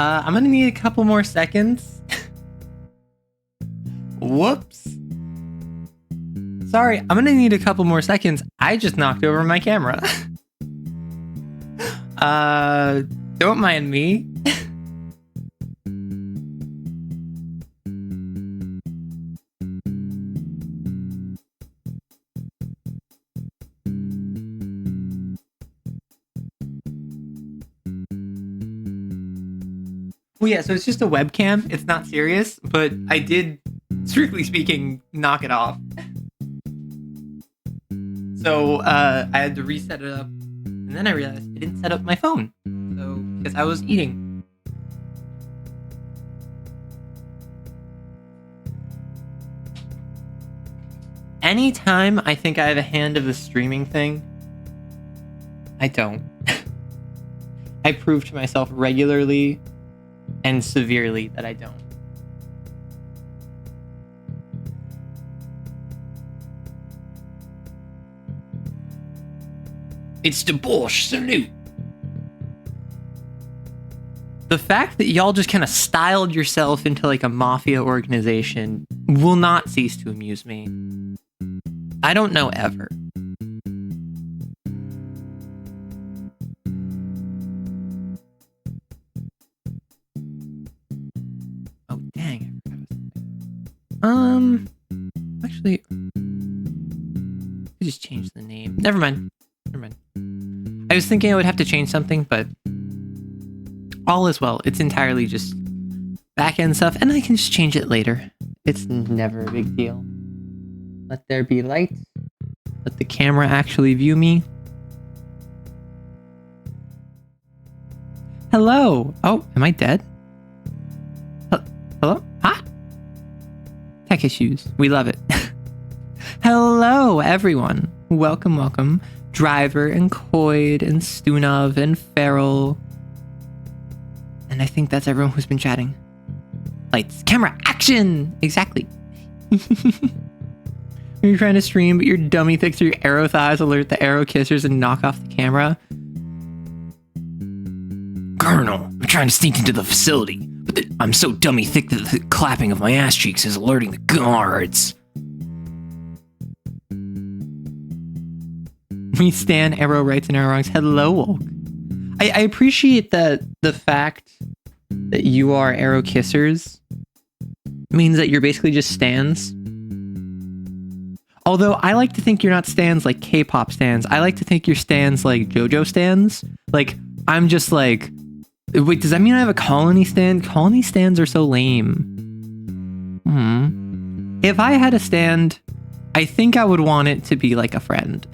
I'm gonna need a couple more seconds. Whoops. Sorry, I'm gonna need a couple more seconds. I just knocked over my camera. Don't mind me. Well, yeah, so it's just a webcam. It's not serious, but I did, strictly speaking, knock it off. So I had to reset it up, and then I realized I didn't set up my phone. So, because I was eating. Anytime I think I have a hand of the streaming thing, I don't. I prove to myself regularly and severely that I don't. It's the Borscht salute. The fact that y'all just kind of styled yourself into like a mafia organization will not cease to amuse me. I don't know ever. Oh, dang. Actually, I just changed the name. Never mind. I was thinking I would have to change something, but all is well. It's entirely just back-end stuff, and I can just change it later. It's never a big deal. Let there be light. Let the camera actually view me. Hello. Oh, am I dead? Hello? Huh? Tech issues. We love it. Hello, everyone. Welcome, welcome. Driver and Coyd and Stunov and Feral. And I think that's everyone who's been chatting. Lights, camera, action! Exactly. You're trying to stream, but your dummy thinks your arrow thighs alert the arrow kissers and knock off the camera. Colonel, I'm trying to sneak into the facility, but I'm so dummy thick that the clapping of my ass cheeks is alerting the guards. We stand arrow rights and arrow wrongs. Hello, Wolk. I appreciate that the fact that you are arrow kissers means that you're basically just stands. Although I like to think you're not stands like K-pop stands. I like to think you're stands like JoJo stands. Like, I'm just like, wait, does that mean I have a colony stand? Colony stands are so lame. If I had a stand, I think I would want it to be like a friend.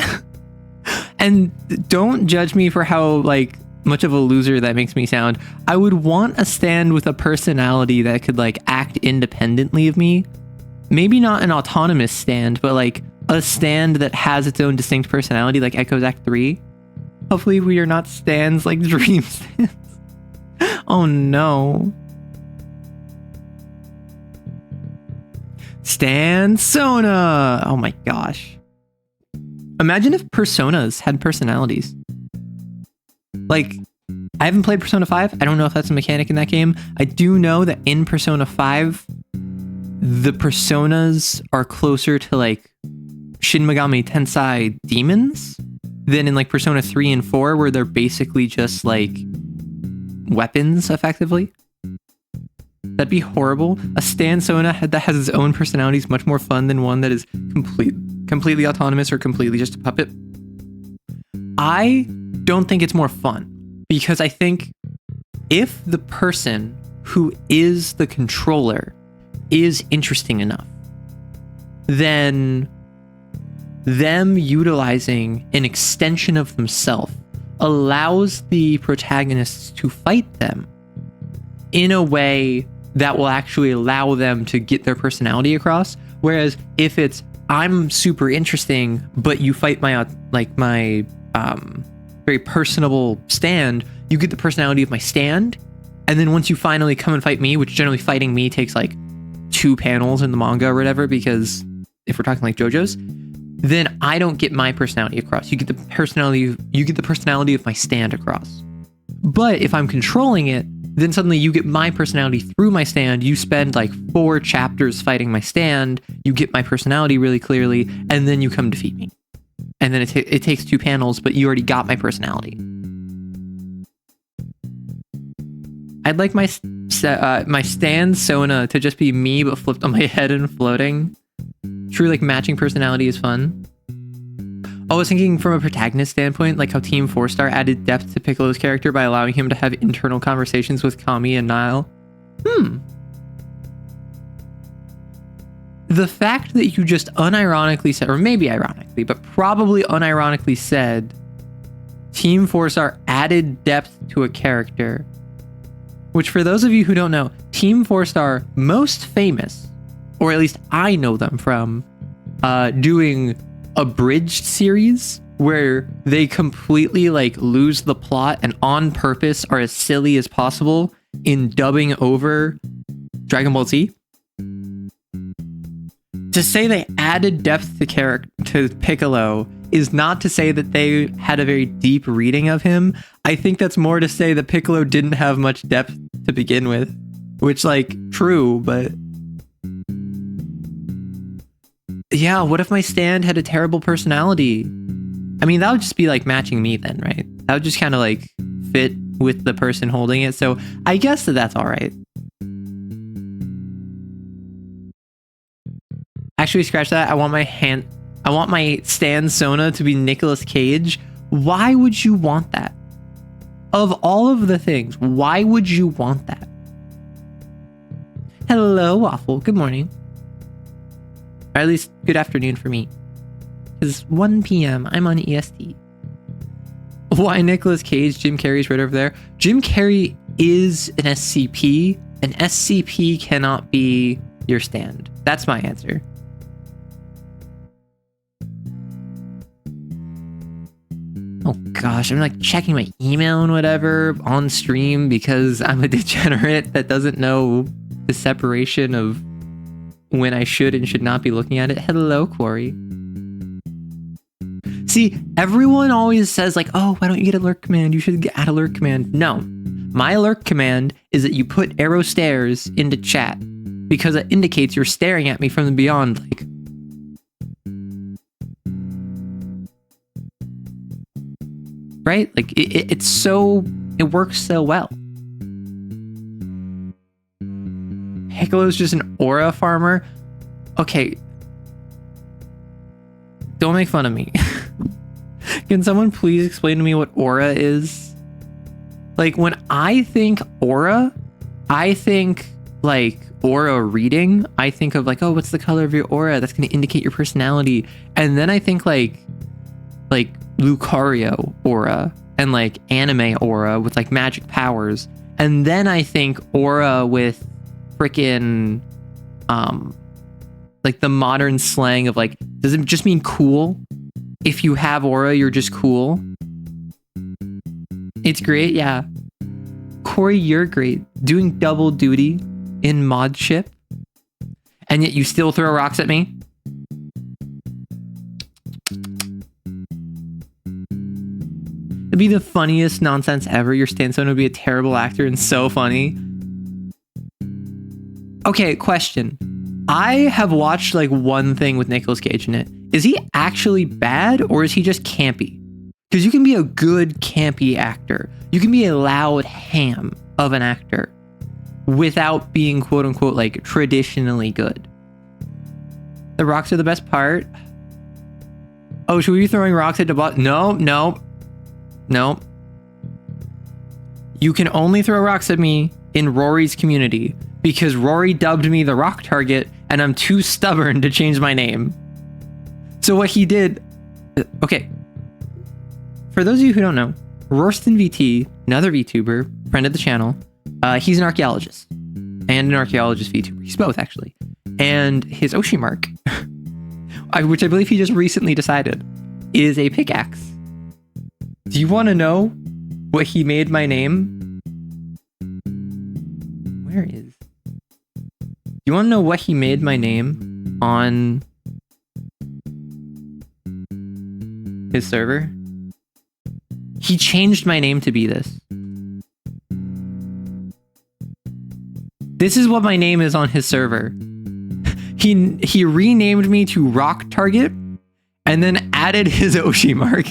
And don't judge me for how like much of a loser that makes me sound. I would want a stand with a personality that could like act independently of me. Maybe not an autonomous stand, but like a stand that has its own distinct personality, like Echoes Act 3. Hopefully we are not stands like Dream stands. Oh no. Stan Sona! Oh my gosh. Imagine if personas had personalities. Like, I haven't played Persona 5. I don't know if that's a mechanic in that game. I do know that in Persona 5, the personas are closer to like Shin Megami Tensei demons than in like Persona 3 and 4, where they're basically just like weapons, effectively. That'd be horrible. A Stan Sona that has its own personality is much more fun than one that is completely autonomous or completely just a puppet. I don't think it's more fun, because I think if the person who is the controller is interesting enough, then them utilizing an extension of themselves allows the protagonists to fight them in a way that will actually allow them to get their personality across. Whereas if it's, I'm super interesting, but you fight my very personable stand, you get the personality of my stand, and then once you finally come and fight me, which generally fighting me takes like 2 panels in the manga or whatever, because if we're talking like JoJo's, then I don't get my personality across. You get the personality of my stand across. But if I'm controlling it, Then suddenly you get my personality through my stand. You spend like 4 chapters fighting my stand. You get my personality really clearly, and then you come defeat me. And then it takes 2 panels, but you already got my personality. I'd like my stand Sona to just be me, but flipped on my head and floating. True, like matching personality is fun. I was thinking from a protagonist standpoint, like how Team 4-Star added depth to Piccolo's character by allowing him to have internal conversations with Kami and Nile. The fact that you just unironically said, or maybe ironically, but probably unironically said, Team 4-Star added depth to a character, which for those of you who don't know, Team 4-Star most famous, or at least I know them from, doing abridged series where they completely like lose the plot and on purpose are as silly as possible in dubbing over Dragon Ball Z. To say they added depth to Piccolo is not to say that they had a very deep reading of him. I think that's more to say that Piccolo didn't have much depth to begin with, which like true, but yeah, what if my stand had a terrible personality? I mean, that would just be like matching me then, right? That would just kind of like fit with the person holding it. So I guess that's all right. Actually, scratch that. I want my stand Sona to be Nicolas Cage. Why would you want that? Of all of the things, why would you want that? Hello, Waffle. Good morning. Or at least good afternoon for me. It's 1 p.m. I'm on EST. Why Nicolas Cage? Jim Carrey's right over there. Jim Carrey is an SCP. An SCP cannot be your stand. That's my answer. Oh gosh, I'm like checking my email and whatever on stream because I'm a degenerate that doesn't know the separation of when I should and should not be looking at it. Hello, Quarry. See, everyone always says like, oh, why don't you get alert command? You should add alert command. No, my alert command is that you put arrow stares into chat because it indicates you're staring at me from the beyond. Like, right? Like it works so well. Piccolo's just an aura farmer. Okay. Don't make fun of me. Can someone please explain to me what aura is? Like when I think aura, I think like aura reading. I think of like, oh, what's the color of your aura? That's going to indicate your personality. And then I think like Lucario aura and like anime aura with like magic powers. And then I think aura with freaking like the modern slang of like, does it just mean cool? If you have aura, you're just cool. It's great, yeah. Corey, you're great. Doing double duty in mod ship. And yet you still throw rocks at me? It'd be the funniest nonsense ever. Your Stanson would be a terrible actor and so funny. Okay, question. I have watched like one thing with Nicolas Cage in it. Is he actually bad or is he just campy? Because you can be a good campy actor. You can be a loud ham of an actor without being quote unquote like traditionally good. The rocks are the best part. Oh, should we be throwing rocks at the bot? No. You can only throw rocks at me in Rory's community because Rory dubbed me the rock target and I'm too stubborn to change my name. So what he did... Okay. For those of you who don't know, Rorston VT, another VTuber, friend of the channel, he's an archaeologist. And an archaeologist VTuber. He's both, actually. And his Oshi mark, which I believe he just recently decided, is a pickaxe. Do you want to know what he made my name? Where is... You want to know what he made my name on his server? He changed my name to be this. This is what my name is on his server. He renamed me to Rock Target and then added his Oshi mark.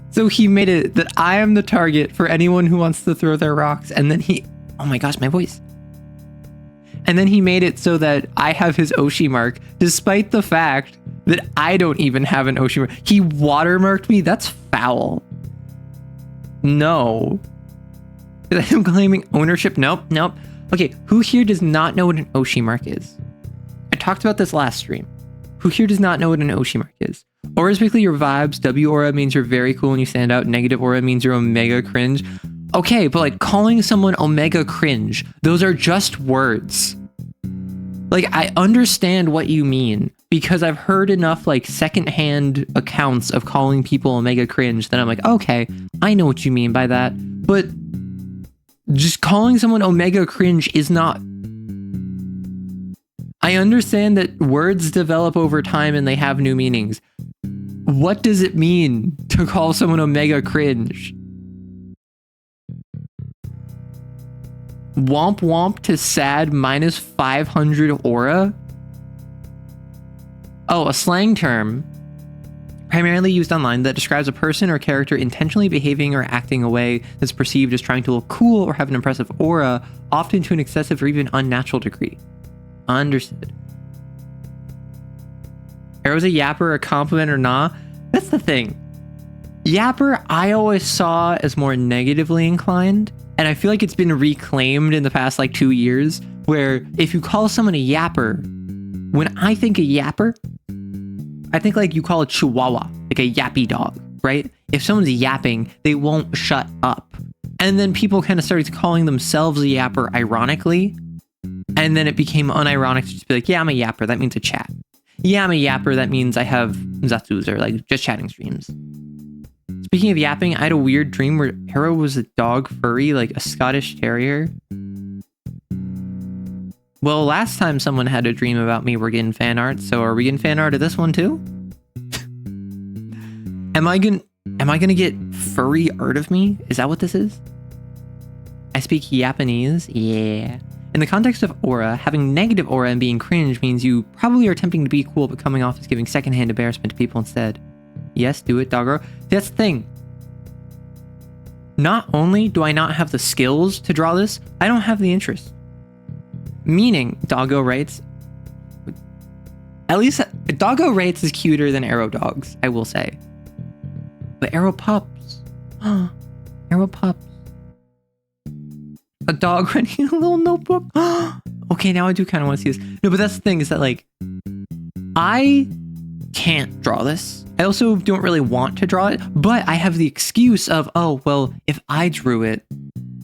So he made it that I am the target for anyone who wants to throw their rocks. And then oh my gosh, my voice. And then he made it so that I have his Oshi mark, despite the fact that I don't even have an Oshi mark. He watermarked me. That's foul. No. I'm claiming ownership. Nope. Okay, who here does not know what an Oshi mark is? I talked about this last stream. Who here does not know what an Oshi mark is? Aura is basically your vibes. W aura means you're very cool and you stand out. Negative aura means you're omega cringe. Okay, but like calling someone omega cringe, those are just words. Like, I understand what you mean because I've heard enough like secondhand accounts of calling people omega cringe that I'm like, okay, I know what you mean by that. But just calling someone omega cringe is not. I understand that words develop over time and they have new meanings. What does it mean to call someone omega cringe? Womp womp to sad minus 500 aura? Oh, a slang term primarily used online that describes a person or character intentionally behaving or acting a way that's perceived as trying to look cool or have an impressive aura, often to an excessive or even unnatural degree. Understood. Arrow's a yapper, a compliment, or nah? That's the thing. Yapper, I always saw as more negatively inclined, and I feel like it's been reclaimed in the past like 2 years, where if you call someone a yapper, when I think a yapper, I think like you call a chihuahua, like a yappy dog, right? If someone's yapping, they won't shut up. And then people kind of started calling themselves a yapper ironically, and then it became unironic to just be like, yeah, I'm a yapper. That means a chat. Yeah, I'm a yapper. That means I have zatsus or like just chatting streams. Speaking of yapping, I had a weird dream where Arrow was a dog furry, like a Scottish Terrier. Well, last time someone had a dream about me, we're getting fan art. So are we getting fan art of this one too? Am I gonna get furry art of me? Is that what this is? I speak Japanese. Yeah. In the context of aura, having negative aura and being cringe means you probably are attempting to be cool, but coming off as giving secondhand embarrassment to people instead. Yes, do it, doggo. That's the thing. Not only do I not have the skills to draw this, I don't have the interest. Meaning, Doggo writes, at least Doggo writes is cuter than Arrow dogs, I will say. But Arrow pups. Arrow pups. A dog running a little notebook. Okay, now I do kind of want to see this. No, but that's the thing is that like, I can't draw this. I also don't really want to draw it, but I have the excuse of, oh, well, if I drew it,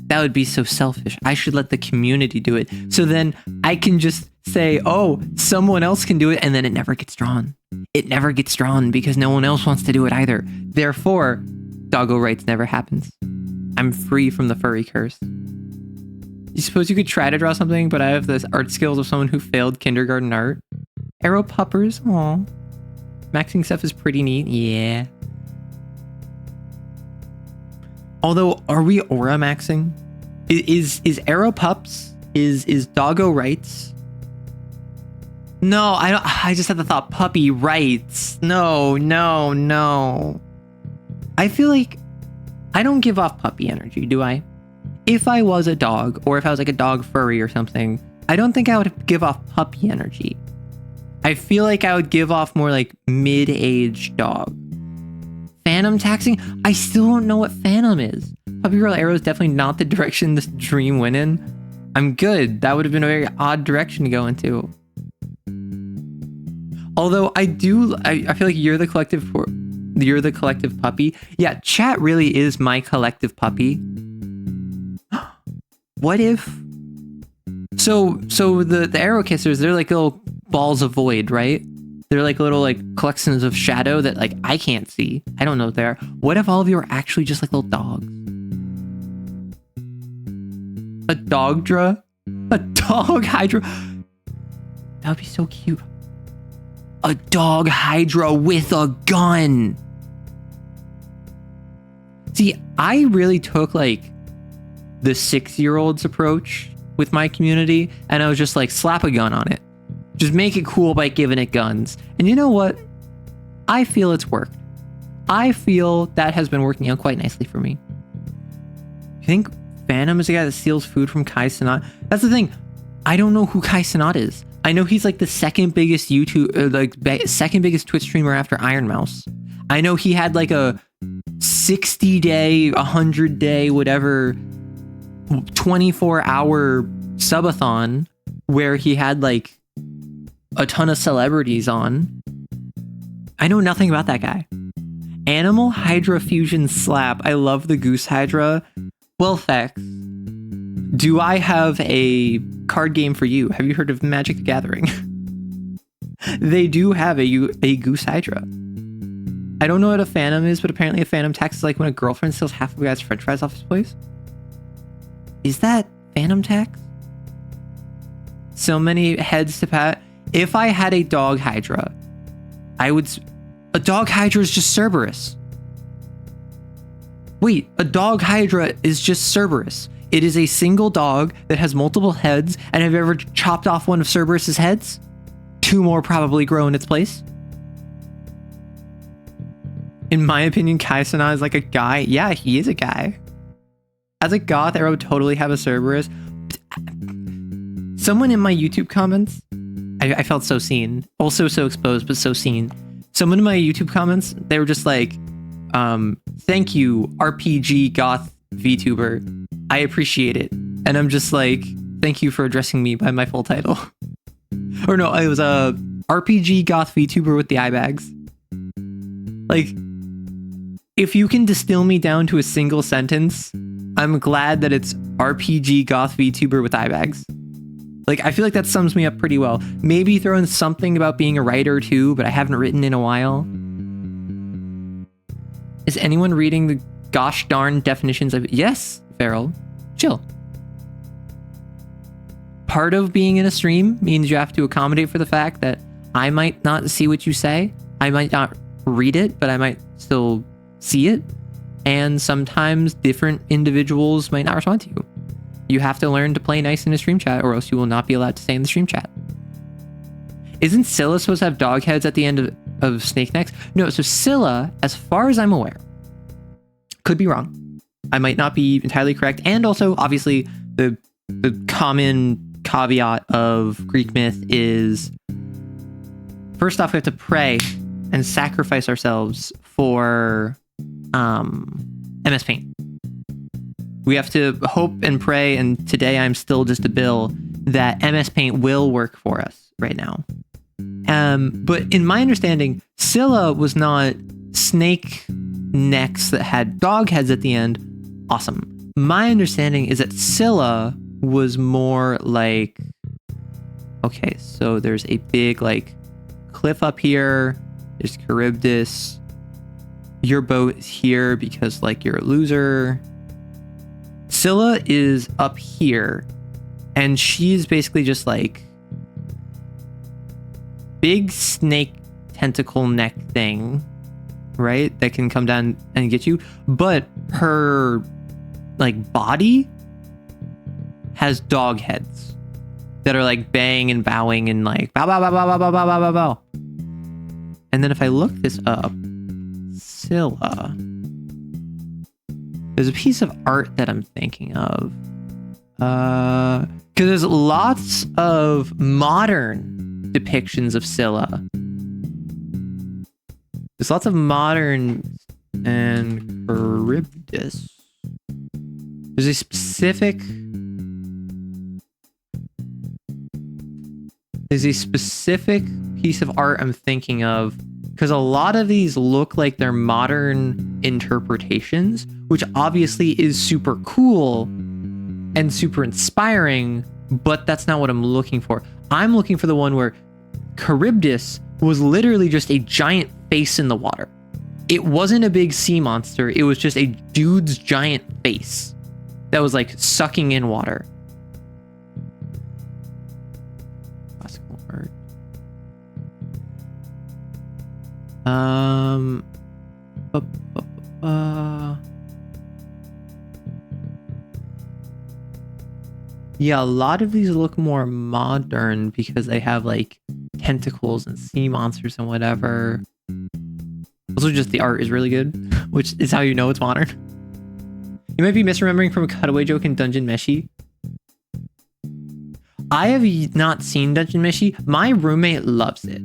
that would be so selfish. I should let the community do it. So then I can just say, oh, someone else can do it, and then it never gets drawn. It never gets drawn because no one else wants to do it either. Therefore, Doggo Rights never happens. I'm free from the furry curse. You suppose you could try to draw something, but I have the art skills of someone who failed kindergarten art. Arrow puppers, aw. Maxing stuff is pretty neat, yeah. Although, are we aura maxing? Is Arrow pups? Is Doggo rights? No, I just had the thought puppy rights. No. I feel like I don't give off puppy energy, do I? If I was a dog, or if I was like a dog furry or something, I don't think I would give off puppy energy. I feel like I would give off more like mid-aged dog. Phantom taxing? I still don't know what Phantom is. Puppy Girl Arrow is definitely not the direction this dream went in. I'm good. That would have been a very odd direction to go into. Although I feel like you're the collective puppy. Yeah, chat really is my collective puppy. What if? So the arrow kissers, they're like little balls of void, right? They're like little like collections of shadow that like I can't see. I don't know what they are. What if all of you are actually just like little dogs? A dogdra? A dog hydra? That would be so cute. A dog hydra with a gun. See, See, I really took like the 6-year-olds approach with my community, and I was just like, slap a gun on it. Just make it cool by giving it guns. And you know what? I feel it's worked. I feel that has been working out quite nicely for me. You think Phantom is the guy that steals food from Kai Cenat? That's the thing. I don't know who Kai Cenat is. I know he's like the second biggest second biggest Twitch streamer after Iron Mouse. I know he had like a 60-day, 100-day, whatever, 24-hour subathon where he had like a ton of celebrities on. I know nothing about that guy. Animal Hydra Fusion Slap. I love the Goose Hydra. Well, Fex, do I have a card game for you? Have you heard of Magic the Gathering? They do have a Goose Hydra. I don't know what a Phantom is, but apparently a Phantom tax is like when a girlfriend steals half of a guy's french fries off his place. Is that Phantom tax? So many heads to pat. If I had a dog Hydra, a dog Hydra is just Cerberus. Wait, a dog Hydra is just Cerberus. It is a single dog that has multiple heads, and have you ever chopped off one of Cerberus's heads? 2 more probably grow in its place. In my opinion, Kai Cenat is like a guy. Yeah, he is a guy. As a goth, I would totally have a Cerberus. Someone in my YouTube comments, I felt so seen. Also so exposed, but so seen. Someone in my YouTube comments, they were just like, thank you, RPG goth VTuber. I appreciate it. And I'm just like, thank you for addressing me by my full title. Or no, it was a RPG goth VTuber with the eye bags. Like, if you can distill me down to a single sentence, I'm glad that it's RPG goth VTuber with eye bags. Like, I feel like that sums me up pretty well. Maybe throw in something about being a writer too, but I haven't written in a while. Is anyone reading the gosh darn definitions of... Yes, Farrell. Chill. Part of being in a stream means you have to accommodate for the fact that I might not see what you say. I might not read it, but I might still see it. And sometimes different individuals might not respond to you. You have to learn to play nice in a stream chat, or else you will not be allowed to stay in the stream chat. Isn't Scylla supposed to have dog heads at the end of snake necks? No, so Scylla, as far as I'm aware, could be wrong. I might not be entirely correct. And also, obviously, the common caveat of Greek myth is, first off, we have to pray and sacrifice ourselves for MS Paint. We have to hope and pray, and today I'm still just a bill, that MS Paint will work for us right now. But in my understanding, Scylla was not snake necks that had dog heads at the end. Awesome. My understanding is that Scylla was more like... Okay, so there's a big, like, cliff up here. There's Charybdis. Your boat is here because, like, you're a loser. Scylla is up here, and she's basically just like big snake tentacle neck thing, right? That can come down and get you. But her like body has dog heads that are like bang and bowing and like bow bow bow bow bow bow bow bow bow bow. And then if I look this up, Scylla. There's a piece of art that I'm thinking of. Because there's lots of modern depictions of Scylla. There's lots of modern and Charybdis. There's a specific... There's a specific piece of art I'm thinking of, because a lot of these look like they're modern interpretations, which obviously is super cool and super inspiring, but that's not what I'm looking for. I'm looking for the one where Charybdis was literally just a giant face in the water. It wasn't a big sea monster. It was just a dude's giant face that was like sucking in water. Classical art. Yeah, a lot of these look more modern because they have like tentacles and sea monsters and whatever. Also, just the art is really good, which is how you know it's modern. You might be misremembering from a cutaway joke in Dungeon Meshi. I have not seen Dungeon Meshi. My roommate loves it,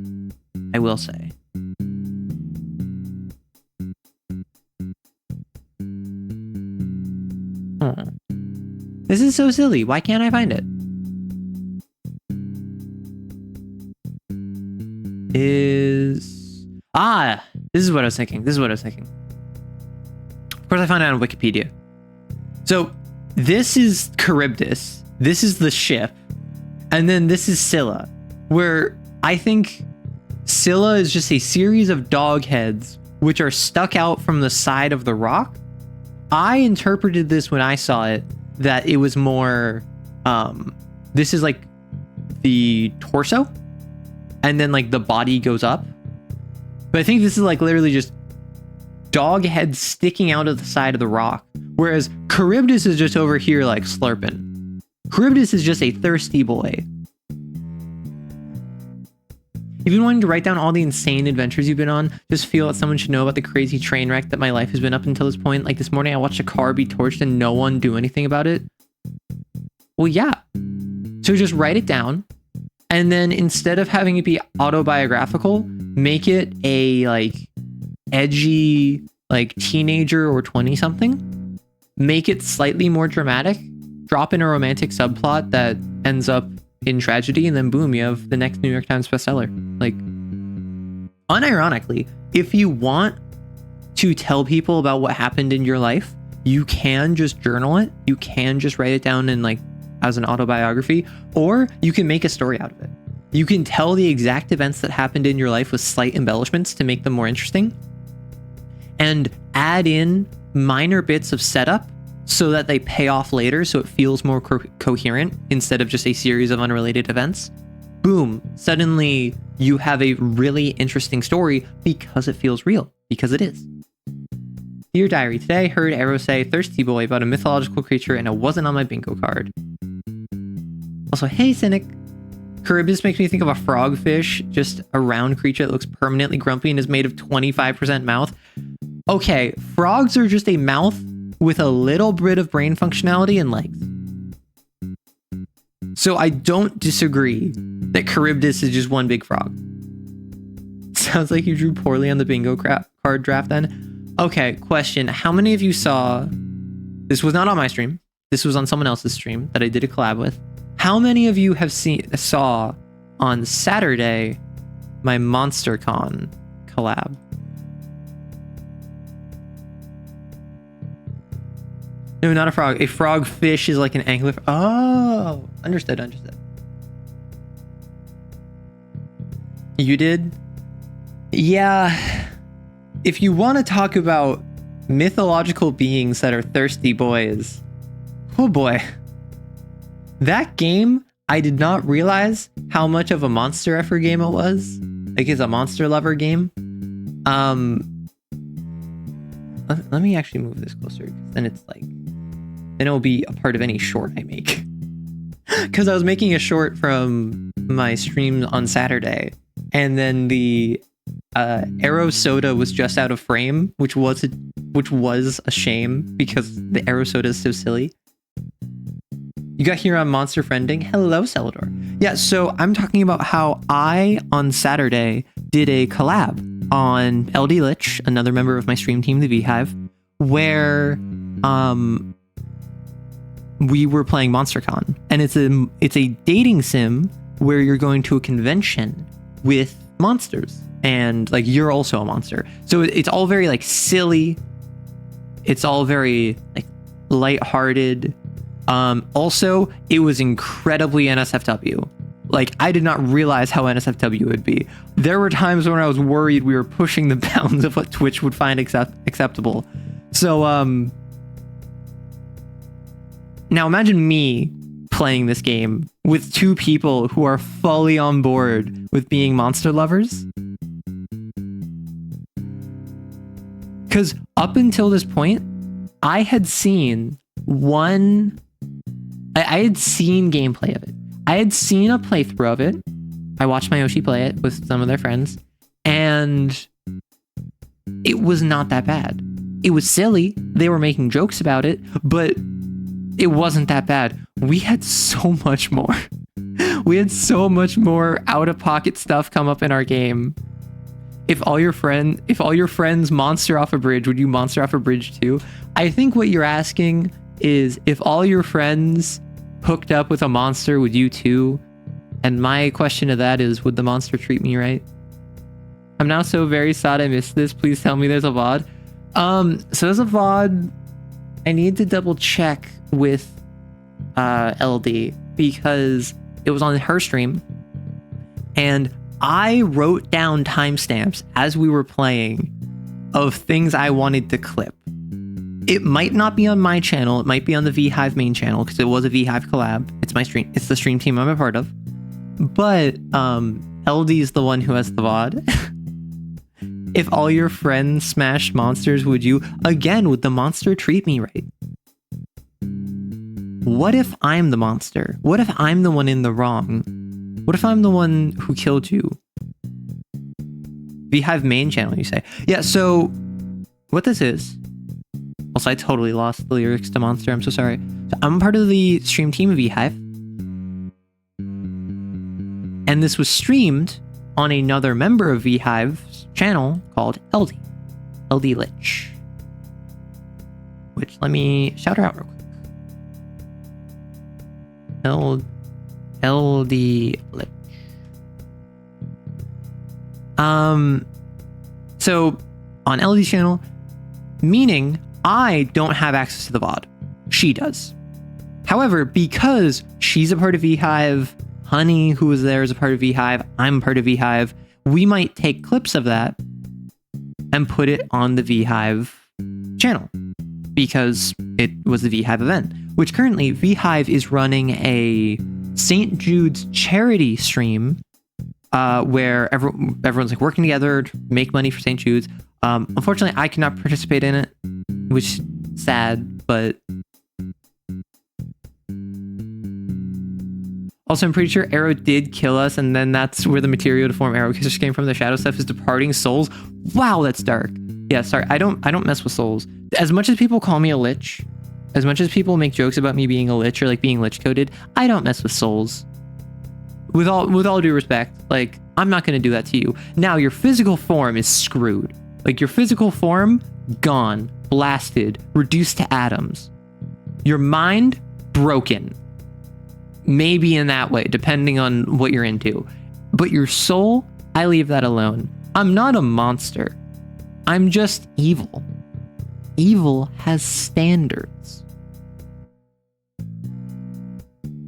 I will say. Oh. This is so silly. Why can't I find it? This is what I was thinking. Of course, I found it on Wikipedia. So this is Charybdis. This is the ship. And then this is Scylla, where I think Scylla is just a series of dog heads which are stuck out from the side of the rock. I interpreted this when I saw it that it was more, this is like the torso, and then like the body goes up. But I think this is like literally just dog heads sticking out of the side of the rock, whereas Charybdis is just over here like slurping. Charybdis is just a thirsty boy. You've been wanting to write down all the insane adventures you've been on. Just feel that someone should know about the crazy train wreck that my life has been up until this point. Like this morning, I watched a car be torched and no one do anything about it. Well, yeah. So just write it down. And then instead of having it be autobiographical, make it a like edgy, like teenager or 20 something. Make it slightly more dramatic. Drop in a romantic subplot that ends up in tragedy, and then boom, you have the next New York Times bestseller. Like, unironically, if you want to tell people about what happened in your life, you can just journal it. You can just write it down in like as an autobiography, or you can make a story out of it. You can tell the exact events that happened in your life with slight embellishments to make them more interesting, and add in minor bits of setup so that they pay off later, so it feels more coherent instead of just a series of unrelated events. Boom, suddenly you have a really interesting story because it feels real, because it is. Dear Diary, today I heard Arrow say thirsty boy about a mythological creature and it wasn't on my bingo card. Also, hey Cynic, Charybdis makes me think of a frogfish, just a round creature that looks permanently grumpy and is made of 25% mouth. Okay, frogs are just a mouth with a little bit of brain functionality and legs. So I don't disagree that Charybdis is just one big frog. Sounds like you drew poorly on the bingo card draft then. Okay, question. How many of you saw... This was not on my stream. This was on someone else's stream that I did a collab with. How many of you have saw on Saturday my MonsterCon collab? No, not a frog. A frogfish is like an angler. Oh, understood. You did? Yeah. If you want to talk about mythological beings that are thirsty boys, oh boy. That game, I did not realize how much of a monster effer game it was. Like, it's a monster lover game. Let me actually move this closer, because then it's like, then it will be a part of any short I make. Because I was making a short from my stream on Saturday, and then the Arrow Soda was just out of frame, which was a shame because the Arrow Soda is so silly. You got here on Monster Friending. Hello, Celador. Yeah, so I'm talking about how I, on Saturday, did a collab on LD Lich, another member of my stream team, the Beehive, where we were playing MonsterCon. And it's a dating sim where you're going to a convention with monsters. And like you're also a monster. So it's all very like silly. It's all very like lighthearted. Also, it was incredibly NSFW. Like, I did not realize how NSFW would be. There were times when I was worried we were pushing the bounds of what Twitch would find acceptable. So, now imagine me playing this game with two people who are fully on board with being monster lovers. Because up until this point, I had seen one I had seen gameplay of it. I had seen a playthrough of it. I watched my Yoshi play it with some of their friends, and it was not that bad. It was silly. They were making jokes about it, but it wasn't that bad. We had so much more. We had so much more out-of-pocket stuff come up in our game. If all your friends monster off a bridge, would you monster off a bridge too? I think what you're asking is, if all your friends hooked up with a monster, would you too? And my question to that is, would the monster treat me right? I'm now so very sad I missed this. Please tell me there's a VOD. So there's a VOD. I need to double check with LD because it was on her stream, and I wrote down timestamps as we were playing of things I wanted to clip. It might not be on my channel. It might be on the VHive main channel because it was a VHive collab. It's my stream. It's the stream team I'm a part of. But LD is the one who has the VOD. If all your friends smashed monsters, would you? Again, would the monster treat me right? What if I'm the monster? What if I'm the one in the wrong? What if I'm the one who killed you? VHive main channel, you say? Yeah, so what this is... Also, I totally lost the lyrics to Monster. I'm so sorry. So I'm part of the stream team of VHive. And this was streamed on another member of VHive's channel called LD. LD Lich. Which, let me shout her out real quick. LD Lich. So on LD's channel, meaning I don't have access to the VOD. She does. However, because she's a part of VHive, Honey, who was there, is a part of VHive, I'm a part of VHive, we might take clips of that and put it on the VHive channel because it was the VHive event, which currently VHive is running a St. Jude's charity stream where everyone's like working together to make money for St. Jude's. Unfortunately, I cannot participate in it, which is sad, but also I'm pretty sure Arrow did kill us, and then that's where the material to form Arrow Kissers came from. The shadow stuff is departing souls. Wow, that's dark. Yeah, sorry, I don't mess with souls. As much as people call me a lich, as much as people make jokes about me being a lich or like being lich coded, I don't mess with souls. With all due respect, like, I'm not gonna do that to you. Now your physical form is screwed. Like, your physical form, gone, blasted, reduced to atoms. Your mind, broken. Maybe in that way, depending on what you're into. But your soul, I leave that alone. I'm not a monster. I'm just evil. Evil has standards.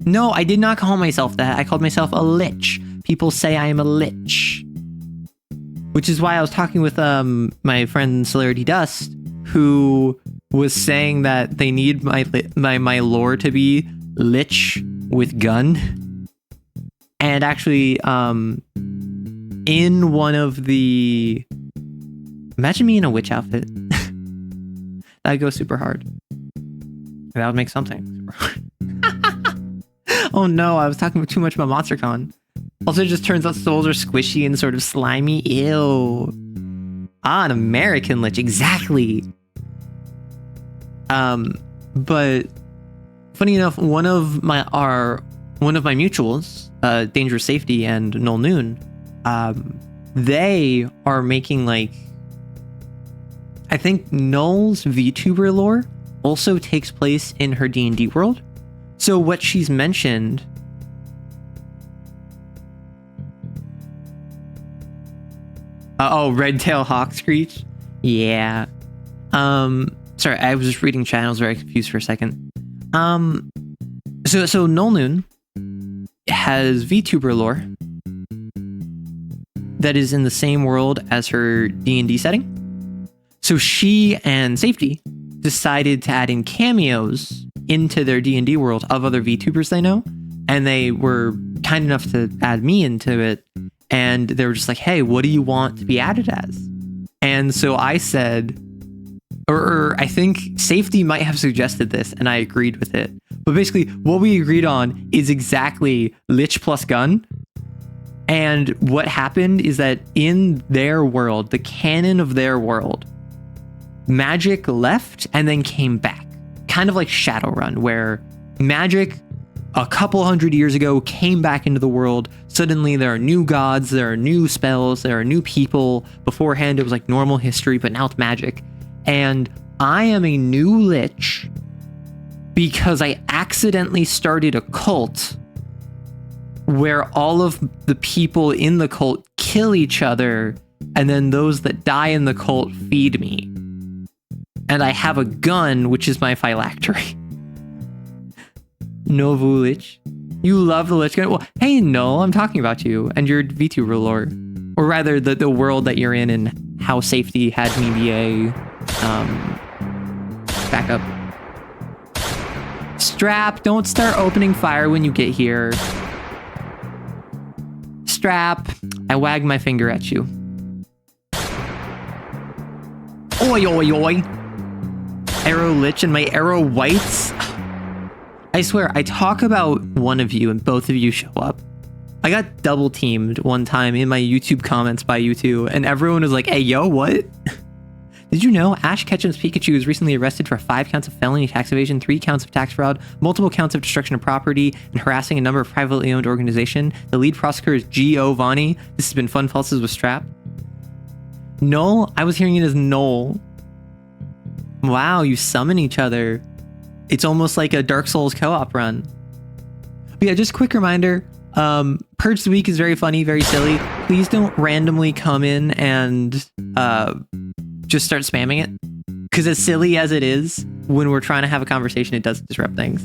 No, I did not call myself that. I called myself a lich. People say I am a lich. Which is why I was talking with my friend Celerity Dust, who was saying that they need my lore to be lich with gun. And actually, in one of the... Imagine me in a witch outfit. That'd go super hard. That would make something super hard. Oh no, I was talking too much about MonsterCon. Also, it just turns out souls are squishy and sort of slimy. Ew. Ah, an American lich, exactly. But funny enough, one of my mutuals, Dangerous Safety and Null Noon, they are making like, I think Null's VTuber lore also takes place in her D&D world. So what she's mentioned... Red Tail Hawk Screech? Yeah. Sorry, I was just reading channels, very confused for a second. So Null Noon has VTuber lore that is in the same world as her D&D setting. So she and Safety decided to add in cameos into their D&D world of other VTubers they know, and they were kind enough to add me into it, and they were just like, hey, what do you want to be added as? And so I said, or I think Safety might have suggested this, and I agreed with it. But basically, what we agreed on is exactly Lich plus Gun. And what happened is that in their world, the canon of their world, magic left and then came back. Kind of like Shadowrun, where magic a couple hundred years ago came back into the world. Suddenly there are new gods, there are new spells, there are new people. Beforehand it was like normal history, but now it's magic. And I am a new Lich because I accidentally started a cult where all of the people in the cult kill each other, and then those that die in the cult feed me. And I have a gun, which is my phylactery. Novu Lich. You love the Lich gun? Well, hey, no, I'm talking about you and your VTuber lore. Or rather, the world that you're in and how Safety had me be a backup. Strap, don't start opening fire when you get here. Strap, I wag my finger at you. Oi, oi, oi. Arrow Lich and my arrow whites. I swear, I talk about one of you and both of you show up. I got double teamed one time in my YouTube comments by you two, and everyone was like, hey, yo, what? Did you know Ash Ketchum's Pikachu was recently arrested for 5 counts of felony tax evasion, 3 counts of tax fraud, multiple counts of destruction of property, and harassing a number of privately owned organizations? The lead prosecutor is Giovanni. This has been Fun Pulses with Strap. Noel? I was hearing it as Noel. Wow, you summon each other. It's almost like a Dark Souls co-op run. But yeah, just a quick reminder, Purge the Week is very funny, very silly. Please don't randomly come in and just start spamming it. Because as silly as it is, when we're trying to have a conversation, it does disrupt things.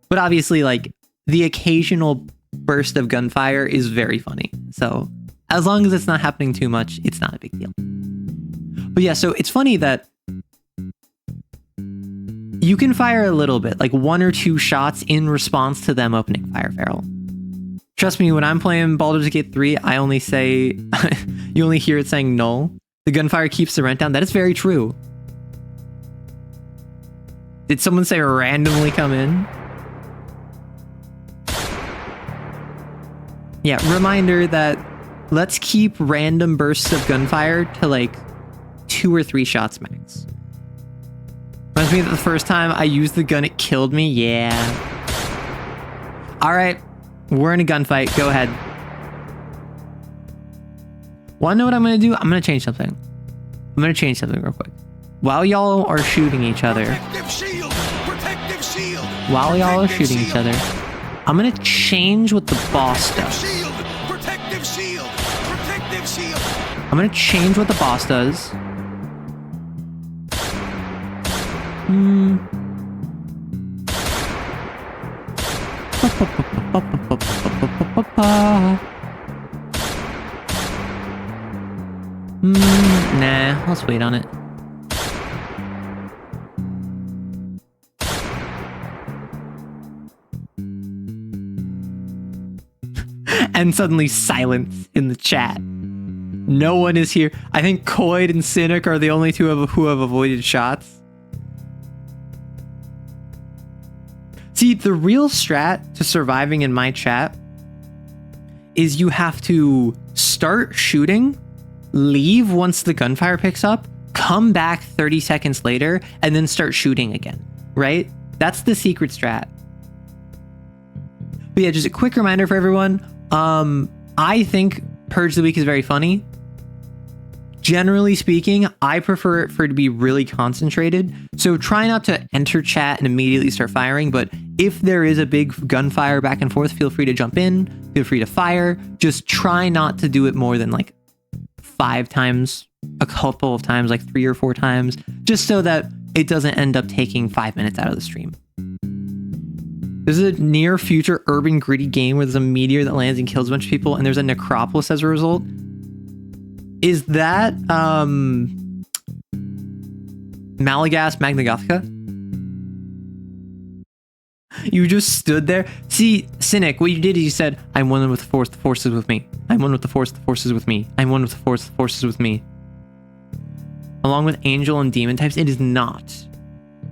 But obviously, like, the occasional burst of gunfire is very funny. So as long as it's not happening too much, it's not a big deal. But yeah, so it's funny that you can fire a little bit, like 1 or 2 shots in response to them opening fire barrel. Trust me, when I'm playing Baldur's Gate 3, I only say, you only hear it saying null. The gunfire keeps the rent down. That is very true. Did someone say randomly come in? Yeah, reminder that let's keep random bursts of gunfire to like 2 or 3 shots max. Reminds me that the first time I used the gun, it killed me. Yeah. All right, we're in a gunfight. Go ahead. Want to know what I'm going to do? I'm going to change something. I'm going to change something real quick. While y'all are shooting each other, while y'all are shooting each other, I'm going to change what the boss does. I'm going to change what the boss does. Nah, let's wait on it. And suddenly silence in the chat. No one is here. I think Coyd and Cynic are the only two who have avoided shots. See, the real strat to surviving in my chat is you have to start shooting, leave once the gunfire picks up, come back 30 seconds later, and then start shooting again, right? That's the secret strat. But yeah, just a quick reminder for everyone. I think Purge the Week is very funny. Generally speaking, I prefer it for it to be really concentrated. So try not to enter chat and immediately start firing. But if there is a big gunfire back and forth, feel free to jump in. Feel free to fire. Just try not to do it more than like 5 times, a couple of times, like 3 or 4 times, just so that it doesn't end up taking 5 minutes out of the stream. There's a near future urban gritty game where there's a meteor that lands and kills a bunch of people, and there's a necropolis as a result. Is that Malagas Magna Gothica? You just stood there. See, Cynic, what you did is you said, I'm one with the force, the force is with me. I'm one with the force is with me. I'm one with the force is with me. along with angel and demon types. It is not.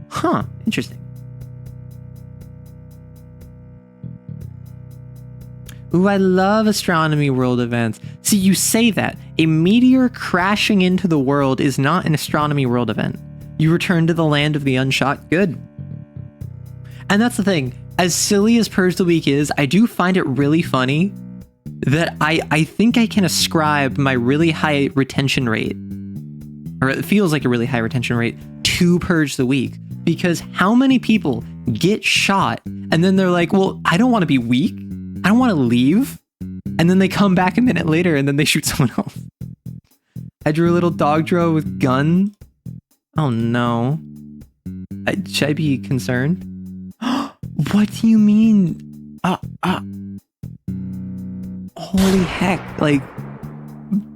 Huh, interesting. Ooh, I love astronomy world events. See, you say that. A meteor crashing into the world is not an astronomy world event. You return to the land of the unshot. Good. And that's the thing. As silly as Purge the Week is, I do find it really funny that I think I can ascribe my really high retention rate, or it feels like a really high retention rate, to Purge the Week. Because how many people get shot and then they're like, well, I don't want to be weak. I don't want to leave. And then they come back a minute later and then they shoot someone else. I drew a little dog draw with gun. Oh no. Should I be concerned? What do you mean? Holy heck. Like,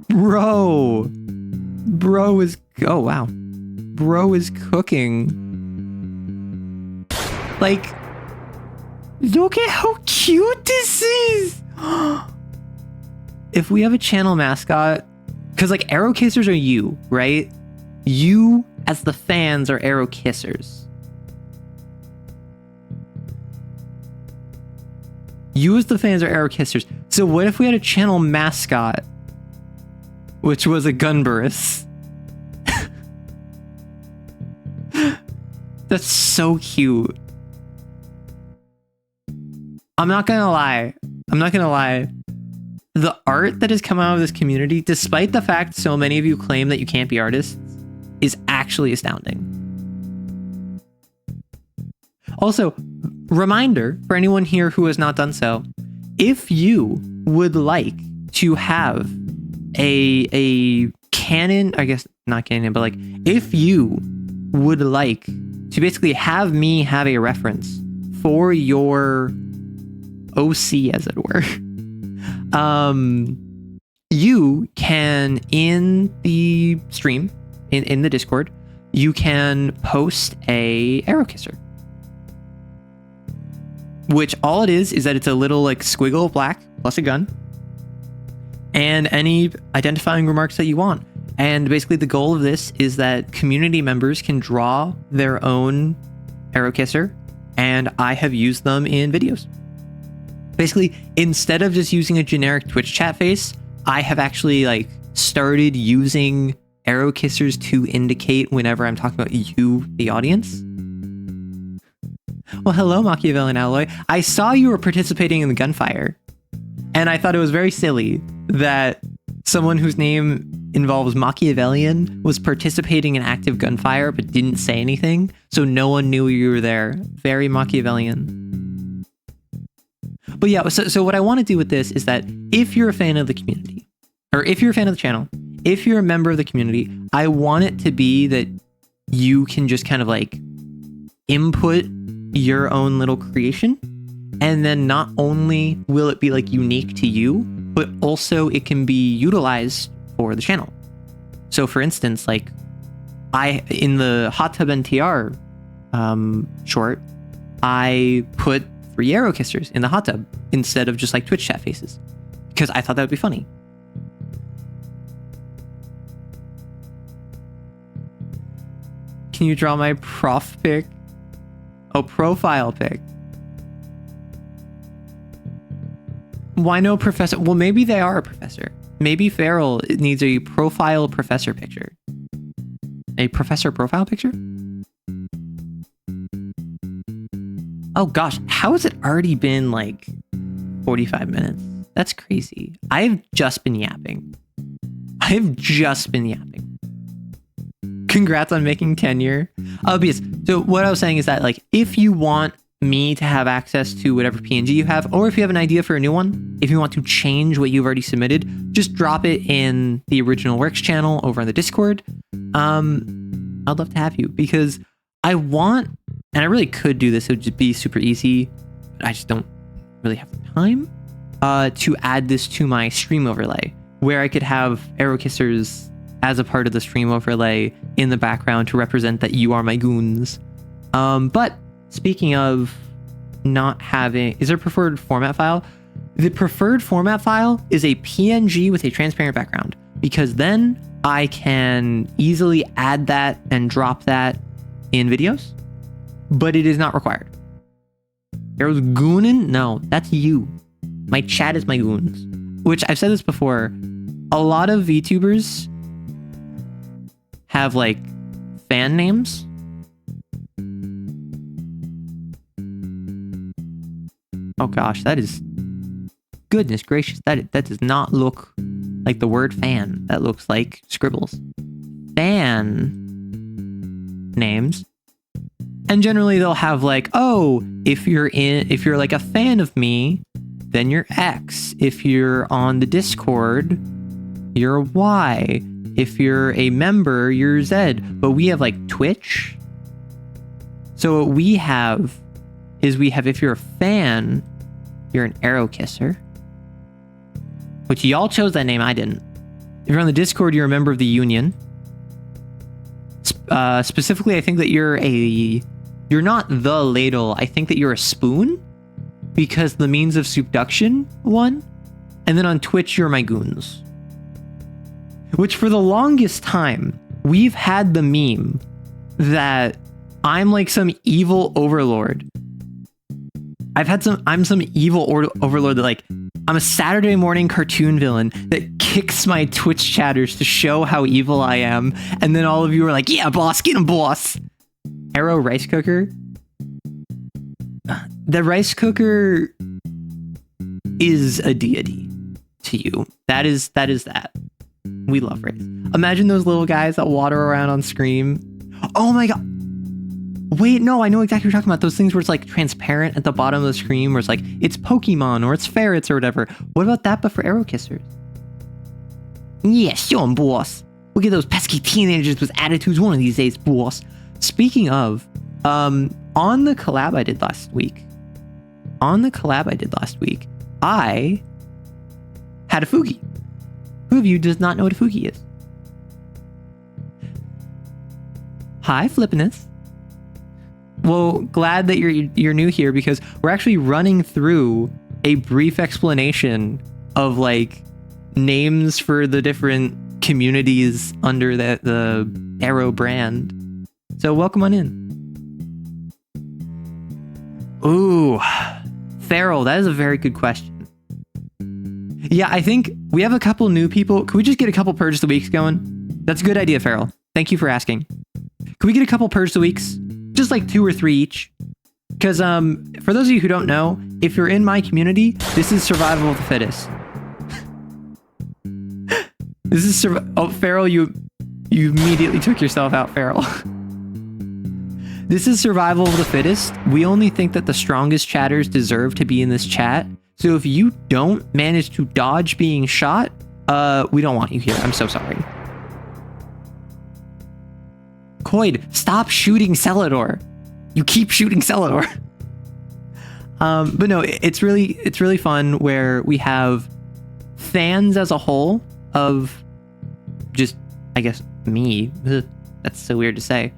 bro is, oh wow. Bro is cooking. Like, look at how cute this is. If we have a channel mascot, because like arrow kissers are you, right? You as the fans are arrow kissers. You as the fans are arrow kissers. So what if we had a channel mascot, which was a gunburst? That's so cute. I'm not gonna lie. The art that has come out of this community, despite the fact so many of you claim that you can't be artists, is actually astounding. Also, reminder for anyone here who has not done so, if you would like to have a canon, I guess not canon, but like if you would like to basically have me have a reference for your OC, as it were, you can, in the stream, in the Discord, you can post a arrow kisser, which all it is that it's a little like squiggle of black plus a gun and any identifying remarks that you want. And basically the goal of this is that community members can draw their own arrow kisser, and I have used them in videos. Basically, instead of just using a generic Twitch chat face, I have actually like started using arrow kissers to indicate whenever I'm talking about you, the audience. Well, hello, Machiavellian Alloy. I saw you were participating in the gunfire, and I thought it was very silly that someone whose name involves Machiavellian was participating in active gunfire but didn't say anything, so no one knew you were there. Very Machiavellian. But yeah, so what I want to do with this is that if you're a fan of the community, or if you're a fan of the channel, if you're a member of the community, I want it to be that you can just kind of like input your own little creation, and then not only will it be like unique to you, but also it can be utilized for the channel. So for instance, like in the Hot Tub NTR short, I put 3 arrow kissers in the hot tub instead of just like Twitch chat faces, because I thought that would be funny. Can you draw my prof pic? Oh, profile pic. Why no professor? Well, maybe they are a professor. Maybe Farrell needs a profile professor picture. A professor profile picture? Oh gosh, how has it already been like 45 minutes? That's crazy. I've just been yapping. Congrats on making tenure. Obvious. So what I was saying is that like, if you want me to have access to whatever PNG you have, or if you have an idea for a new one, if you want to change what you've already submitted, just drop it in the original works channel over on the Discord. I'd love to have you, because I want, and I really could do this, it would just be super easy, but I just don't really have the time to add this to my stream overlay, where I could have arrow kissers as a part of the stream overlay in the background to represent that you are my goons. But speaking of not having, is there a preferred format file? The preferred format file is a PNG with a transparent background, because then I can easily add that and drop that in videos, but it is not required. Arrow's goonin? No, that's you. My chat is my goons. Which I've said this before. A lot of VTubers have like fan names. Oh gosh, that is, goodness gracious, that does not look like the word fan. That looks like scribbles. Fan names. And generally they'll have like, oh, if you're like a fan of me, then you're X. If you're on the Discord, you're Y. If you're a member, you're Z. But we have like Twitch. So what we have is if you're a fan, you're an arrow kisser. Which y'all chose that name, I didn't. If you're on the Discord, you're a member of the Union. Specifically, I think that you're not the ladle. I think that you're a spoon, because the means of subduction won. And then on Twitch, you're my goons. Which for the longest time, we've had the meme that I'm like some evil overlord. I'm some evil overlord that like, I'm a Saturday morning cartoon villain that kicks my Twitch chatters to show how evil I am. And then all of you are like, yeah, boss, get him, boss. Arrow rice cooker. The rice cooker is a deity to you. That is that. We love rice. Imagine those little guys that water around on screen. Oh my god. Wait, no, I know exactly what you're talking about. Those things where it's like transparent at the bottom of the screen, where it's like, it's Pokemon or it's ferrets or whatever. What about that, but for arrow kissers? Yeah, show 'em, boss. We'll get those pesky teenagers with attitudes one of these days, boss. Speaking of, on the collab I did last week, I had a Fugi. Who of you does not know what a Fugi is? Hi, Flippiness. Well, glad that you're new here, because we're actually running through a brief explanation of like names for the different communities under the Arrow brand. So welcome on in. Ooh, Feral, that is a very good question. Yeah, I think we have a couple new people. Can we just get a couple Purge the Weeks going? That's a good idea, Feral. Thank you for asking. Can we get a couple Purge the Weeks? Just like 2 or 3 each. Because for those of you who don't know, if you're in my community, this is survival of the fittest. This is oh, Feral, you immediately took yourself out, Feral. This is survival of the fittest. We only think that the strongest chatters deserve to be in this chat. So if you don't manage to dodge being shot, we don't want you here. I'm so sorry. Coid, stop shooting Celador. You keep shooting Celador. But no, it's really fun where we have fans as a whole of just, I guess, me. Ugh, that's so weird to say.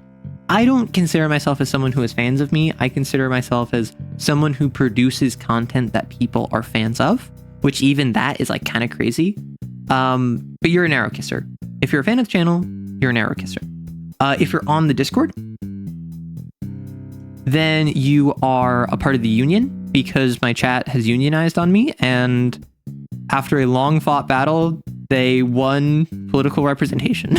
I don't consider myself as someone who is fans of me. I consider myself as someone who produces content that people are fans of, which even that is like kind of crazy. But you're an arrow kisser. If you're a fan of the channel, you're an arrow kisser. If you're on the Discord, then you are a part of the union, because my chat has unionized on me, and after a long fought battle, they won political representation.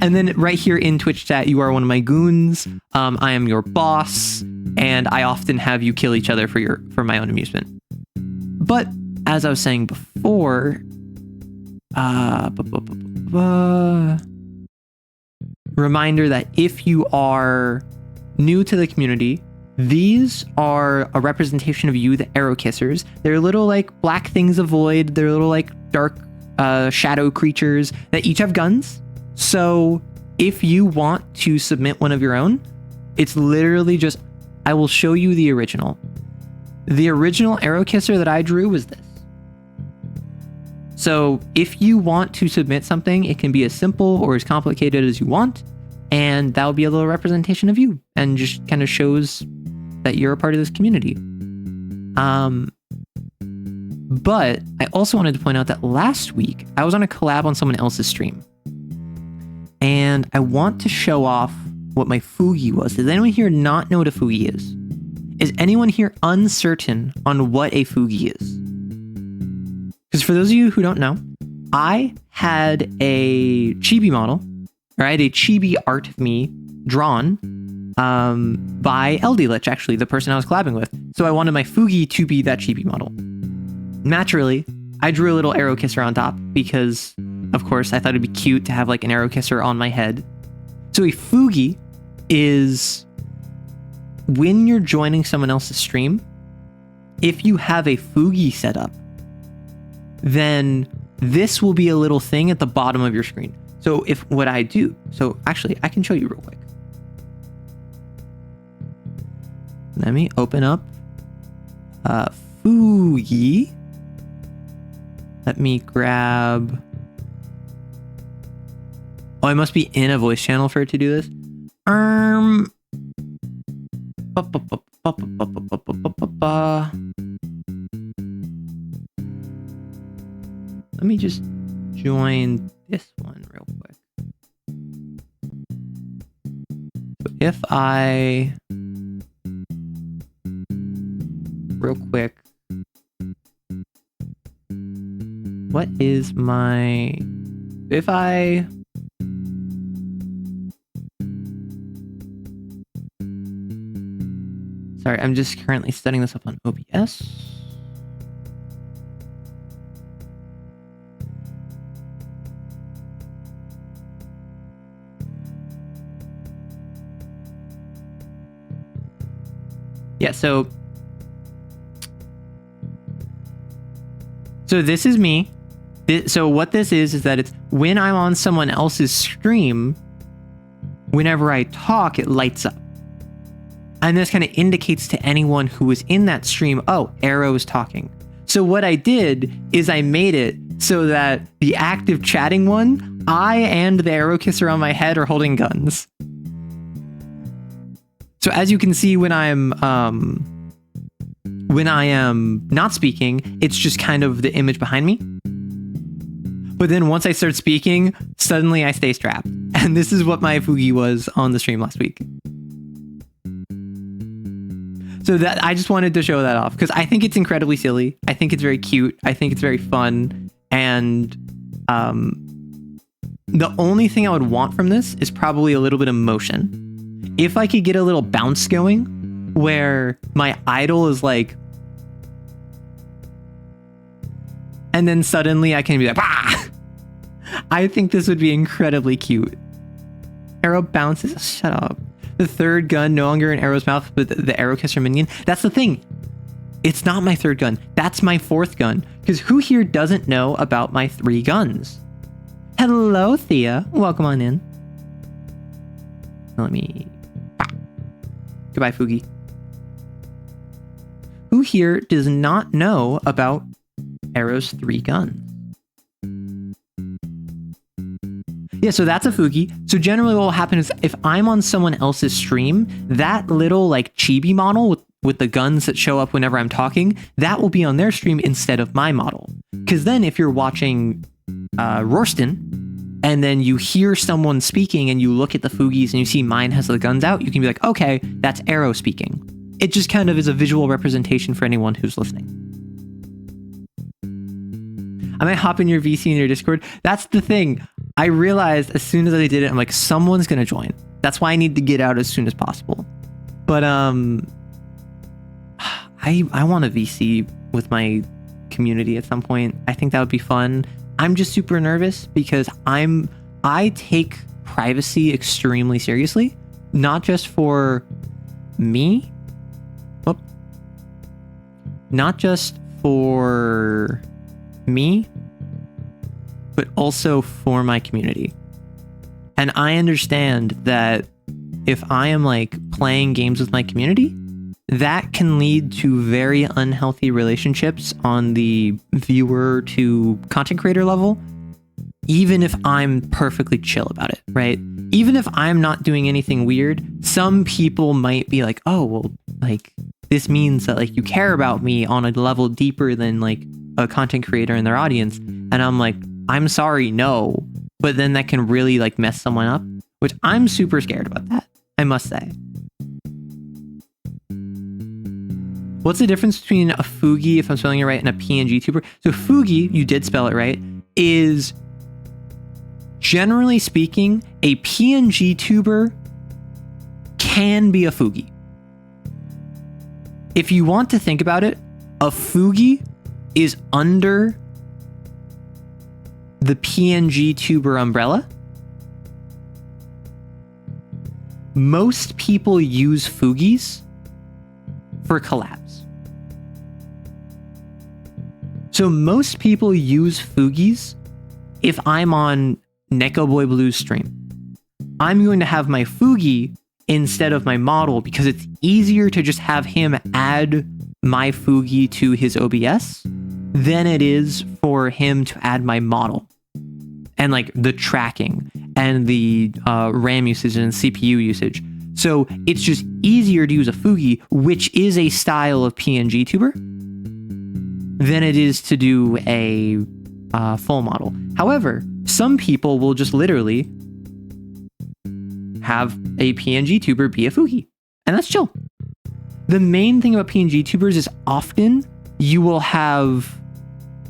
And then right here in Twitch chat, you are one of my goons. I am your boss, and I often have you kill each other for my own amusement. But as I was saying before, reminder that if you are new to the community, these are a representation of you, the arrow kissers. They're little like black things of void. They're little like dark shadow creatures that each have guns. So if you want to submit one of your own, it's literally just, I will show you the original. The original arrow kisser that I drew was this. So if you want to submit something, it can be as simple or as complicated as you want, and that will be a little representation of you and just kind of shows that you're a part of this community. But I also wanted to point out that last week I was on a collab on someone else's stream. And I want to show off what my Fugi was. Does anyone here not know what a Fugi is? Is anyone here uncertain on what a Fugi is? Because for those of you who don't know, I had a chibi model, or I had a chibi art of me drawn by LD Lich, actually, the person I was collabing with. So I wanted my Fugi to be that chibi model. Naturally, I drew a little arrow kisser on top because, of course, I thought it'd be cute to have like an arrow kisser on my head. So a Fugi is when you're joining someone else's stream, if you have a Fugi set up, then this will be a little thing at the bottom of your screen. So if what I do, so actually I can show you real quick. Let me open up Fugi. Let me grab. Oh, I must be in a voice channel for it to do this. Let me just join this one real quick. So if I real quick, what is my, if I, sorry, I'm just currently setting this up on OBS. Yeah, so this is me. So what this is that it's when I'm on someone else's stream, whenever I talk, it lights up. And this kind of indicates to anyone who is in that stream, oh, Arrow is talking. So what I did is I made it so that the active chatting one, I and the arrow kisser on my head are holding guns. So as you can see, when I am not speaking, it's just kind of the image behind me. But then once I start speaking, suddenly I stay strapped. And this is what my Fugi was on the stream last week. So that I just wanted to show that off because I think it's incredibly silly. I think it's very cute. I think it's very fun. And the only thing I would want from this is probably a little bit of motion. If I could get a little bounce going where my idol is like, and then suddenly I can be like, bah! I think this would be incredibly cute. Arrow bounces. Shut up. The third gun, no longer in Arrow's mouth, but the arrow kisser minion. That's the thing. It's not my third gun. That's my fourth gun. Because who here doesn't know about my 3 guns? Hello, Thea. Welcome on in. Let me... Goodbye, Fugi. Who here does not know about Arrow's 3 guns? Yeah, so that's a Fugi. So generally what will happen is if I'm on someone else's stream, that little like chibi model with the guns that show up whenever I'm talking, that will be on their stream instead of my model. Because then if you're watching Rorston and then you hear someone speaking and you look at the Fugis and you see mine has the guns out, you can be like, okay, that's Arrow speaking. It just kind of is a visual representation for anyone who's listening. I might hop in your VC in your Discord. That's the thing. I realized as soon as I did it, I'm like, someone's going to join. That's why I need to get out as soon as possible. But I want a VC with my community at some point. I think that would be fun. I'm just super nervous because I take privacy extremely seriously, not just for me. Not just for me, but also for my community. And I understand that if I am like playing games with my community, that can lead to very unhealthy relationships on the viewer to content creator level, even if I'm perfectly chill about it, right? Even if I'm not doing anything weird, some people might be like, oh, well, like this means that like you care about me on a level deeper than like a content creator and their audience. And I'm like, I'm sorry, no. but then that can really like mess someone up, which I'm super scared about that, I must say. What's the difference between a Fugi, if I'm spelling it right, and a PNG tuber? So Fugi, you did spell it right, is generally speaking, a PNG tuber can be a Fugi. If you want to think about it, a Fugi is under the PNG tuber umbrella. Most people use Fugis for collabs. So most people use Fugis. If I'm on Neko Boy Blue's stream, I'm going to have my Fugi instead of my model because it's easier to just have him add my Fugi to his OBS than it is for him to add my model. And like the tracking and the RAM usage and CPU usage. So it's just easier to use a Fugi, which is a style of PNG tuber, than it is to do a full model. However, some people will just literally have a PNG tuber be a Fugi, and that's chill. The main thing about PNG tubers is often you will have,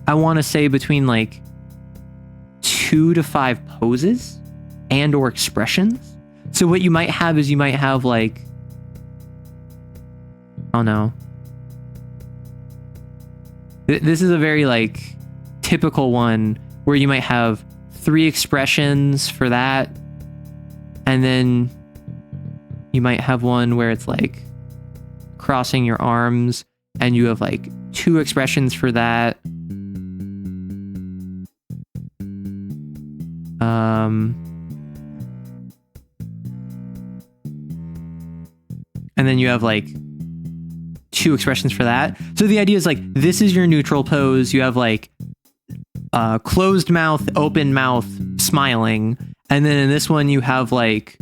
I want to say, between like 2 to 5 poses and or expressions. So what you might have is you might have like, oh no, this is a very like typical one where you might have 3 expressions for that, and then you might have one where it's like crossing your arms and you have like 2 expressions for that. And then you have like 2 expressions for that. So the idea is like, this is your neutral pose. You have like closed mouth, open mouth, smiling. And then in this one, you have like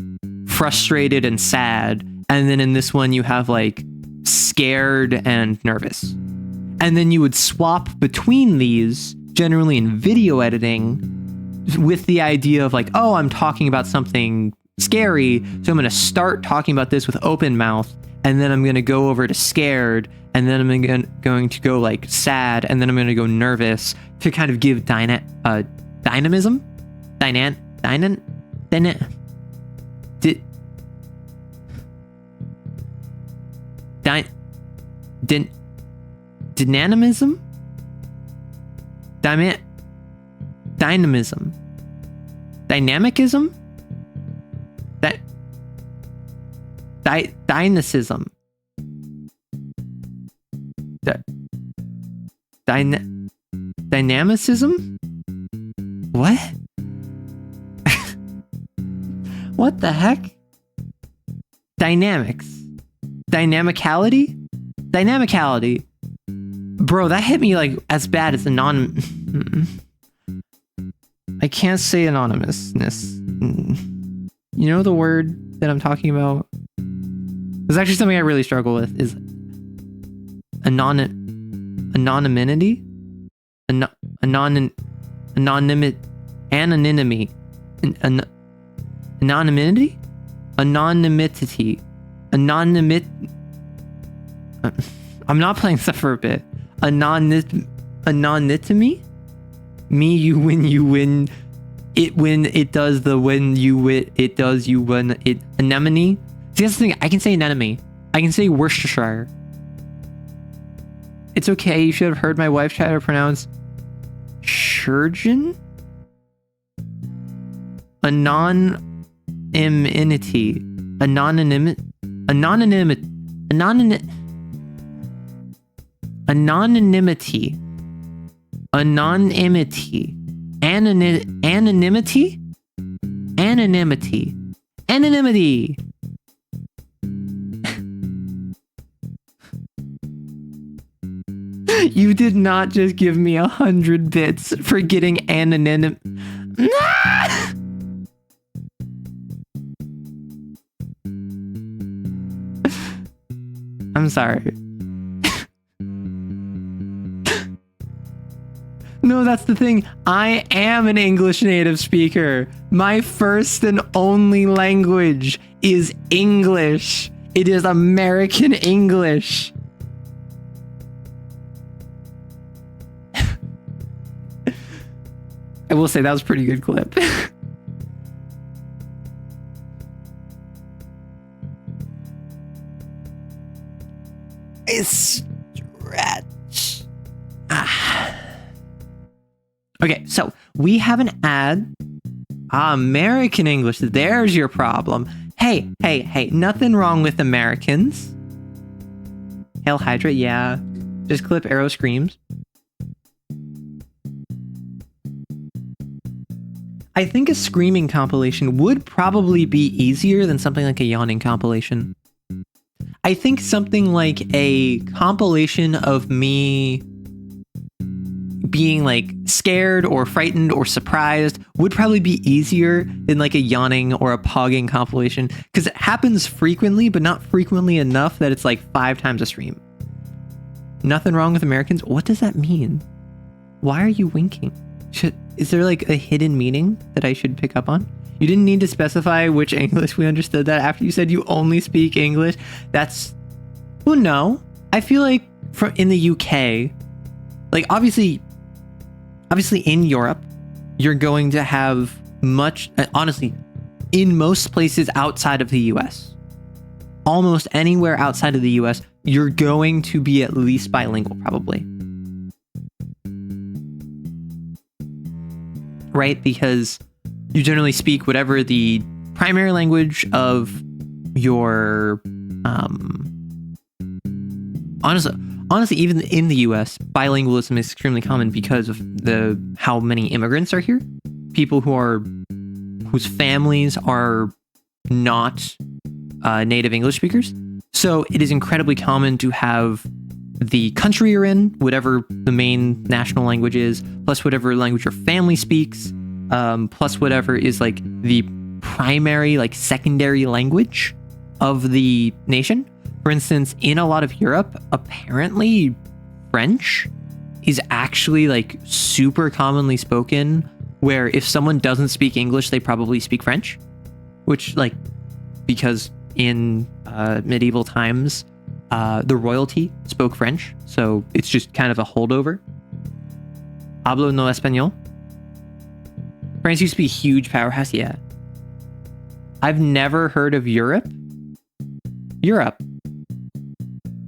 frustrated and sad. And then in this one, you have like scared and nervous. And then you would swap between these generally in video editing with the idea of like, oh, I'm talking about something scary, so I'm going to start talking about this with open mouth, and then I'm going to go over to scared, and then I'm going to go like sad, and then I'm going to go nervous to kind of give dynamism, dynamism, dynamicism, dynamicism, dynamicism. What? What the heck? Dynamicality. Bro, that hit me like as bad as I can't say anonymousness. You know the word that I'm talking about? There's actually something I really struggle with is anonymity? Anonymity? Anonymity? I'm not playing stuff for a bit. Anonymity? Me, you win, you win. It when it does the when you win, it does you win. It anemone. See, that's the thing. I can say anemone. I can say Worcestershire. It's okay. You should have heard my wife try to pronounce Shurgen. Anonymity. Anonymity. Anonymity. Anonymity. Anonymity. Anonymity. Anonymity. Anonymity. You did not just give me 100 bits for getting anonym. I'm sorry. No. No, that's the thing. I am an English native speaker. My first and only language is English. It is American English. I will say that was a pretty good clip. Stretch. Okay, so we have an ad. American English, there's your problem. Hey, nothing wrong with Americans. Hail Hydra, yeah. Just clip arrow screams. I think a screaming compilation would probably be easier than something like a yawning compilation. I think something like a compilation of me being like scared or frightened or surprised would probably be easier than like a yawning or a pogging compilation, because it happens frequently, but not frequently enough that it's like 5 times a stream. Nothing wrong with Americans. What does that mean? Why are you winking? Is there like a hidden meaning that I should pick up on? You didn't need to specify which English. We understood that after you said you only speak English. That's, well, no. I feel like in the UK, like obviously in Europe, you're going to have much, honestly, in most places outside of the US, almost anywhere outside of the US, you're going to be at least bilingual, probably. Right? Because you generally speak whatever the primary language of your, honestly, even in the US, bilingualism is extremely common because of how many immigrants are here. People whose families are not native English speakers. So it is incredibly common to have the country you're in, whatever the main national language is, plus whatever language your family speaks, plus whatever is like the primary, like secondary language of the nation. For instance, in a lot of Europe, apparently French is actually like super commonly spoken, where if someone doesn't speak English, they probably speak French, which like, because in medieval times, the royalty spoke French, so it's just kind of a holdover. Hablo no español. France used to be a huge powerhouse, yeah. I've never heard of Europe.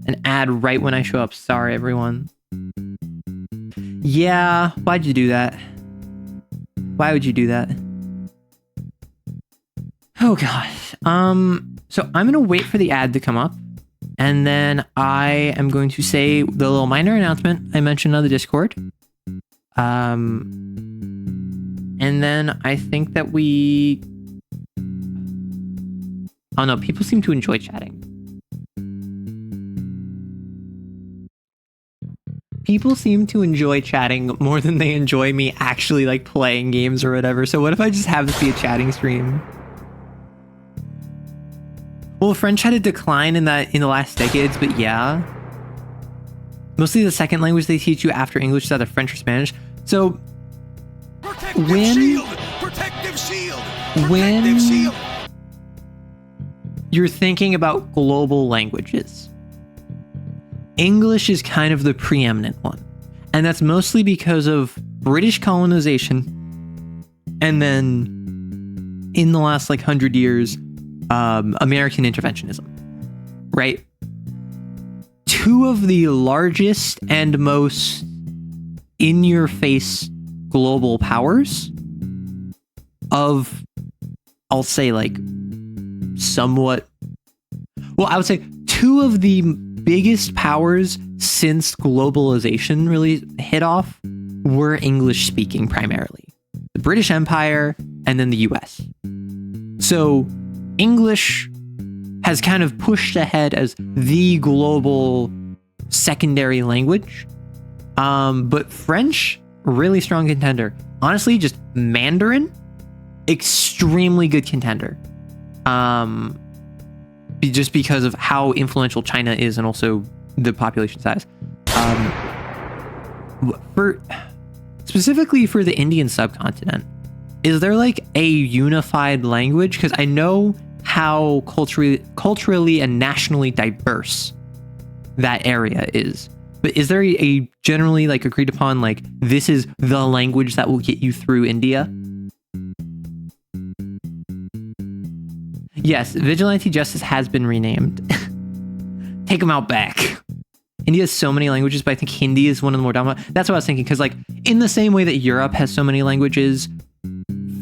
An ad right when I show up. Sorry, everyone. Yeah, why'd you do that? Why would you do that? Oh gosh. So I'm gonna wait for the ad to come up, and then I am going to say the little minor announcement I mentioned on the Discord. And then I think that we... Oh no, people seem to enjoy chatting. People seem to enjoy chatting more than they enjoy me actually like playing games or whatever. So what if I just have this be a chatting stream? Well, French had a decline in the last decades, but yeah. Mostly the second language they teach you after English is either French or Spanish. So when you're thinking about global languages, English is kind of the preeminent one. And that's mostly because of British colonization. And then in the last like 100 years, American interventionism, right? Two of the largest and most in-your-face global powers of, I'll say like somewhat, well, I would say two of the biggest powers since globalization really hit off were English speaking primarily. The British Empire and then the US. So English has kind of pushed ahead as the global secondary language. But French, really strong contender. Honestly, just Mandarin, extremely good contender. Just because of how influential China is and also the population size. specifically for the Indian subcontinent, is there like a unified language? Because I know how culturally and nationally diverse that area is. But is there a generally like agreed upon, like, this is the language that will get you through India? Yes, Vigilante Justice has been renamed. Take them out back. India has so many languages, but I think Hindi is one of the more dominant. That's what I was thinking, because like in the same way that Europe has so many languages,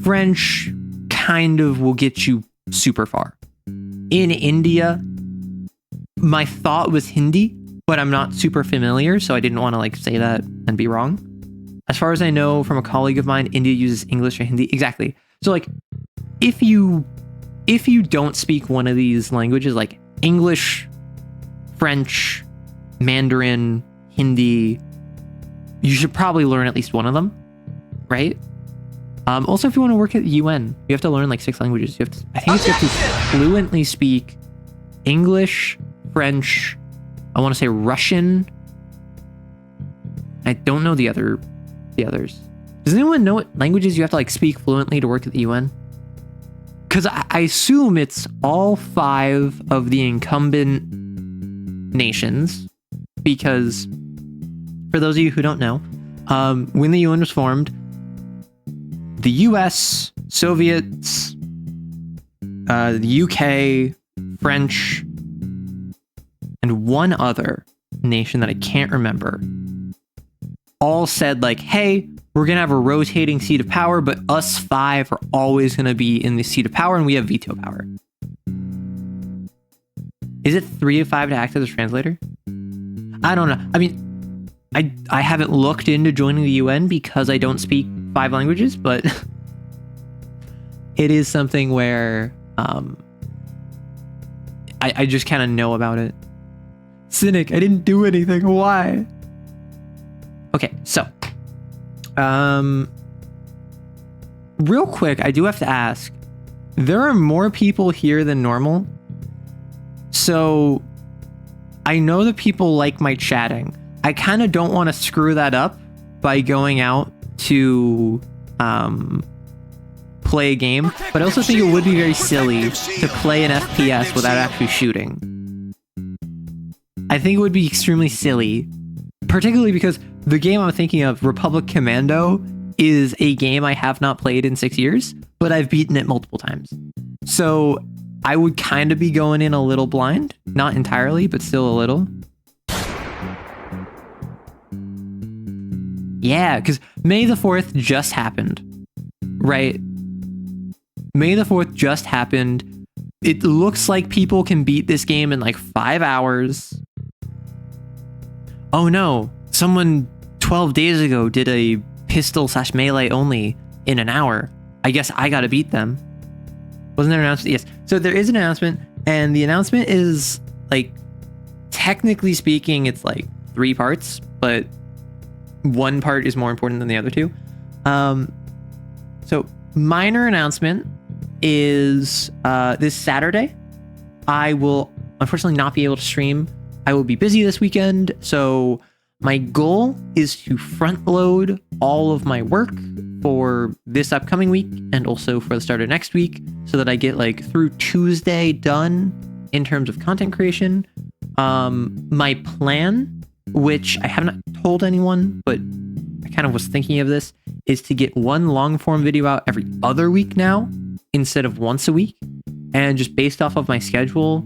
French kind of will get you super far. In India, my thought was Hindi, but I'm not super familiar, so I didn't want to like say that and be wrong. As far as I know from a colleague of mine, India uses English or Hindi. Exactly. So like if you don't speak one of these languages, like English, French, Mandarin, Hindi, you should probably learn at least one of them, right? Also, if you want to work at the UN, you have to learn like 6 languages. You have to, I think you have to fluently speak English, French, I want to say Russian. I don't know the others. Does anyone know what languages you have to like speak fluently to work at the UN? Because I assume it's all 5 of the incumbent nations. Because for those of you who don't know, when the UN was formed, the US, Soviets, the UK, French, and one other nation that I can't remember all said like, hey, we're going to have a rotating seat of power, but us 5 are always going to be in the seat of power and we have veto power. Is it 3 of 5 to act as a translator? I don't know. I mean, I haven't looked into joining the UN because I don't speak 5 languages, but it is something where I just kind of know about it. Cynic, I didn't do anything. Why? Okay, so real quick, I do have to ask, there are more people here than normal. So I know that people like my chatting. I kind of don't want to screw that up by going out to play a game, but I also think it would be very silly to play an FPS without actually shooting. I think it would be extremely silly, particularly because the game I'm thinking of, Republic Commando, is a game I have not played in 6 years, but I've beaten it multiple times. So I would kind of be going in a little blind, not entirely, but still a little. Yeah, because May the 4th just happened, right? May the 4th just happened. It looks like people can beat this game in like 5 hours. Oh no, someone 12 days ago did a pistol/melee only in an hour. I guess I gotta beat them. Wasn't there an announcement? Yes. So there is an announcement, and the announcement is like, technically speaking, it's like 3 parts, but one part is more important than the other 2. So minor announcement is this Saturday, I will unfortunately not be able to stream. I will be busy this weekend, so my goal is to front load all of my work for this upcoming week and also for the start of next week, so that I get like through Tuesday done in terms of content creation. My plan, which I have not told anyone, but I kind of was thinking of this, is to get one long form video out every other week now instead of once a week. And just based off of my schedule,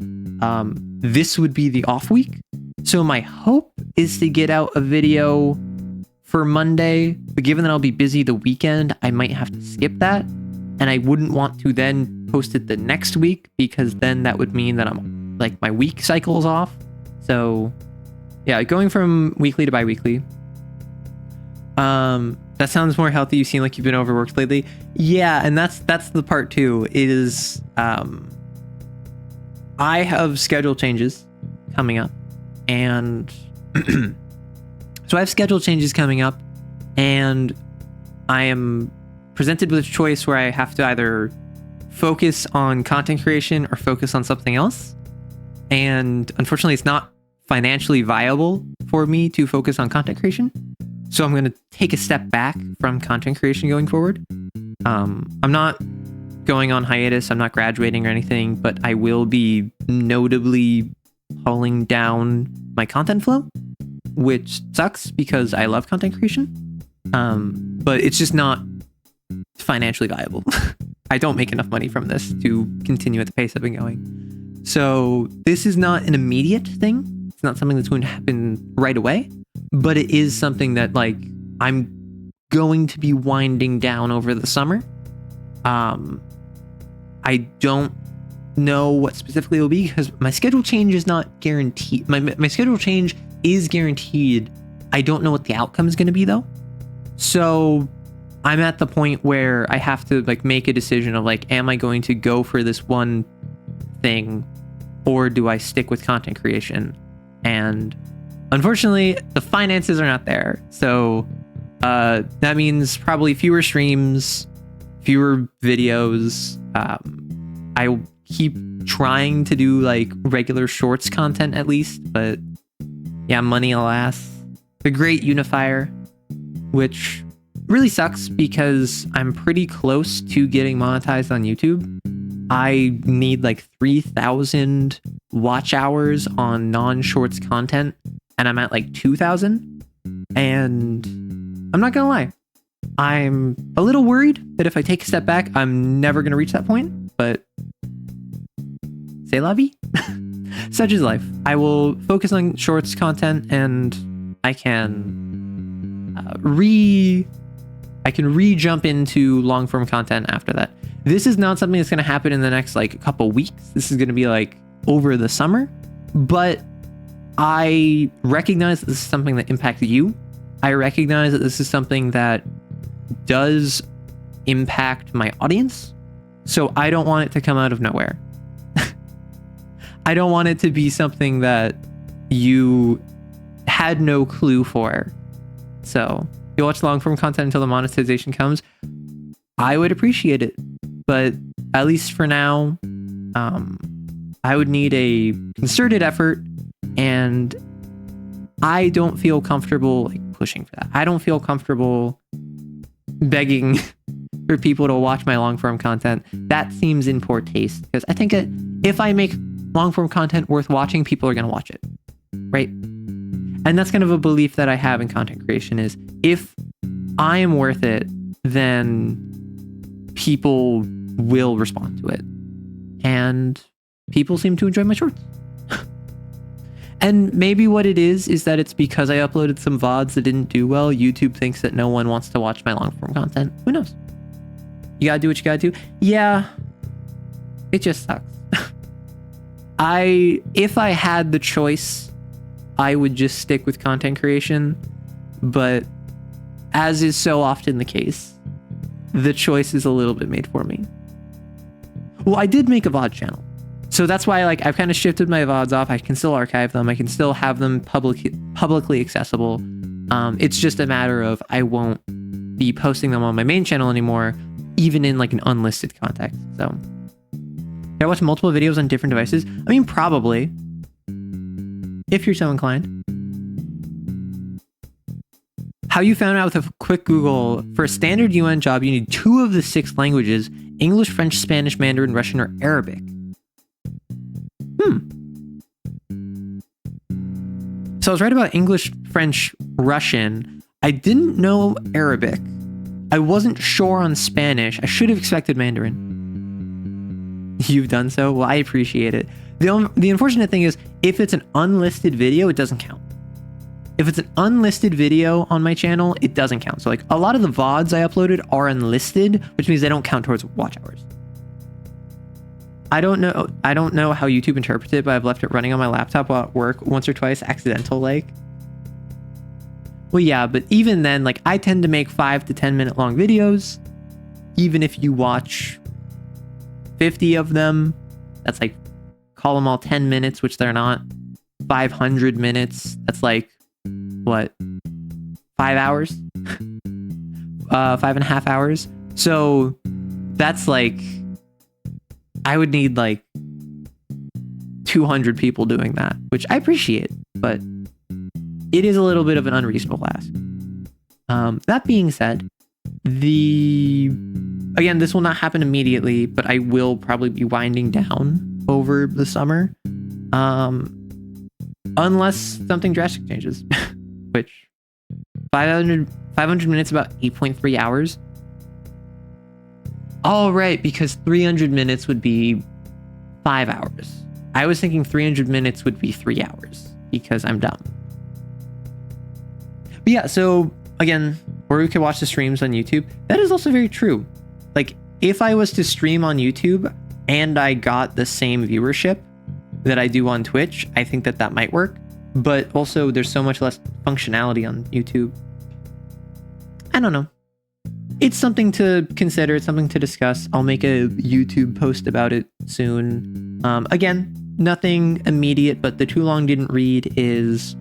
this would be the off week. So my hope is to get out a video for Monday, but given that I'll be busy the weekend, I might have to skip that. And I wouldn't want to then post it the next week, because then that would mean that I'm like, my week cycle is off. So yeah, going from weekly to bi-weekly. That sounds more healthy. You seem like you've been overworked lately. Yeah, and that's the part too, is I have schedule changes coming up, and so I have schedule changes coming up, and I am presented with a choice where I have to either focus on content creation or focus on something else. And unfortunately, it's not financially viable for me to focus on content creation. So I'm going to take a step back from content creation going forward. I'm not going on hiatus. I'm not graduating or anything, but I will be notably pulling down my content flow, which sucks because I love content creation. But it's just not financially viable. I don't make enough money from this to continue at the pace I've been going. So this is not an immediate thing. It's not something that's going to happen right away, but it is something that like I'm going to be winding down over the summer. I don't know what specifically it will be because my schedule change is not guaranteed. My schedule change is guaranteed. I don't know what the outcome is going to be though. So I'm at the point where I have to like make a decision of like, am I going to go for this one thing or do I stick with content creation? And unfortunately, the finances are not there. So that means probably fewer streams, fewer videos. I keep trying to do like regular shorts content at least, but yeah, money alas. The great unifier, which really sucks because I'm pretty close to getting monetized on YouTube. I need like 3,000 watch hours on non-shorts content, and I'm at like 2,000. And I'm not gonna lie, I'm a little worried that if I take a step back, I'm never gonna reach that point, but c'est la vie. Such is life. I will focus on shorts content and I can re-jump into long form content after that. This is not something that's going to happen in the next like couple weeks. This is going to be like over the summer, but I recognize that this is something that impacts you. I recognize that this is something that does impact my audience. So I don't want it to come out of nowhere. I don't want it to be something that you had no clue for. So you watch long form content until the monetization comes. I would appreciate it. But at least for now, I would need a concerted effort, and I don't feel comfortable like pushing for that. I don't feel comfortable begging for people to watch my long form content. That seems in poor taste because I think if I make long form content worth watching, people are going to watch it, right? And that's kind of a belief that I have in content creation is if I am worth it, then people will respond to it. And people seem to enjoy my shorts. And maybe what it is that it's because I uploaded some VODs that didn't do well. YouTube thinks that no one wants to watch my long form content. Who knows? You gotta do what you gotta do. Yeah, it just sucks. If I had the choice, I would just stick with content creation. But as is so often the case, the choice is a little bit made for me. Well, I did make a VOD channel. So that's why like I've kind of shifted my VODs off. I can still archive them. I can still have them publicly accessible. It's just a matter of I won't be posting them on my main channel anymore, even in like an unlisted context. So can I watch multiple videos on different devices? I mean, probably, if you're so inclined. How you found out with a quick Google, for a standard UN job, you need 2 of the 6 languages: English, French, Spanish, Mandarin, Russian, or Arabic. So I was right about English, French, Russian. I didn't know Arabic. I wasn't sure on Spanish. I should have expected Mandarin. You've done so? Well, I appreciate it. The unfortunate thing is, if it's an unlisted video, it doesn't count. If it's an unlisted video on my channel, it doesn't count. So like a lot of the VODs I uploaded are unlisted, which means they don't count towards watch hours. I don't know how YouTube interprets it, but I've left it running on my laptop while at work once or twice, accidental like. Well, yeah, but even then, like I tend to make 5 to 10 minute long videos. Even if you watch 50 of them, that's like, call them all 10 minutes, which they're not. 500 minutes, that's like, what, 5 hours? 5.5 hours. So that's like, I would need like 200 people doing that, which I appreciate, but it is a little bit of an unreasonable ask. That being said, again, this will not happen immediately, but I will probably be winding down over the summer. Unless something drastic changes, which 500 minutes, about 8.3 hours. All right, because 300 minutes would be 5 hours. I was thinking 300 minutes would be 3 hours because I'm dumb. But yeah, so again, or we could watch the streams on YouTube. That is also very true. Like, if I was to stream on YouTube and I got the same viewership that I do on Twitch, I think that might work. But also, there's so much less functionality on YouTube. I don't know. It's something to consider. It's something to discuss. I'll make a YouTube post about it soon. Again, nothing immediate, but the too long didn't read is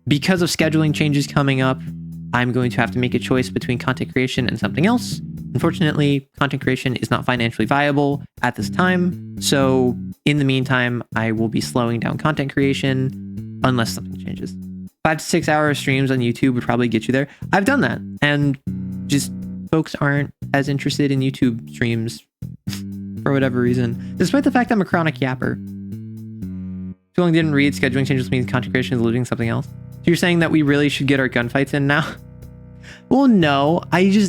because of scheduling changes coming up, I'm going to have to make a choice between content creation and something else. Unfortunately, content creation is not financially viable at this time. So in the meantime, I will be slowing down content creation unless something changes. 5 to 6 hour streams on YouTube would probably get you there. I've done that, and just folks aren't as interested in YouTube streams for whatever reason, despite the fact I'm a chronic yapper. Too long didn't read. Scheduling changes means content creation is losing something else. So you're saying that we really should get our gunfights in now? Well, no. I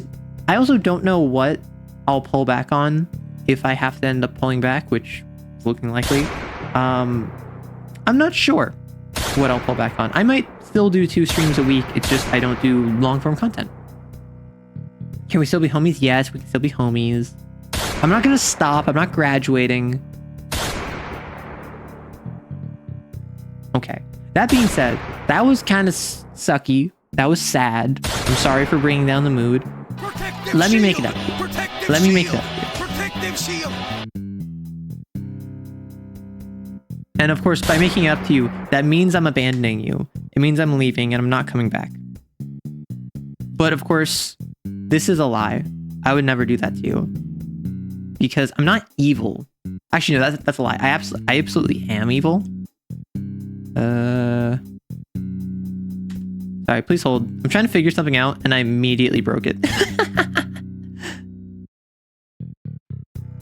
also don't know what I'll pull back on if I have to end up pulling back, which is looking likely. I'm not sure what I'll pull back on. I might still do 2 streams a week. It's just I don't do long form content. Can we still be homies? Yes, we can still be homies. I'm not gonna stop. I'm not graduating. Okay. That being said, that was kind of sucky. That was sad. I'm sorry for bringing down the mood. Let me make it up. Let me make it up. And of course, by making it up to you, that means I'm abandoning you. It means I'm leaving and I'm not coming back. But of course, this is a lie. I would never do that to you. Because I'm not evil. Actually, no, that's a lie. I absolutely am evil. Sorry, please hold. I'm trying to figure something out and I immediately broke it.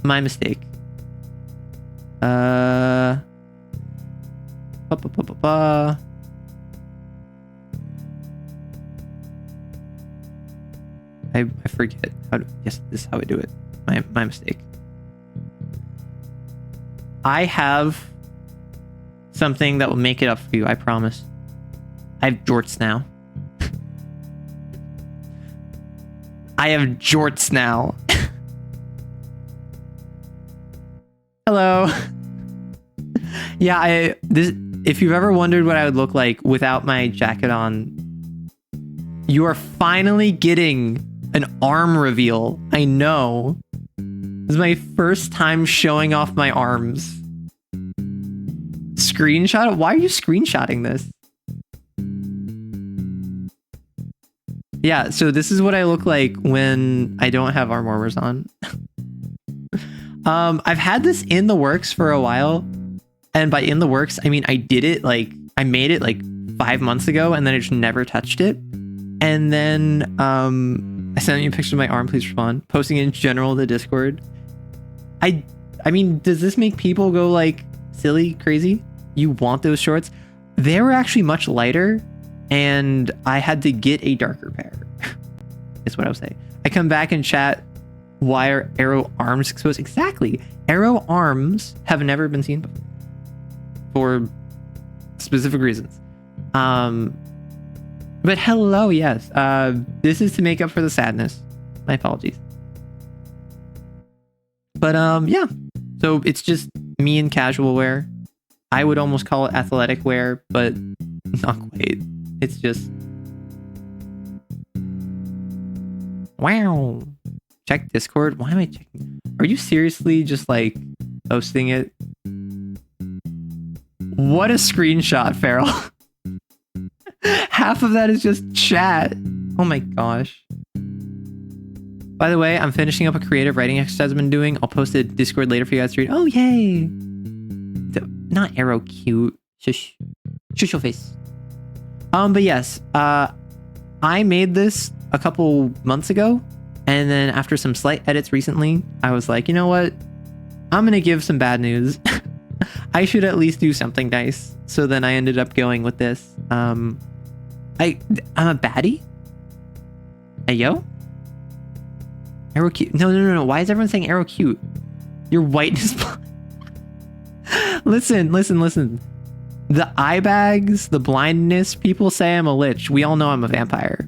My mistake. I forget how to, yes, this is how I do it. My mistake. I have something that will make it up for you, I promise. I have jorts now. I have jorts now. Hello. Yeah, if you've ever wondered what I would look like without my jacket on, you are finally getting an arm reveal. I know. This is my first time showing off my arms. Screenshot? Why are you screenshotting this? Yeah, so this is what I look like when I don't have arm warmers on. I've had this in the works for a while. And by in the works, I mean I did it I made it 5 months ago and then I just never touched it. And then I sent you a picture of my arm, please respond. Posting in general the Discord. I mean, does this make people go silly, crazy? You want those shorts? They were actually much lighter and I had to get a darker pair. Is what I was saying. I come back and chat, why are arrow arms exposed? Exactly. Arrow arms have never been seen before. For specific reasons. But hello, yes. This is to make up for the sadness. My apologies. But yeah. So it's just me in casual wear. I would almost call it athletic wear, but not quite. It's just... Wow. Check Discord? Why am I checking? Are you seriously just posting it? What a screenshot, Farrell. Half of that is just chat. Oh my gosh. By the way, I'm finishing up a creative writing exercise I've been doing. I'll post a Discord later for you guys to read. Oh, yay. Not arrow cute. Shush. Shush your face. But yes, I made this a couple months ago, and then after some slight edits recently, I was like, you know what? I'm gonna give some bad news. I should at least do something nice. So then I ended up going with this. I'm a baddie? Hey, yo? Arrow cute. No. Why is everyone saying arrow cute? Your whiteness. Listen. The eye bags, the blindness, people say I'm a lich. We all know I'm a vampire.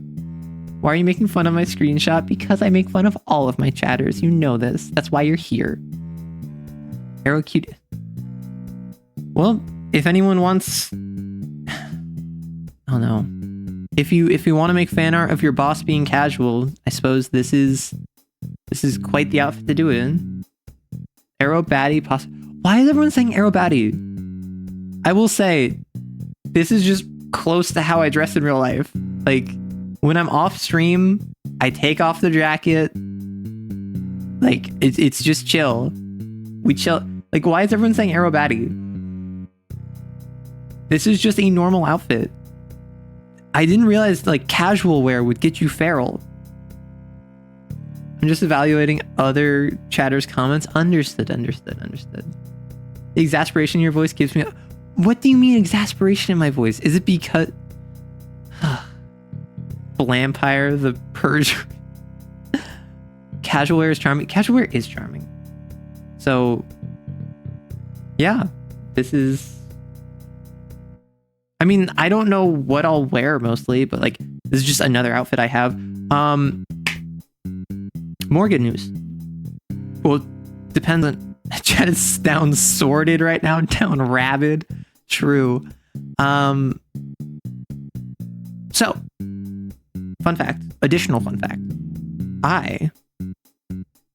Why are you making fun of my screenshot? Because I make fun of all of my chatters. You know this. That's why you're here. Arrow cute. Well, if anyone wants... Oh no. If you want to make fan art of your boss being casual, I suppose this is quite the outfit to do it in. Arrow baddie Why is everyone saying arrow baddie? I will say, this is just close to how I dress in real life. Like, when I'm off stream, I take off the jacket. Like, it's just chill. We chill. Like, why is everyone saying arrow baddie? This is just a normal outfit. I didn't realize, like, casual wear would get you feral. I'm just evaluating other chatters' comments. Understood. The exasperation in your voice gives me... What do you mean exasperation in my voice? Is it because... Blampire, the purge... Casual wear is charming. Casual wear is charming. So... Yeah. This is... I mean, I don't know what I'll wear mostly, but like, this is just another outfit I have. More good news. Well, depends on... Chat is down sorted right now, down rabid. True. So, fun fact, additional fun fact. I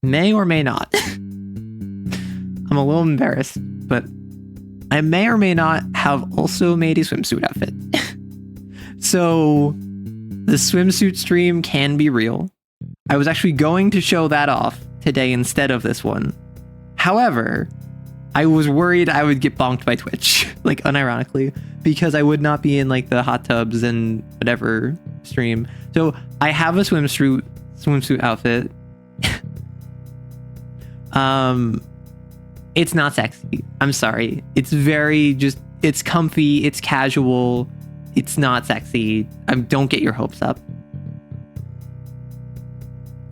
may or may not, I'm a little embarrassed, but I may or may not have also made a swimsuit outfit. So, the swimsuit stream can be real. I was actually going to show that off today instead of this one. However, I was worried I would get bonked by Twitch, like unironically, because I would not be in like the hot tubs and whatever stream. So I have a swimsuit outfit. It's not sexy. I'm sorry. It's very it's comfy. It's casual. It's not sexy. Don't get your hopes up.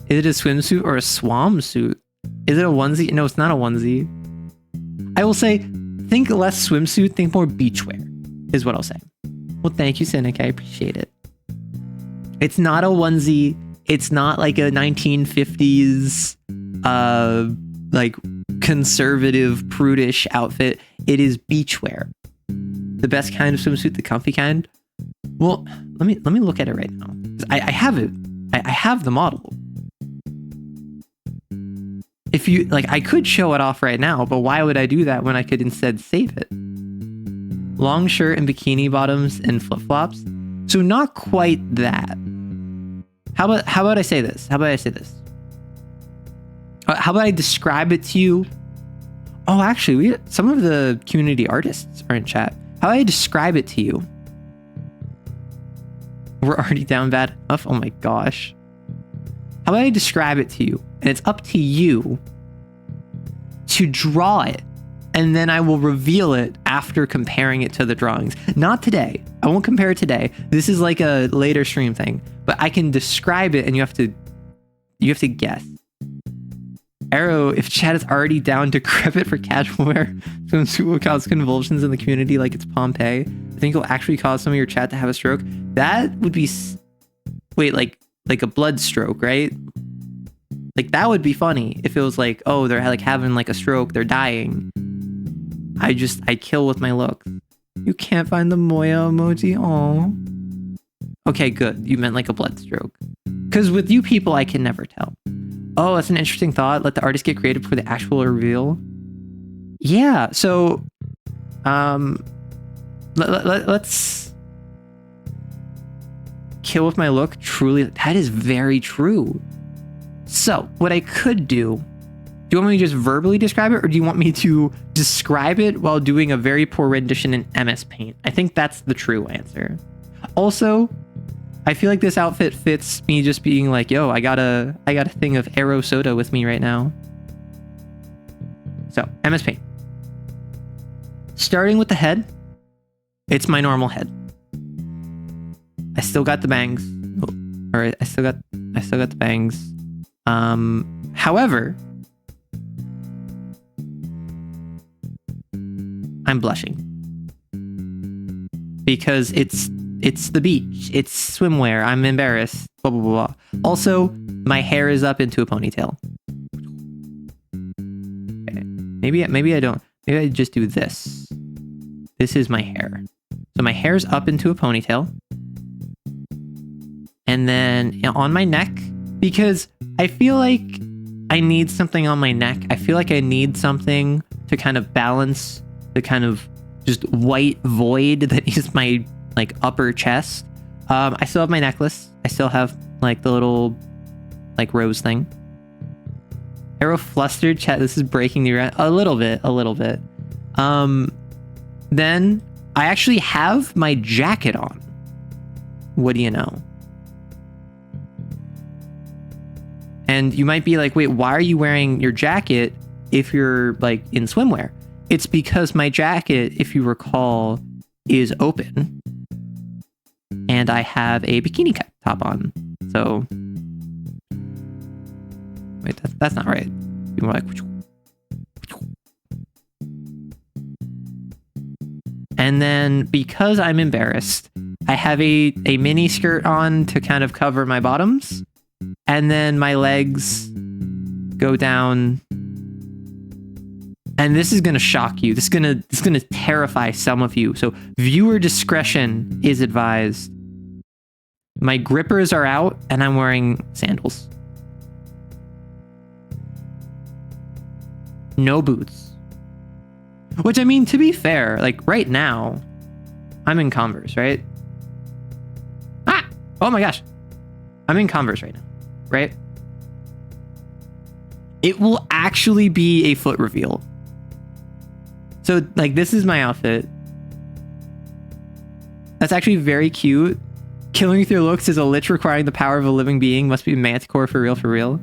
Is it a swimsuit or a swam suit? Is it a onesie? No, it's not a onesie. I will say, think less swimsuit, think more beachwear, is what I'll say. Well, thank you, Cynic. I appreciate it. It's not a onesie. It's not like a 1950s, like conservative, prudish outfit. It is beachwear. The best kind of swimsuit, the comfy kind. Well, let me look at it right now. I have it. I have the model. If you like, I could show it off right now, but why would I do that when I could instead save it? Long shirt and bikini bottoms and flip-flops. So not quite that. How about I say this? How about I describe it to you? Oh, actually, some of the community artists are in chat. How about I describe it to you? We're already down bad enough. Oh my gosh. How about I describe it to you? And it's up to you to draw it. And then I will reveal it after comparing it to the drawings. Not today. I won't compare it today. This is like a later stream thing. But I can describe it and you have to guess. Arrow, if chat is already down decrepit for casual wear, swimsuit will cause convulsions in the community like it's Pompeii. I think it'll actually cause some of your chat to have a stroke. That would be... Wait, like a blood stroke, right? Like, that would be funny if it was like, oh, they're like having like a stroke, they're dying. I kill with my look. You can't find the Moya emoji? Aw. Okay, good. You meant like a blood stroke. Because with you people, I can never tell. Oh, that's an interesting thought. Let the artist get creative for the actual reveal. Yeah, so... let's... Kill with my look. Truly, that is very true. So, what I could do you want me to just verbally describe it, or do you want me to describe it while doing a very poor rendition in MS Paint? I think that's the true answer. Also, I feel like this outfit fits me just being like, yo, I got a thing of Aero soda with me right now. So, MS Paint. Starting with the head, it's my normal head. I still got the bangs. Or I still got the bangs. However, I'm blushing. Because it's the beach. It's swimwear. I'm embarrassed. Blah, blah, blah, blah. Also, my hair is up into a ponytail. Okay. Maybe I don't. Maybe I just do this. This is my hair. So my hair's up into a ponytail. And then on my neck, because I feel like I need something on my neck. I feel like I need something to kind of balance the kind of just white void that is my like upper chest. I still have my necklace. I still have like the little like rose thing. Arrow flustered chat. This is breaking the a little bit. Then I actually have my jacket on. What do you know? And you might be like, wait, why are you wearing your jacket if you're like in swimwear? It's because my jacket, if you recall, is open. And I have a bikini top on. So, wait, that's not right. Be more like, and then because I'm embarrassed, I have a mini skirt on to kind of cover my bottoms. And then my legs go down. And this is going to shock you. This is going to terrify some of you. So viewer discretion is advised. My grippers are out and I'm wearing sandals. No boots. Which, I mean, to be fair, like right now, I'm in Converse, right? Ah! Oh my gosh. I'm in Converse right now, right? It will actually be a foot reveal. So, like, this is my outfit. That's actually very cute. Killing with your looks is a lich requiring the power of a living being. Must be manticore for real, for real.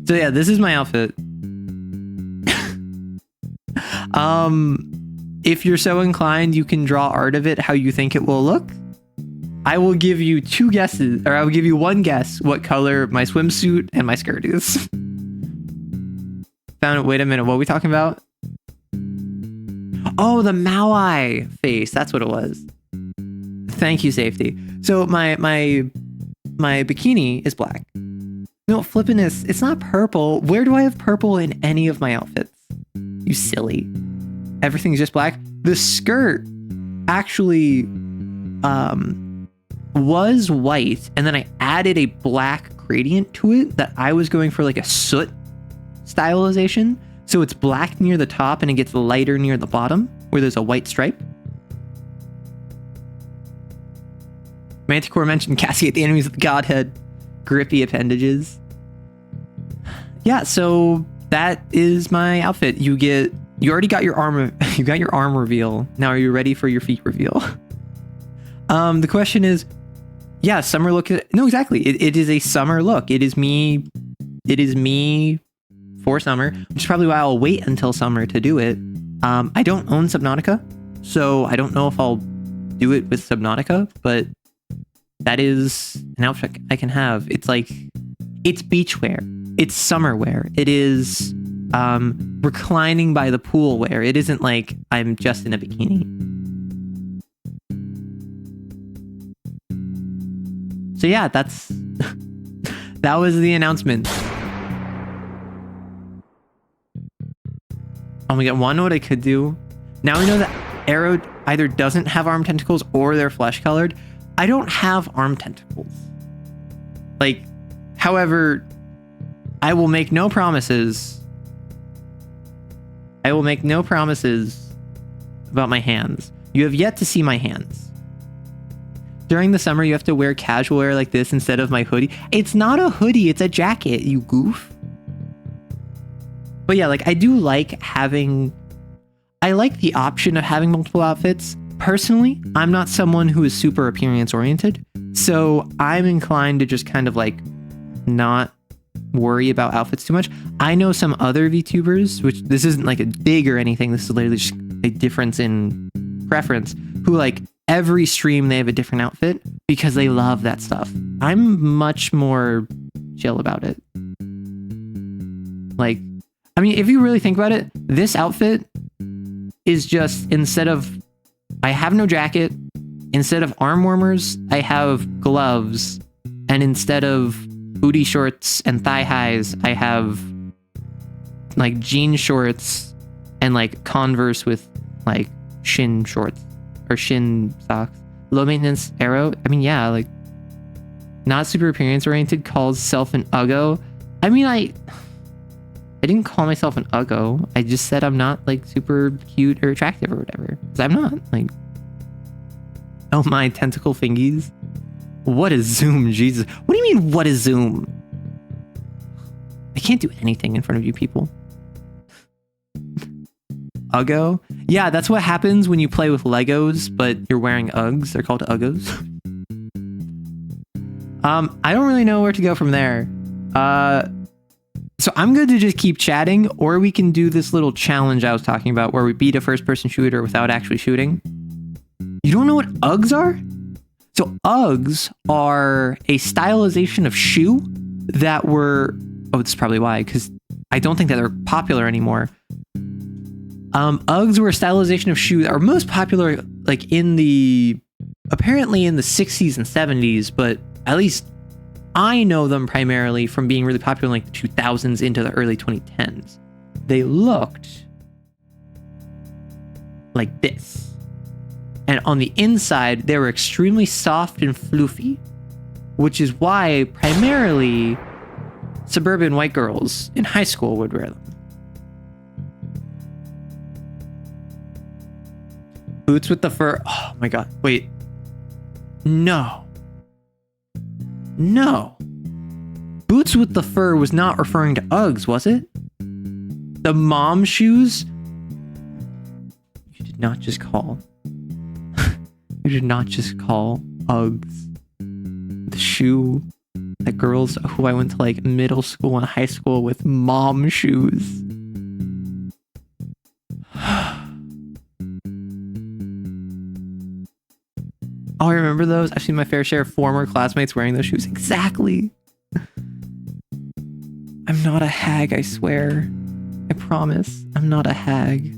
So yeah, this is my outfit. If you're so inclined, you can draw art of it how you think it will look. I will give you two guesses, or I will give you one guess what color my swimsuit and my skirt is. Found it. Wait a minute. What are we talking about? Oh, the Maui face. That's what it was. Thank you, safety. So my bikini is black. No, flippiness. It's not purple. Where do I have purple in any of my outfits? You silly. Everything's just black. The skirt actually was white, and then I added a black gradient to it that I was going for like a soot stylization. So it's black near the top and it gets lighter near the bottom where there's a white stripe. Manticore mentioned castigate the enemies of the godhead. Grippy appendages. Yeah, so that is my outfit. You already got your arm. You got your arm reveal. Now are you ready for your feet reveal? The question is, yeah, summer look. No, exactly. It is a summer look. It is me for summer, which is probably why I'll wait until summer to do it. I don't own Subnautica, so I don't know if I'll do it with Subnautica, but that is an outfit I can have. It's like, it's beach wear. It's summer wear. It is reclining by the pool wear. It isn't like I'm just in a bikini. So yeah, that's that was the announcement. Oh my god, wanna know what I could do? Now we know that Arrow either doesn't have arm tentacles or they're flesh colored. I don't have arm tentacles. Like, however, I will make no promises. I will make no promises about my hands. You have yet to see my hands. During the summer, you have to wear casual wear like this instead of my hoodie. It's not a hoodie, it's a jacket, you goof. But yeah, like, I do like having... I like the option of having multiple outfits. Personally, I'm not someone who is super appearance oriented. So I'm inclined to just kind of like not worry about outfits too much. I know some other VTubers, which this isn't like a dig or anything. This is literally just a difference in preference, who like every stream they have a different outfit because they love that stuff. I'm much more chill about it. Like, I mean, if you really think about it, this outfit is just, instead of, I have no jacket, instead of arm warmers, I have gloves, and instead of booty shorts and thigh highs, I have like jean shorts and like Converse with like shin shorts or shin socks. Low maintenance arrow. I mean, yeah, like not super appearance oriented, calls self an uggo. I mean, I didn't call myself an uggo. I just said I'm not like super cute or attractive or whatever. Because I'm not. Like, oh my tentacle fingies. What is Zoom? Jesus. What do you mean, what is Zoom? I can't do anything in front of you people. Uggo? Yeah, that's what happens when you play with Legos, but you're wearing Uggs. They're called Uggos. I don't really know where to go from there. So I'm good to just keep chatting, or we can do this little challenge I was talking about where we beat a first-person shooter without actually shooting. You don't know what Uggs are? So Uggs are a stylization of shoe that were... Oh, this is probably why, because I don't think that they're popular anymore. Uggs were a stylization of shoe that were most popular like apparently in the 60s and 70s, but at least I know them primarily from being really popular in like the 2000s into the early 2010s. They looked like this. And on the inside, they were extremely soft and floofy, which is why primarily suburban white girls in high school would wear them. Boots with the fur. Oh my god. Wait. No. No. Boots with the fur was not referring to Uggs, was it? The mom shoes? You did not just call. You did not just call Uggs the shoe that girls who I went to like middle school and high school with mom shoes. Oh, I remember those. I've seen my fair share of former classmates wearing those shoes. Exactly. I'm not a hag, I swear. I promise. I'm not a hag.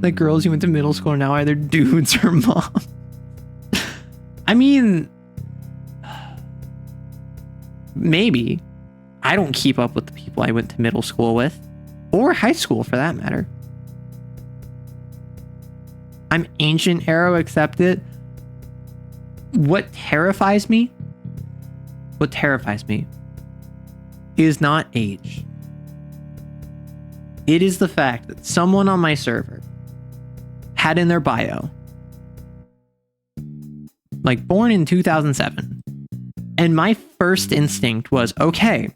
The girls you went to middle school are now either dudes or moms. I mean, maybe. I don't keep up with the people I went to middle school with, or high school for that matter. I'm ancient arrow, accept it. What terrifies me is not age. It is the fact that someone on my server had in their bio, like born in 2007. And my first instinct was, okay,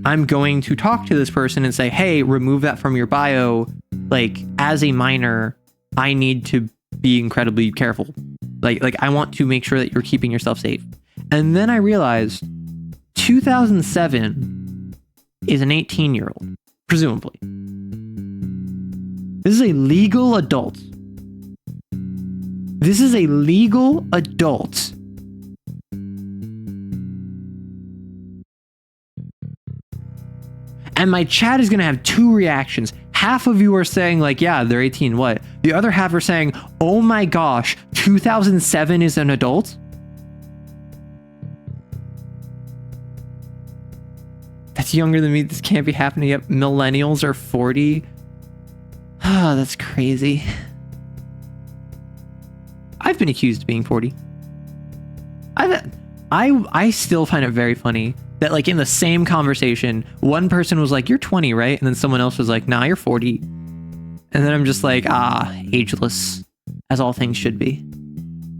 I'm going to talk to this person and say, hey, remove that from your bio. Like, as a minor, I need to be incredibly careful. Like I want to make sure that you're keeping yourself safe. And then I realized 2007 is an 18-year-old, presumably. This is a legal adult. This is a legal adult. And my chat is going to have two reactions. Half of you are saying like, yeah, they're 18, what? The other half are saying, oh my gosh, 2007 is an adult? That's younger than me. This can't be happening yet. Millennials are 40. Ah, that's crazy. I've been accused of being 40. I still find it very funny that like in the same conversation, one person was like, you're 20, right? And then someone else was like, nah, you're 40. And then I'm just like, ageless, as all things should be.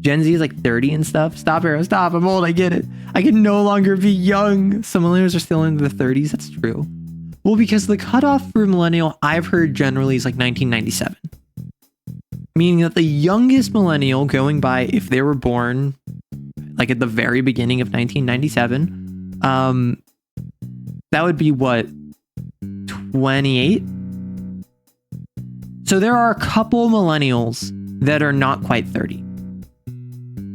Gen Z is like 30 and stuff. Stop, Arrow, stop. I'm old. I get it. I can no longer be young. Some millennials are still in the 30s. That's true. Well, because the cutoff for millennial, I've heard generally is like 1997. Meaning that the youngest millennial going by, if they were born like at the very beginning of 1997. That would be what, 28? So there are a couple millennials that are not quite 30.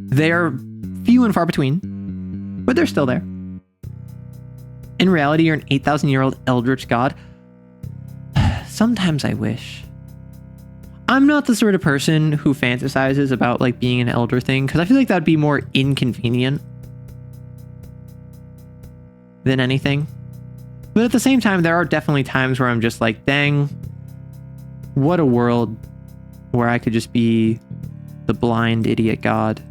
They're few and far between, but they're still there. In reality, you're an 8,000-year-old eldritch god. Sometimes I wish. I'm not the sort of person who fantasizes about like being an elder thing, because I feel like that'd be more inconvenient than anything. But at the same time, there are definitely times where I'm just like, dang, what a world where I could just be the blind idiot god,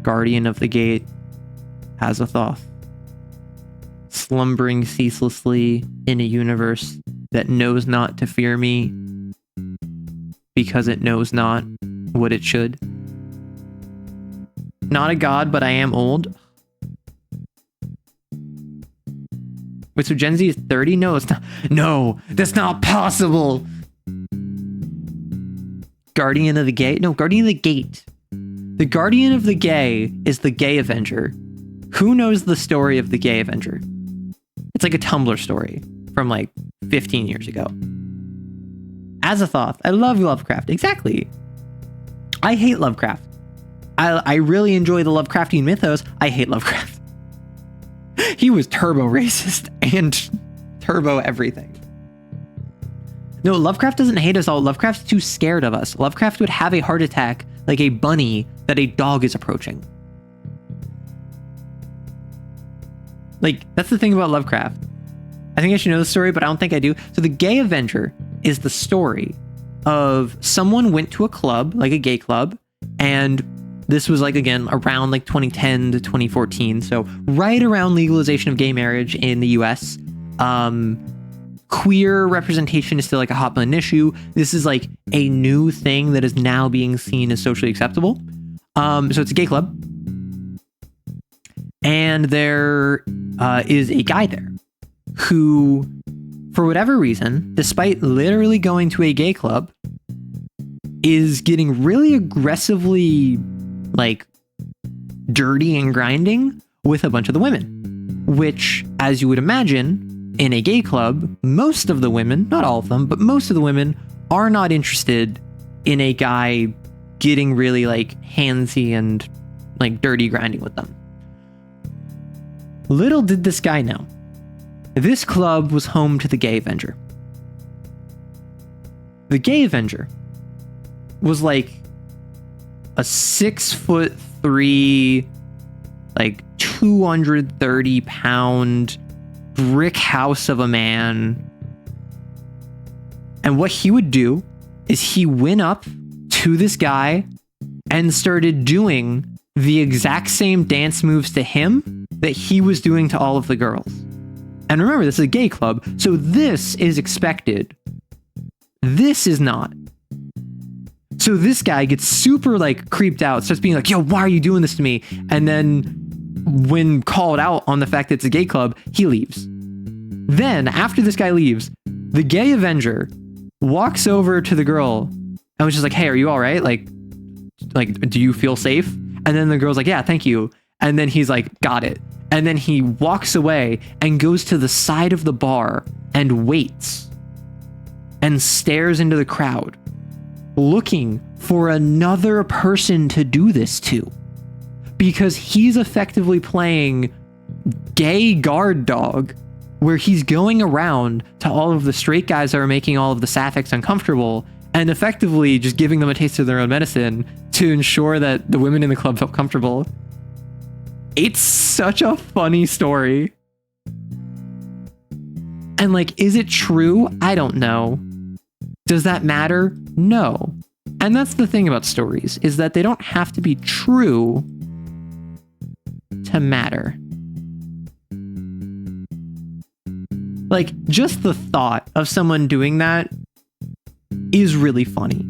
guardian of the gate, Azathoth, slumbering ceaselessly in a universe that knows not to fear me because it knows not what it should. Not a god, but I am old. Wait, so Gen Z is 30? No, it's not. No, that's not possible. Guardian of the Gate? No, Guardian of the Gate. The Guardian of the Gay is the Gay Avenger. Who knows the story of the Gay Avenger? It's like a Tumblr story from like 15 years ago. Azathoth. I love Lovecraft. Exactly. I hate Lovecraft. I really enjoy the Lovecraftian mythos. I hate Lovecraft. He was turbo racist and turbo everything. No, Lovecraft doesn't hate us all. Lovecraft's too scared of us. Lovecraft would have a heart attack like a bunny that a dog is approaching. Like, that's the thing about Lovecraft. I think I should know the story, but I don't think I do. So the Gay Avenger is the story of someone went to a club, like a gay club, and this was like, again, around like 2010 to 2014. So right around legalization of gay marriage in the US. Queer representation is still like a hot button issue. This is like a new thing that is now being seen as socially acceptable. So it's a gay club. And there is a guy there who, for whatever reason, despite literally going to a gay club, is getting really aggressively like dirty and grinding with a bunch of the women, which, as you would imagine, in a gay club, most of the women, not all of them, but most of the women are not interested in a guy getting really like handsy and like dirty grinding with them. Little did this guy know, this club was home to the Gay Avenger. The Gay Avenger was like a 6'3", like 230-pound brick house of a man. And what he would do is he went up to this guy and started doing the exact same dance moves to him that he was doing to all of the girls. And remember, this is a gay club, so this is expected. This is not. So this guy gets super like creeped out, starts being like, yo, why are you doing this to me? And then when called out on the fact that it's a gay club, he leaves. Then after this guy leaves, the Gay Avenger walks over to the girl and was just like, hey, are you all right? Like, do you feel safe? And then the girl's like, yeah, thank you. And then he's like, got it. And then he walks away and goes to the side of the bar and waits and stares into the crowd, looking for another person to do this to, because he's effectively playing gay guard dog, where he's going around to all of the straight guys that are making all of the sapphics uncomfortable and effectively just giving them a taste of their own medicine to ensure that the women in the club felt comfortable. It's such a funny story. And like, is it true? I don't know. Does that matter? No. And that's the thing about stories, is that they don't have to be true to matter. Like, just the thought of someone doing that is really funny.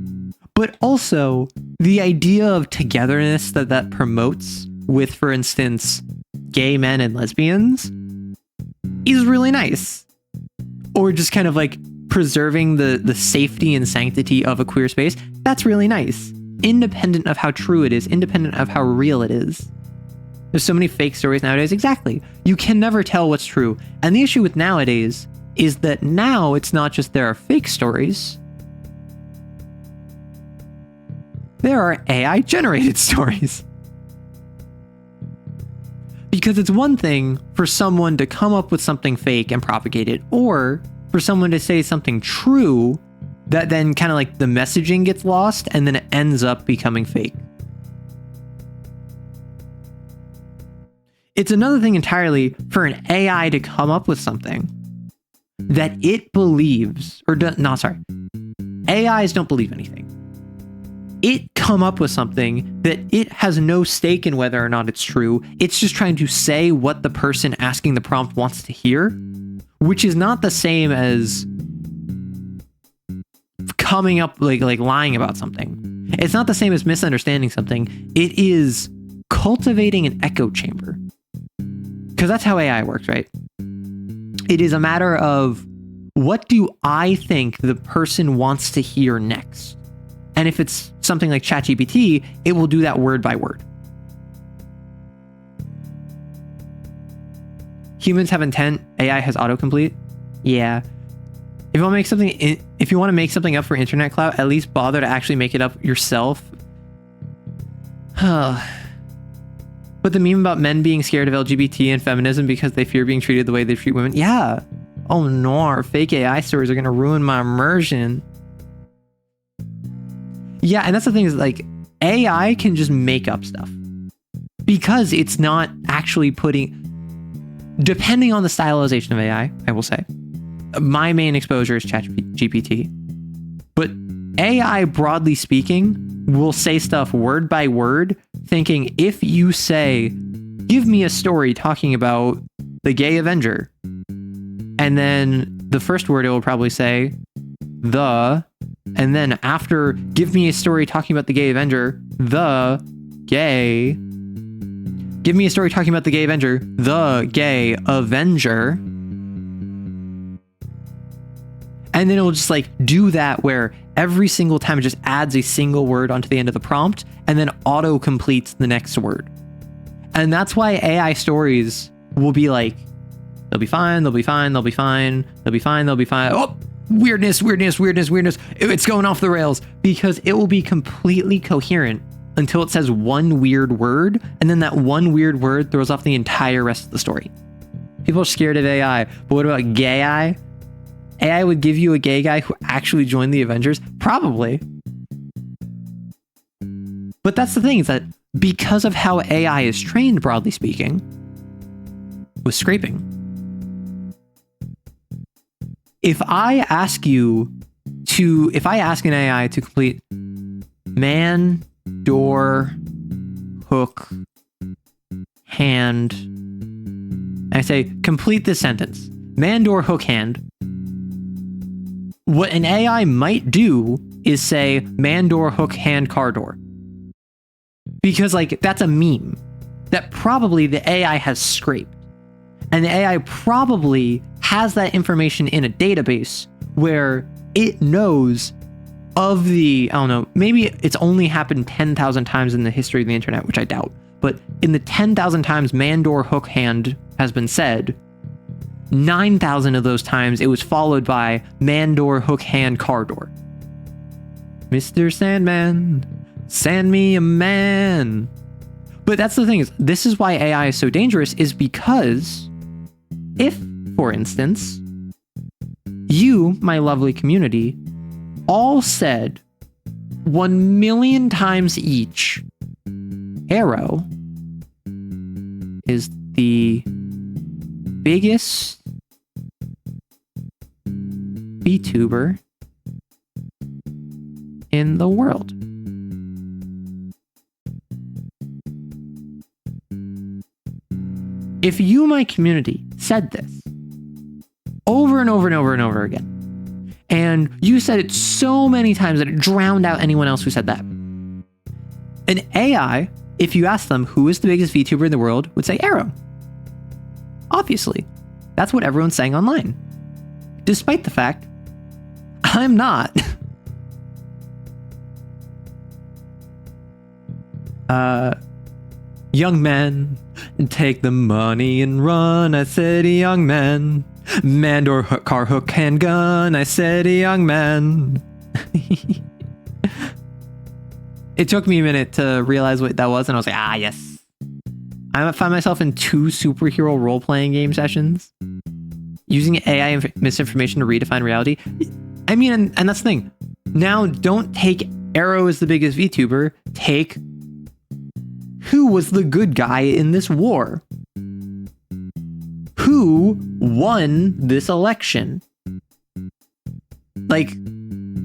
But also, the idea of togetherness that promotes with, for instance, gay men and lesbians is really nice. Or just kind of like preserving the safety and sanctity of a queer space. That's really nice. independent of how true it is, independent of how real it is. There's so many fake stories nowadays. Exactly. You can never tell what's true. And the issue with nowadays is that now it's not just there are fake stories. There are AI generated stories. Because it's one thing for someone to come up with something fake and propagate it, or for someone to say something true that then kind of like the messaging gets lost and then it ends up becoming fake. It's another thing entirely for an AI to come up with something that it believes, AIs don't believe anything. It come up with something that it has no stake in whether or not it's true. It's just trying to say what the person asking the prompt wants to hear, which is not the same as coming up like lying about something. It's not the same as misunderstanding something. It is cultivating an echo chamber. Because that's how AI works, right? It is a matter of, what do I think the person wants to hear next? And if it's something like ChatGPT, it will do that word by word. Humans have intent, AI has autocomplete. Yeah. If you want to make something up for internet clout, at least bother to actually make it up yourself. But the meme about men being scared of LGBT and feminism because they fear being treated the way they treat women. Yeah. Oh no, our fake AI stories are going to ruin my immersion. Yeah, and that's the thing is, like, AI can just make up stuff. Because it's not actually depending on the stylization of AI, I will say. My main exposure is ChatGPT. But AI, broadly speaking, will say stuff word by word, thinking if you say, give me a story talking about the gay Avenger, and then the first word it will probably say, and then after, give me a story talking about the gay Avenger, give me a story talking about the gay Avenger, the gay Avenger. And then it will just like do that where every single time it just adds a single word onto the end of the prompt and then auto completes the next word. And that's why AI stories will be like, they'll be fine, they'll be fine, they'll be fine, they'll be fine, they'll be fine. Oh, weirdness. It's going off the rails, because it will be completely coherent until it says one weird word, and then that one weird word throws off the entire rest of the story. People are scared of AI, but what about gay AI? AI would give you a gay guy who actually joined the Avengers? Probably. But that's the thing, is that because of how AI is trained, broadly speaking, with scraping, if I ask an AI to complete man, door, hook, hand, and I say, complete this sentence, man, door, hook, hand, what an AI might do is say, man, door, hook, hand, car door. Because, like, that's a meme that probably the AI has scraped. And the AI probably has that information in a database where it knows of the, I don't know, maybe it's only happened 10,000 times in the history of the internet, which I doubt. But in the 10,000 times man, door, hook, hand has been said, 9,000 of those times it was followed by man, door, hook, hand, car door. Mr. Sandman, sand me a man. But that's the thing, is this is why AI is so dangerous, is because if, for instance, you, my lovely community, all said 1 million times each, Arrow is the biggest VTuber in the world. If you, my community, said this over and over and over and over again, and you said it so many times that it drowned out anyone else who said that, an AI, if you ask them who is the biggest VTuber in the world, would say Arrow. Obviously, that's what everyone's saying online. Despite the fact, I'm not. Young man, take the money and run. I said, young man, man or car, hook, and gun. I said, young man. It took me a minute to realize what that was, and I was like, yes. I found myself in 2 superhero role-playing game sessions using AI misinformation to redefine reality. I mean, and that's the thing. Now, don't take Arrow as the biggest VTuber. Take who was the good guy in this war? Who won this election? Like,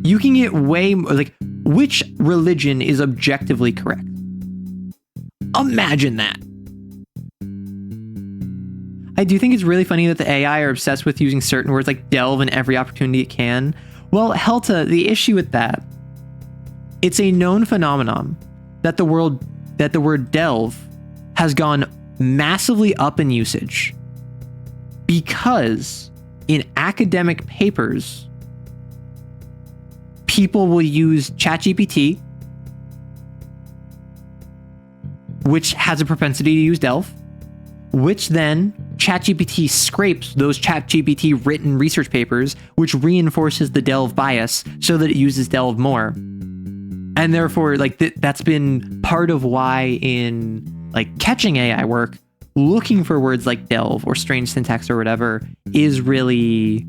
you can get way more, like, which religion is objectively correct? Imagine that. I do think it's really funny that the AI are obsessed with using certain words like delve in every opportunity it can. Well, Helta, the issue with that, it's a known phenomenon that the word delve has gone massively up in usage because in academic papers, people will use ChatGPT, which has a propensity to use delve, which then ChatGPT scrapes those ChatGPT written research papers, which reinforces the delve bias so that it uses delve more. And therefore, like, that's been part of why in like catching AI work, looking for words like delve or strange syntax or whatever is really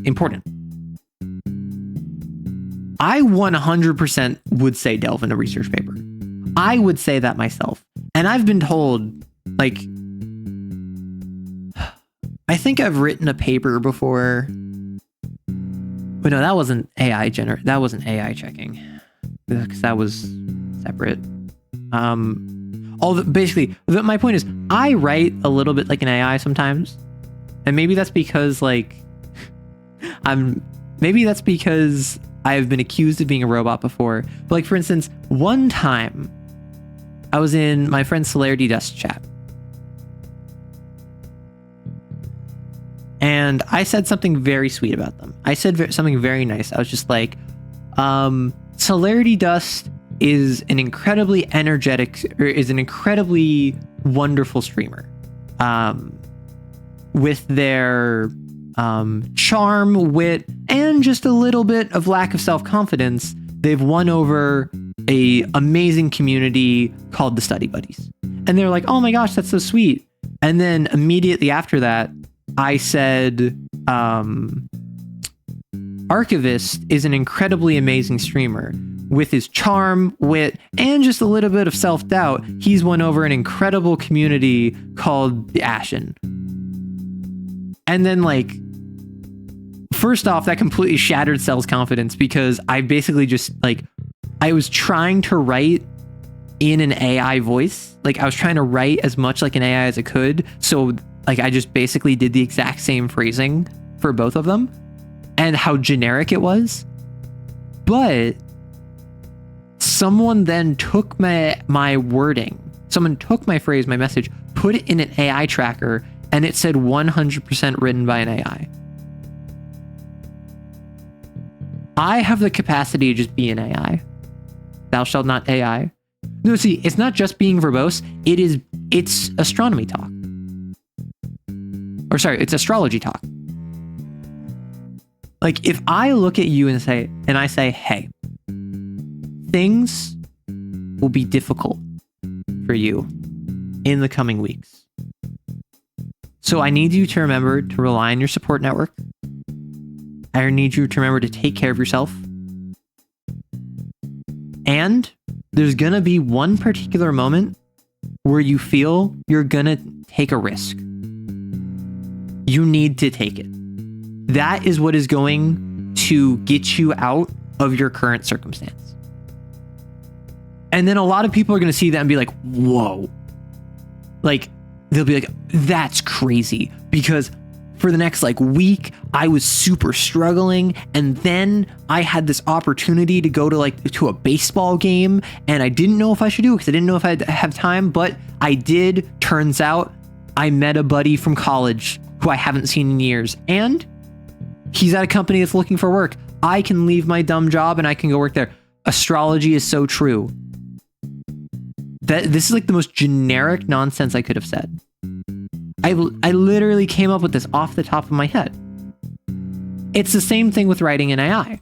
important. I 100% would say delve in a research paper. I would say that myself. And I've been told, like, I think I've written a paper before. But no, that wasn't AI that wasn't AI checking. Because that was separate. Basically, my point is, I write a little bit like an AI sometimes. And maybe that's because, like, maybe that's because I've been accused of being a robot before. But, like, for instance, one time I was in my friend Celerity Dust chat. And I said something very sweet about them. I said something very nice. I was just like, Celerity Dust is an incredibly wonderful streamer. With their charm, wit, and just a little bit of lack of self-confidence, they've won over a amazing community called the Study Buddies. And they're like, oh my gosh, that's so sweet. And then immediately after that, I said, Archivist is an incredibly amazing streamer. With his charm, wit, and just a little bit of self-doubt, he's won over an incredible community called the Ashen. And then, like, first off, that completely shattered Cell's confidence because I basically just, like, I was trying to write in an AI voice. Like, I was trying to write as much like an AI as I could. So, like, I just basically did the exact same phrasing for both of them and how generic it was. But someone then took my wording. Someone took my phrase, my message, put it in an AI tracker, and it said 100% written by an AI. I have the capacity to just be an AI. Thou shalt not AI. No, see, it's not just being verbose. It's astronomy talk. Or sorry, it's astrology talk. Like, if I look at you and I say, hey, things will be difficult for you in the coming weeks. So I need you to remember to rely on your support network. I need you to remember to take care of yourself. And there's going to be one particular moment where you feel you're going to take a risk. You need to take it. That is what is going to get you out of your current circumstance. And then a lot of people are going to see that and be like, whoa. Like, they'll be like, that's crazy. Because for the next like week, I was super struggling. And then I had this opportunity to go to a baseball game. And I didn't know if I should do it because I didn't know if I'd have time. But I did. Turns out I met a buddy from college who I haven't seen in years. And he's at a company that's looking for work. I can leave my dumb job and I can go work there. Astrology is so true. This is like the most generic nonsense I could have said. I literally came up with this off the top of my head. It's the same thing with writing an AI.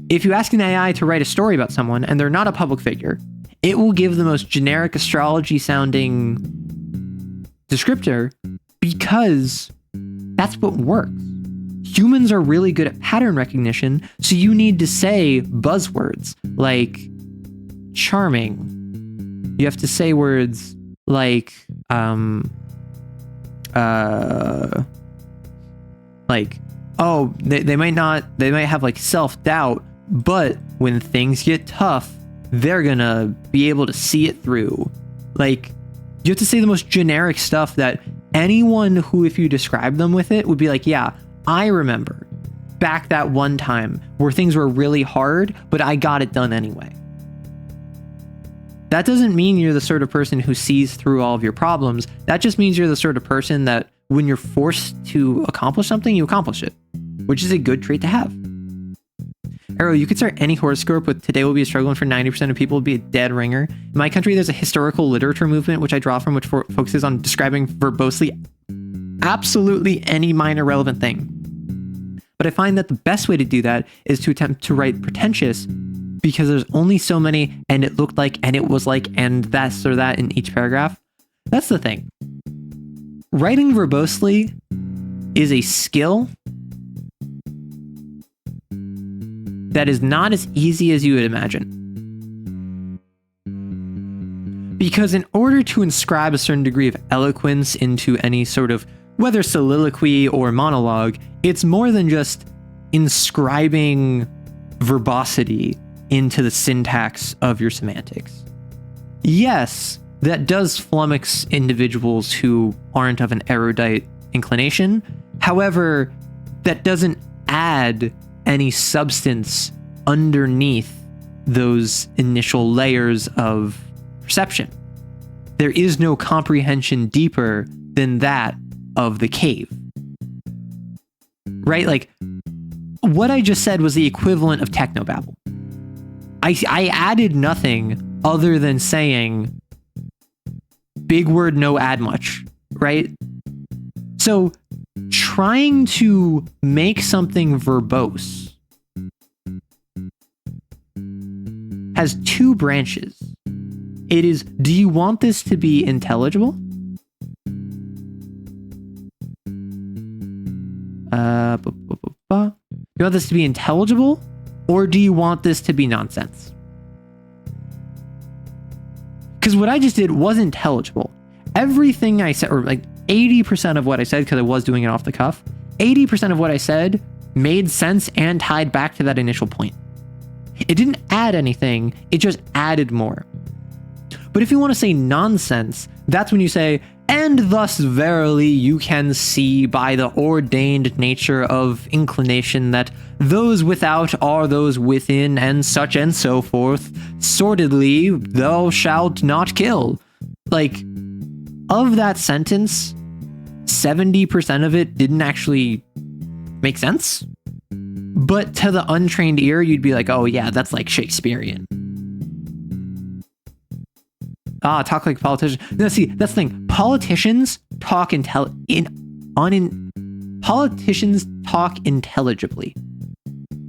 If you ask an AI to write a story about someone and they're not a public figure, it will give the most generic astrology sounding descriptor because that's what works. Humans are really good at pattern recognition, so you need to say buzzwords like charming. You have to say words like oh, they might have like self-doubt, but when things get tough, they're gonna be able to see it through. Like, you have to say the most generic stuff that anyone who, if you describe them with it, would be like, yeah, I remember back that one time where things were really hard, but I got it done anyway. That doesn't mean you're the sort of person who sees through all of your problems. That just means you're the sort of person that when you're forced to accomplish something, you accomplish it, which is a good trait to have. Arrow, you could start any horoscope with "today will be a struggle and for 90% of people will be a dead ringer." In my country, there's a historical literature movement, which I draw from, which focuses on describing verbosely absolutely any minor relevant thing. But I find that the best way to do that is to attempt to write pretentious, because there's only so many "and it looked like," "and it was like," and this or that in each paragraph. That's the thing. Writing verbosely is a skill that is not as easy as you would imagine. Because in order to inscribe a certain degree of eloquence into any sort of, whether soliloquy or monologue, it's more than just inscribing verbosity into the syntax of your semantics. Yes, that does flummox individuals who aren't of an erudite inclination. However, that doesn't add any substance underneath those initial layers of perception. There is no comprehension deeper than that of the cave. Right? Like, what I just said was the equivalent of technobabble. I added nothing other than saying big word, no add much, right? So trying to make something verbose has two branches. It is, do you want this to be intelligible? Do you want this to be intelligible, or do you want this to be nonsense? Because what I just did was intelligible. Everything I said, or like 80% of what I said, because I was doing it off the cuff, 80% of what I said made sense and tied back to that initial point. It didn't add anything, it just added more. But if you want to say nonsense, that's when you say, "and thus verily you can see by the ordained nature of inclination that those without are those within, and so forth. Sordidly, thou shalt not kill." Like, of that sentence, 70% of it didn't actually make sense. But to the untrained ear, you'd be like, oh yeah, that's like Shakespearean. Talk like politicians. No, see, that's the thing. Politicians talk politicians talk intelligibly.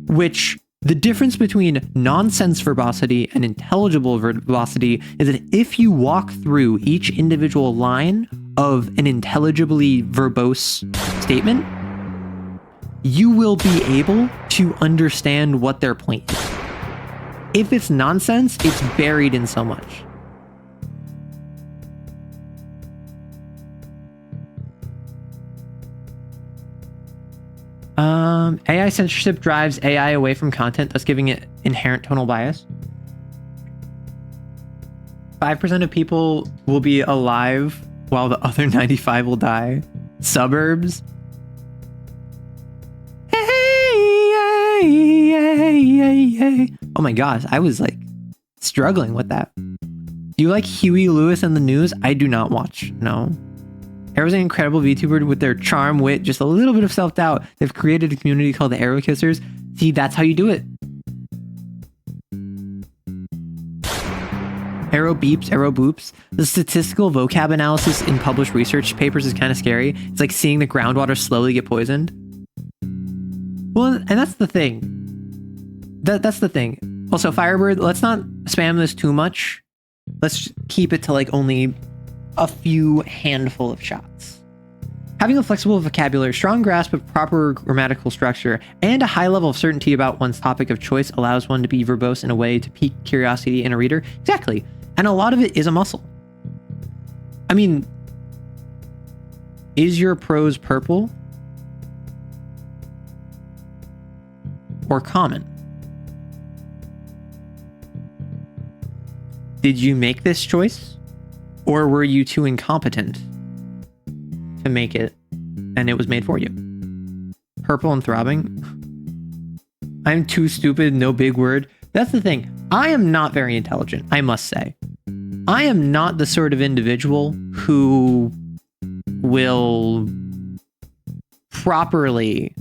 Which, the difference between nonsense verbosity and intelligible verbosity is that if you walk through each individual line of an intelligibly verbose statement, you will be able to understand what their point is. If it's nonsense, it's buried in so much. AI censorship drives AI away from content, thus giving it inherent tonal bias. 5% of people will be alive while the other 95 will die. Suburbs. Oh my gosh, I was like struggling with that. Do you like Huey Lewis and the News? I do not watch, no. Arrow's an incredible VTuber with their charm, wit, just a little bit of self-doubt. They've created a community called the Arrow Kissers. See, that's how you do it. Arrow beeps, arrow boops. The statistical vocab analysis in published research papers is kind of scary. It's like seeing the groundwater slowly get poisoned. Well, and that's the thing. That's the thing. Also, Firebird, let's not spam this too much. Let's keep it to like only a few handful of shots. Having a flexible vocabulary, strong grasp of proper grammatical structure, and a high level of certainty about one's topic of choice allows one to be verbose in a way to pique curiosity in a reader. Exactly. And a lot of it is a muscle. I mean, is your prose purple or common? Did you make this choice, or were you too incompetent to make it and it was made for you? Purple and throbbing. I'm too stupid, no big word. That's the thing. I am not very intelligent, I must say. I am not the sort of individual who will properly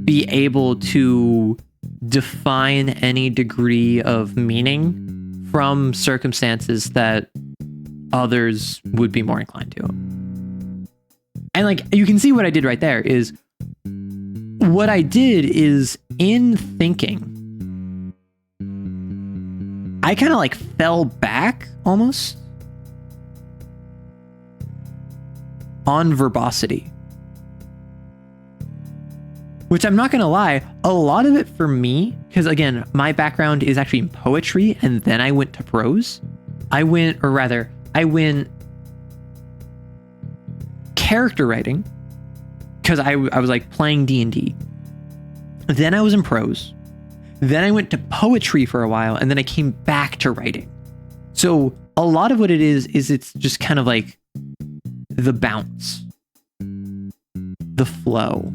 be able to define any degree of meaning from circumstances that others would be more inclined to. And like, you can see what I did right there is what I did is in thinking, I kind of like fell back almost on verbosity. Which I'm not going to lie, a lot of it for me, because again, my background is actually in poetry and then I went to prose. I went character writing because I was like playing D&D. Then I was in prose. Then I went to poetry for a while and then I came back to writing. So a lot of what it is it's just kind of like the bounce, the flow,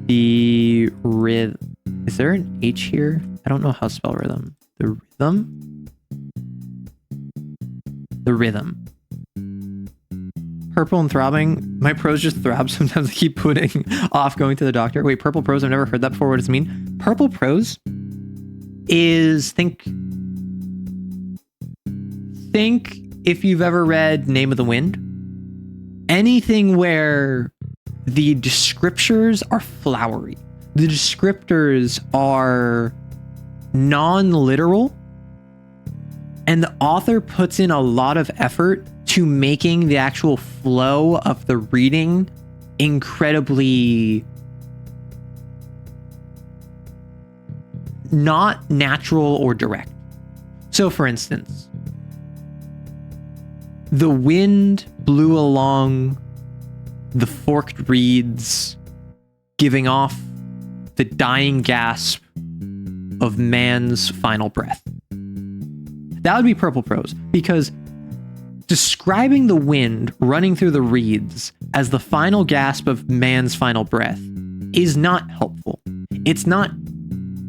the rhythm. Is there an H here? I don't know how to spell rhythm. The rhythm? The rhythm. Purple and throbbing. My prose just throbs. Sometimes I keep putting off going to the doctor. Wait, purple prose? I've never heard that before. What does it mean? Purple prose is think if you've ever read Name of the Wind. Anything where the descriptors are flowery. The descriptors are non-literal. And the author puts in a lot of effort to making the actual flow of the reading incredibly not natural or direct. So for instance, the wind blew along the forked reeds, giving off the dying gasp of man's final breath. That would be purple prose, because describing the wind running through the reeds as the final gasp of man's final breath is not helpful. It's not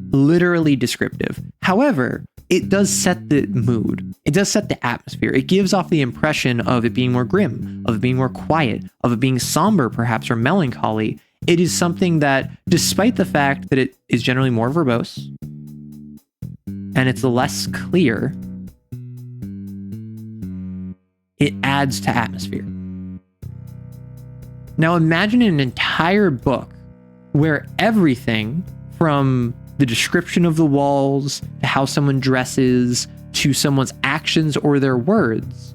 literally descriptive. However, it does set the mood. It does set the atmosphere. It gives off the impression of it being more grim, of it being more quiet, of it being somber perhaps, or melancholy. It is something that, despite the fact that it is generally more verbose and it's less clear, it adds to atmosphere. Now imagine an entire book where everything from the description of the walls to how someone dresses to someone's actions or their words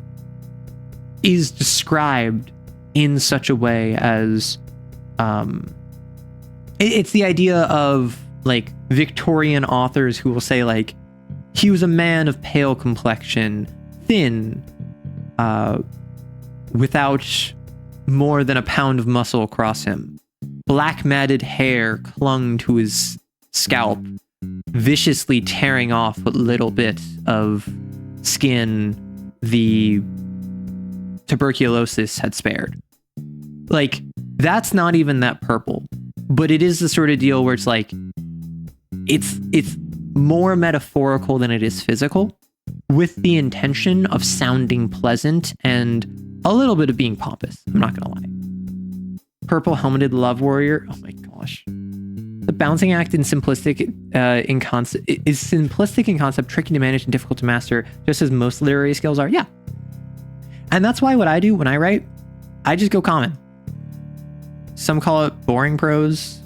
is described in such a way as it's the idea of like Victorian authors who will say like, he was a man of pale complexion, thin, without more than a pound of muscle across him. Black matted hair clung to his scalp, viciously tearing off what little bit of skin the tuberculosis had spared. Like, that's not even that purple, but it is the sort of deal where it's like, it's more metaphorical than it is physical, with the intention of sounding pleasant and a little bit of being pompous. I'm not gonna lie. Purple helmeted love warrior. Oh my gosh. The balancing act in simplistic in concept is simplistic in concept, tricky to manage, and difficult to master, just as most literary skills are. Yeah. And that's why what I do when I write, I just go common. Some call it boring prose.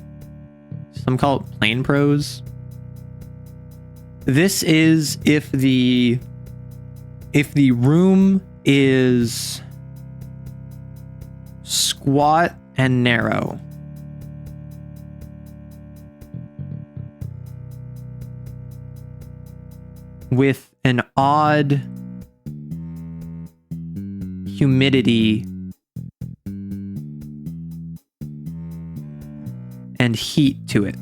Some call it plain prose. This is if the room is squat and narrow. With an odd humidity and heat to it.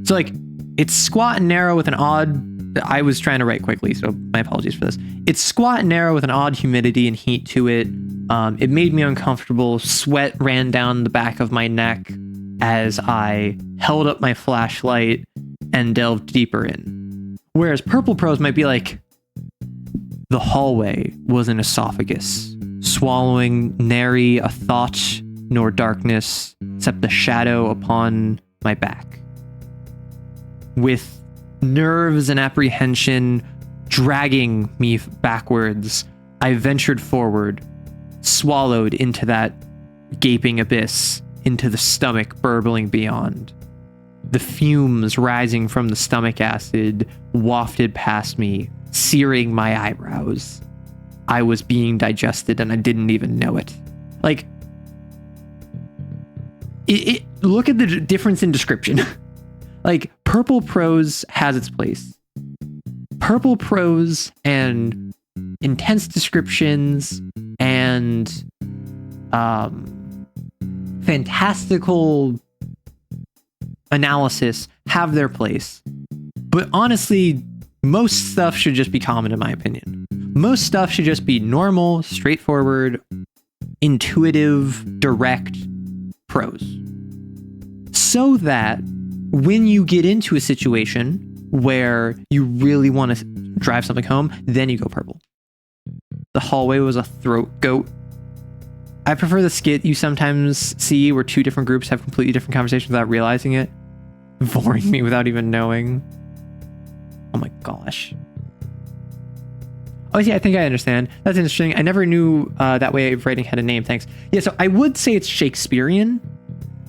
So like it's squat and narrow with an odd, I was trying to write quickly, so my apologies for this. It's squat and narrow with an odd humidity and heat to it. It made me uncomfortable. Sweat ran down the back of my neck as I held up my flashlight and delved deeper in. Whereas purple prose might be like, the hallway was an esophagus, swallowing nary a thought nor darkness, except the shadow upon my back. With nerves and apprehension dragging me backwards, I ventured forward, swallowed into that gaping abyss, into the stomach burbling beyond. The fumes rising from the stomach acid wafted past me, searing my eyebrows. I was being digested and I didn't even know it. Like, look at the difference in description. Like, purple prose has its place. Purple prose and intense descriptions and fantastical analysis have their place. But honestly, most stuff should just be common, in my opinion. Most stuff should just be normal, straightforward, intuitive, direct prose. So that when you get into a situation where you really want to drive something home, then you go purple. The hallway was a throat goat. I prefer the skit you sometimes see where two different groups have completely different conversations without realizing it, boring me without even knowing. Oh my gosh. Oh yeah, I think I understand. That's interesting. I never knew that way of writing had a name. Thanks. Yeah, so I would say it's Shakespearean,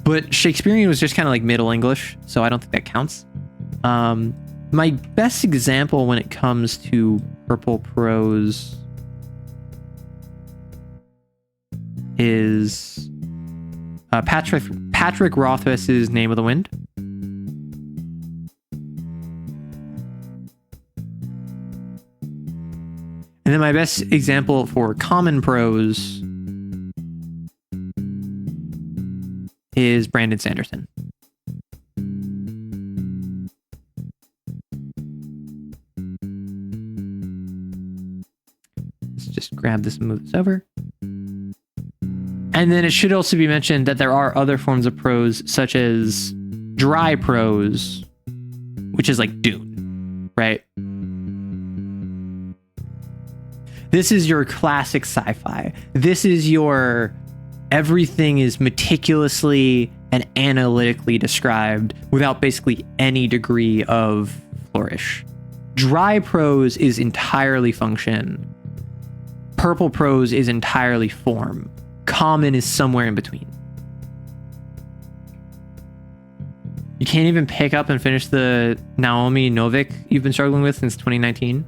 but Shakespearean was just kind of like Middle English, so I don't think that counts. My best example when it comes to purple prose is Patrick Rothfuss's Name of the Wind. And then my best example for common prose is Brandon Sanderson. Let's just grab this and move this over. And then it should also be mentioned that there are other forms of prose, such as dry prose, which is like Dune, right? This is your classic sci-fi. This is your everything is meticulously and analytically described without basically any degree of flourish. Dry prose is entirely function. Purple prose is entirely form. Common is somewhere in between. You can't even pick up and finish the Naomi Novik you've been struggling with since 2019.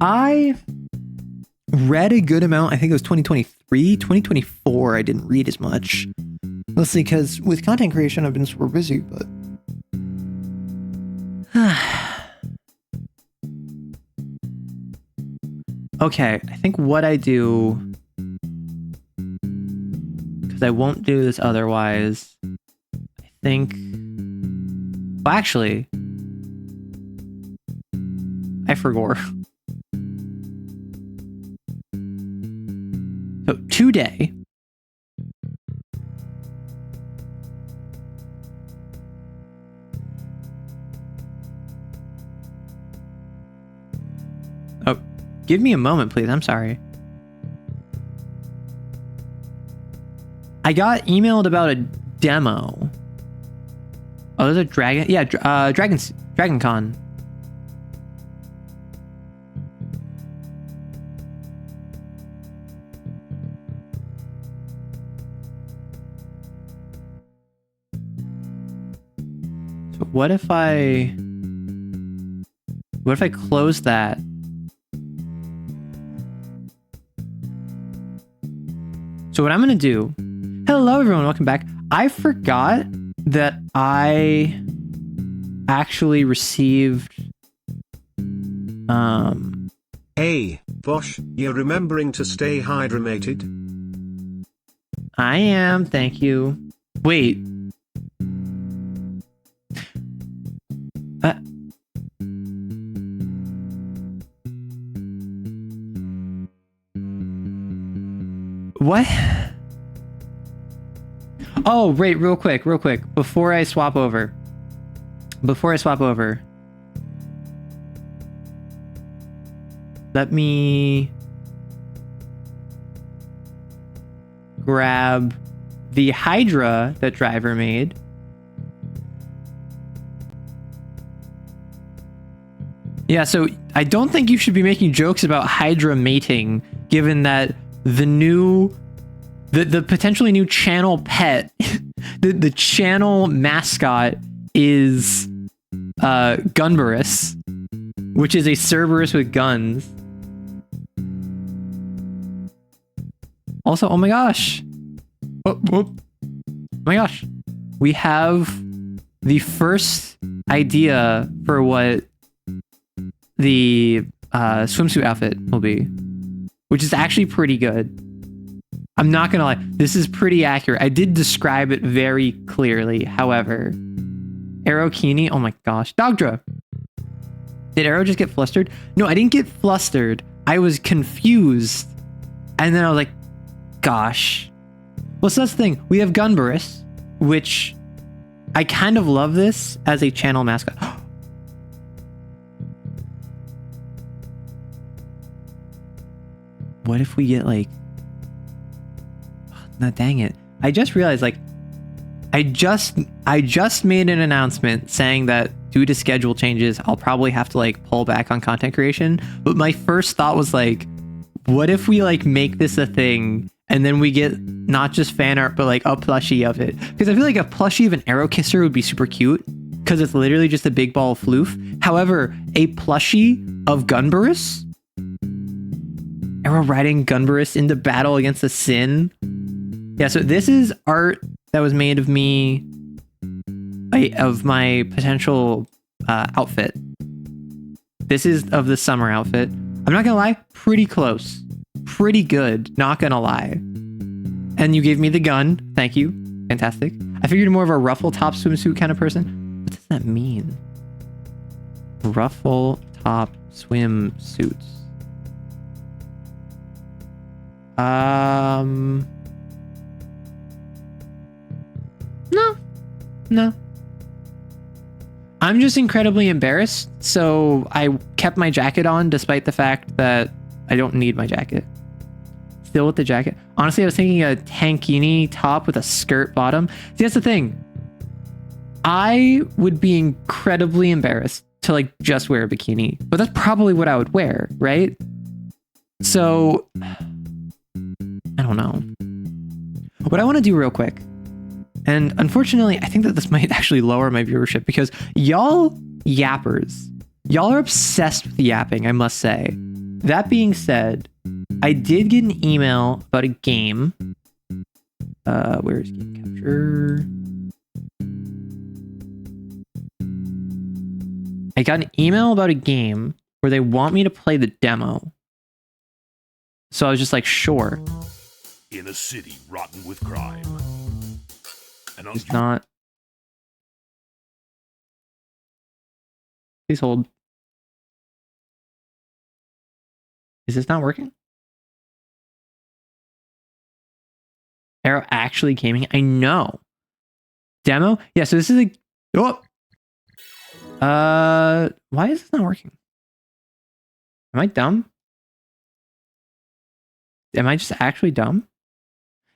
I read a good amount. I think it was 2023, 2024. I didn't read as much. Mostly because with content creation, I've been super busy, but... Okay, I think what I do, because I won't do this otherwise, I think, well, actually, I forgot. So today, oh, give me a moment, please. I'm sorry. I got emailed about a demo. Oh, there's a dragon. Yeah, Dragon Con. So what if I close that? So what I'm gonna do, hello everyone, welcome back. I forgot that I actually received Hey, Bosch, you're remembering to stay hydrated? I am, thank you. Wait. What? Oh, wait, real quick, before I swap over. Let me grab the Hydra that Driver made. Yeah, so I don't think you should be making jokes about Hydra mating, given that the potentially new channel pet, the channel mascot is Gunberus, which is a Cerberus with guns. Also, oh my gosh. Oh my gosh. We have the first idea for what the swimsuit outfit will be, which is actually pretty good. I'm not gonna lie, this is pretty accurate. I did describe it very clearly. However, Arrowkini, oh my gosh, Dogdra. Did Arrow just get flustered? No, I didn't get flustered. I was confused. And then I was like, gosh. Well, so that's the thing. We have Gunberus, which I kind of love this as a channel mascot. What if we get like... No, dang it. I just realized, like, I just made an announcement saying that due to schedule changes, I'll probably have to like pull back on content creation. But my first thought was like, what if we like make this a thing and then we get not just fan art, but like a plushie of it? Because I feel like a plushie of an Arrow Kisser would be super cute because it's literally just a big ball of floof. However, a plushie of Gunberus, Arrow riding Gunberus into battle against the Sin. Yeah, so this is art that was made of me, of my potential outfit. This is of the summer outfit. I'm not gonna lie, pretty close. Pretty good, not gonna lie. And you gave me the gun, thank you. Fantastic. I figured you're more of a ruffle top swimsuit kind of person. What does that mean? Ruffle top swimsuits. No. I'm just incredibly embarrassed, so I kept my jacket on despite the fact that I don't need my jacket. Still with the jacket. Honestly, I was thinking a tankini top with a skirt bottom. See, that's the thing. I would be incredibly embarrassed to like just wear a bikini, but that's probably what I would wear, right? So, I don't know. What I want to do real quick, and unfortunately, I think that this might actually lower my viewership because y'all yappers, y'all are obsessed with yapping, I must say. That being said, I did get an email about a game. Where's game capture? I got an email about a game where they want me to play the demo. So I was just like, sure. In a city rotten with crime. It's not. Please hold. Is this not working? Arrow actually gaming? I know. Demo? Yeah, so this is a... Oh! Why is this not working? Am I dumb? Am I just actually dumb?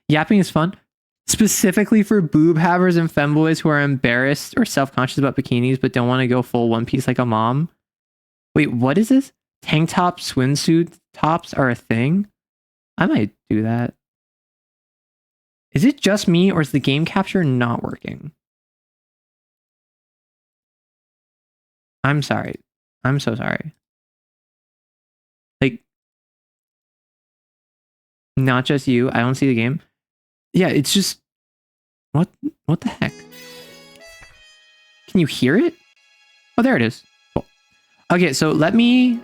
Yapping is fun. Specifically for boob havers and femboys who are embarrassed or self-conscious about bikinis but don't want to go full one piece like a mom. Wait, what is this? Tank top swimsuit tops are a thing? I might do that. Is it just me or is the game capture not working? I'm sorry. I'm so sorry. Like, not just you. I don't see the game. Yeah, it's just... What the heck? Can you hear it? Oh, there it is. Cool. Okay, so let me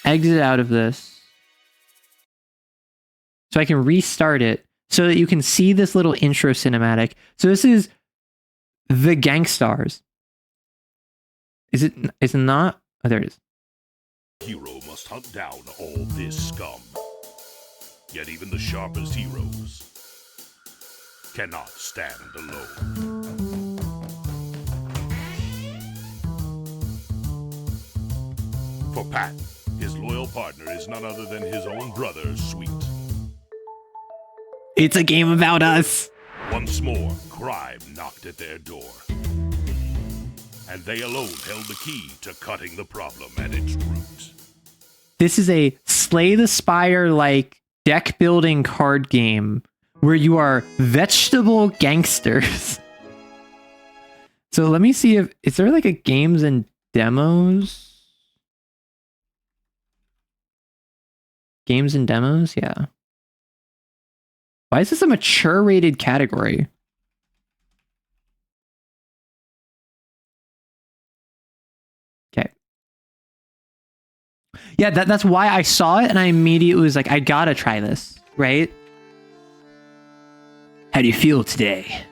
exit out of this so I can restart it so that you can see this little intro cinematic. So this is the Gangstars. Is it not? Oh, there it is. Hero must hunt down all this scum. Yet even the sharpest heroes cannot stand alone. For Pat, his loyal partner is none other than his own brother, Sweet. It's a game about us. Once more, crime knocked at their door. And they alone held the key to cutting the problem at its root. This is a Slay the Spire-like deck building card game where you are vegetable gangsters. So let me see if... Is there like a games and demos? Games and demos? Yeah. Why is this a mature rated category? Okay. Yeah, that's why I saw it and I immediately was like, I gotta try this, right? How do you feel today?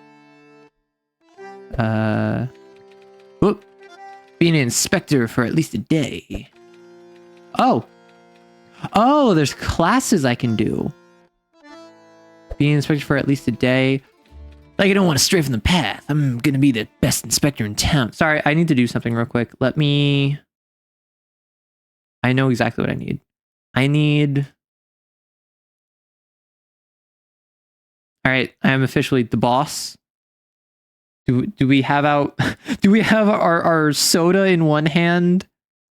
Whoop. Being an inspector for at least a day. Oh. Oh, there's classes I can do. Being an inspector for at least a day. Like I don't want to stray from the path. I'm gonna be the best inspector in town. Sorry, I need to do something real quick. Let me... I know exactly what I need. I need... Alright, I am officially the boss. Do we have out... Do we have our soda in one hand?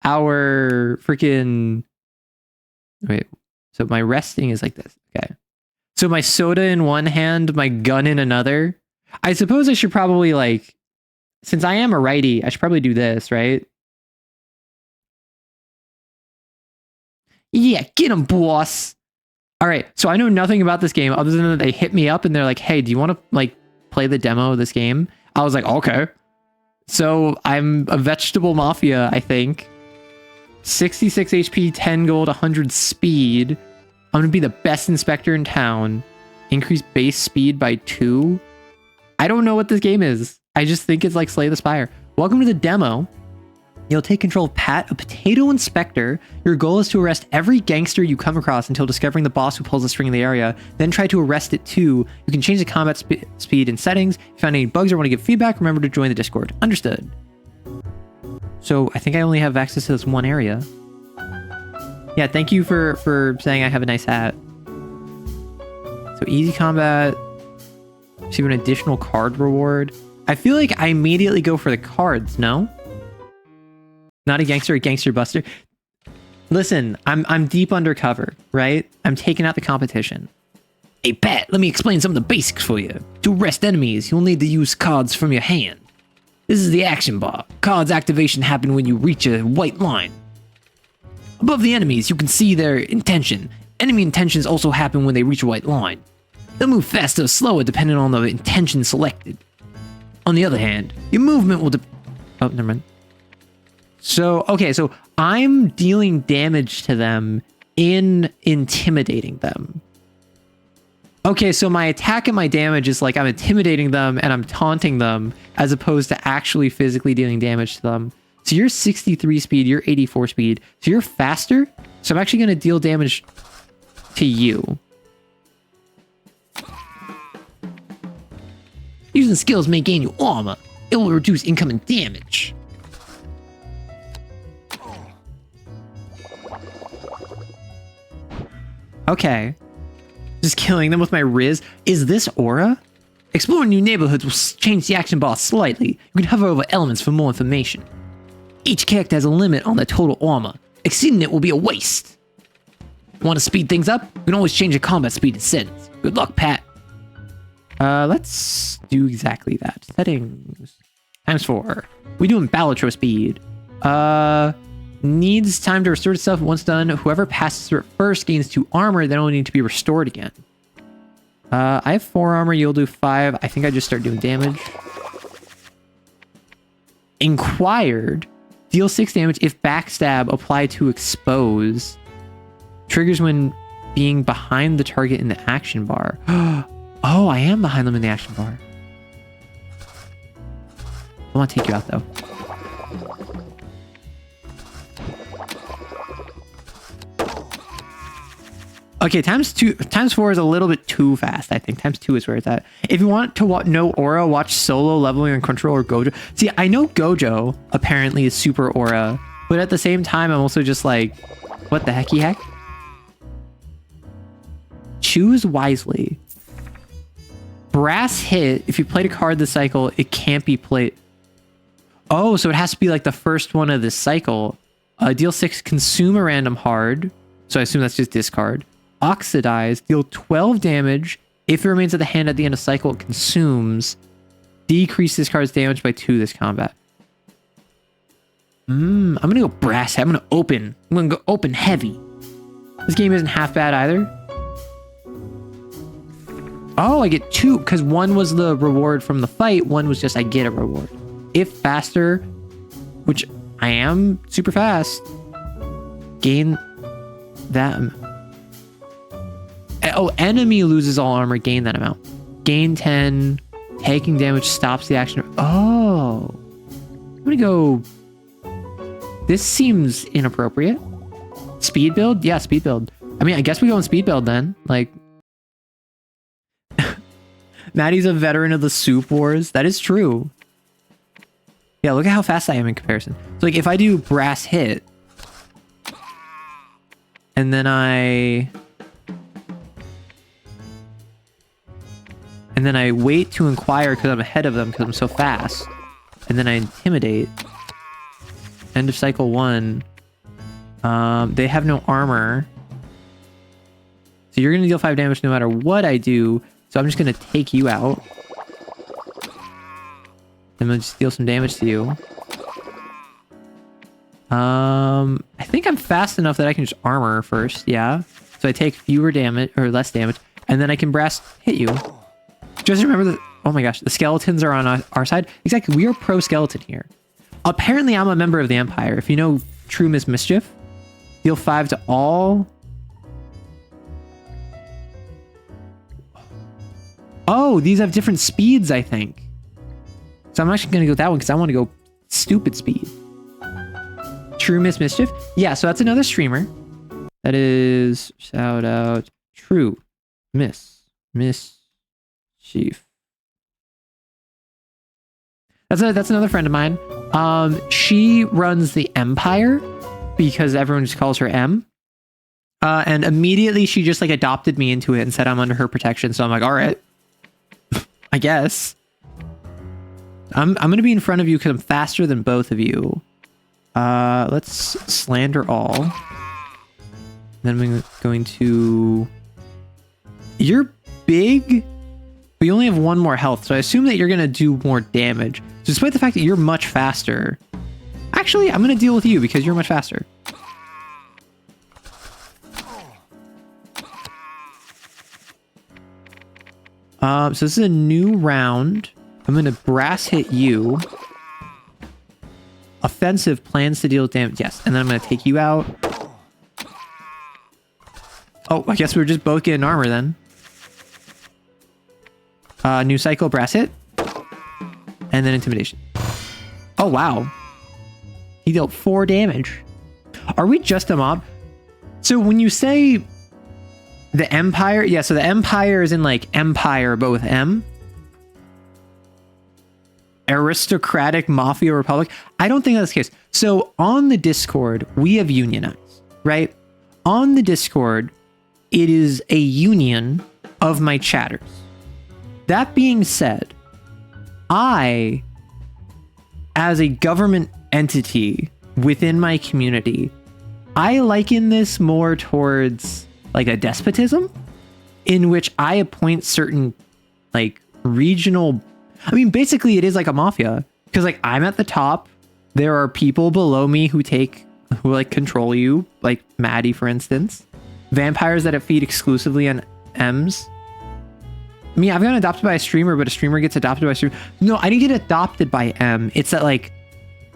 Our freaking... Wait, so my resting is like this. Okay. So my soda in one hand, my gun in another. I suppose I should probably like... Since I am a righty, I should probably do this, right? Yeah, get him, boss. All right, so I know nothing about this game other than that they hit me up and they're like, hey, do you want to like play the demo of this game? I was like, okay. So I'm a vegetable mafia, I think. 66 HP, 10 gold, 100 speed. I'm going to be the best inspector in town. Increase base speed by 2. I don't know what this game is. I just think it's like Slay the Spire. Welcome to the demo. You'll take control of Pat, a potato inspector. Your goal is to arrest every gangster you come across until discovering the boss who pulls the string in the area. Then try to arrest it too. You can change the combat speed and settings. If you find any bugs or want to give feedback, remember to join the Discord. Understood. So I think I only have access to this one area. Yeah, thank you for saying I have a nice hat. So easy combat. Receive an additional card reward. I feel like I immediately go for the cards, no? Not a gangster buster. Listen, I'm deep undercover, right? I'm taking out the competition. Hey Pat, let me explain some of the basics for you. To arrest enemies, you'll need to use cards from your hand. This is the action bar. Cards activation happen when you reach a white line. Above the enemies, you can see their intention. Enemy intentions also happen when they reach a white line. They'll move faster or slower depending on the intention selected. On the other hand, your movement will oh, never mind. So, okay, so I'm dealing damage to them in intimidating them. Okay, so my attack and my damage is like I'm intimidating them and I'm taunting them as opposed to actually physically dealing damage to them. So you're 63 speed, you're 84 speed, so you're faster. So I'm actually going to deal damage to you. Using skills may gain you armor. It will reduce incoming damage. Okay. Just killing them with my Riz. Is this aura? Exploring new neighborhoods will change the action bar slightly. You can hover over elements for more information. Each character has a limit on their total armor. Exceeding it will be a waste. Want to speed things up? You can always change your combat speed in settings. Good luck, Pat. Let's do exactly that. Settings. ×4. We doing Balatro speed. Needs time to restore itself. Once done, whoever passes through it first gains 2 armor. They don't need to be restored again. I have 4 armor. You'll do 5. I think I just start doing damage. Inquired. Deal 6 damage if backstab applied to expose. Triggers when being behind the target in the action bar. Oh, I am behind them in the action bar. I want to take you out though. Okay, ×4 is a little bit too fast, I think. ×2 is where it's at. If you want to know aura, watch Solo Leveling on Crunchyroll or Gojo. See, I know Gojo apparently is super aura, but at the same time, I'm also just like, what the hecky heck? Choose wisely. Brass hit, if you played a card this cycle, it can't be played. Oh, so it has to be like the first one of this cycle. Deal 6, consume a random hard. So I assume that's just discard. Oxidize, deal 12 damage. If it remains at the hand at the end of cycle, it consumes. Decrease this card's damage by 2 this combat. I'm gonna go brass. I'm gonna go open heavy. This game isn't half bad either. Oh, I get 2 because 1 was the reward from the fight. 1 was just I get a reward. If faster, which I am super fast, gain that. Oh, enemy loses all armor, gain that amount. Gain 10, taking damage stops the action. Oh, I'm gonna go. This seems inappropriate. Speed build? Yeah, speed build. I mean, I guess we go on speed build then. Like, Maddie's a veteran of the soup wars. That is true. Yeah, look at how fast I am in comparison. So like if I do brass hit and then I wait to inquire because I'm ahead of them because I'm so fast, and then I intimidate. End of cycle 1. They have no armor. So you're gonna deal 5 damage no matter what I do. So I'm just gonna take you out. I'm gonna just deal some damage to you. I think I'm fast enough that I can just armor first, yeah. So I take fewer damage, or less damage, and then I can brass hit you. Just remember that, oh my gosh, the skeletons are on our side. Exactly, we are pro-skeleton here. Apparently I'm a member of the Empire. If you know True Miss Mischief, deal 5 to all. Oh, these have different speeds, I think. So I'm actually going to go with that one because I want to go stupid speed. True Miss Mischief. Yeah, so that's another streamer. That is, shout out, True Miss Mischief. That's another friend of mine. She runs the Empire because everyone just calls her M. And immediately she just like adopted me into it and said I'm under her protection. So I'm like, all right, I guess. I'm going to be in front of you because I'm faster than both of you. Let's slander all. Then I'm going to... You're big, but you only have 1 more health. So I assume that you're going to do more damage. So despite the fact that you're much faster... Actually, I'm going to deal with you because you're much faster. So this is a new round. I'm going to brass hit you. Offensive plans to deal damage. Yes. And then I'm going to take you out. Oh, I guess we were just both getting armor then. New cycle, brass hit. And then intimidation. Oh, wow. He dealt 4 damage. Are we just a mob? So when you say the Empire... Yeah, so the Empire is in like Empire, but with M. Aristocratic Mafia Republic. I don't think that's the case. So on the Discord, we have unionized, right? On the Discord, it is a union of my chatters. That being said, I, as a government entity within my community, I liken this more towards like a despotism in which I appoint certain like regional, I mean, basically it is like a mafia because like I'm at the top. There are people below me who like control you, like Maddie, for instance. Vampires that feed exclusively on M's. I mean, I've gotten adopted by a streamer, but a streamer gets adopted by a streamer. No, I didn't get adopted by M. It's that like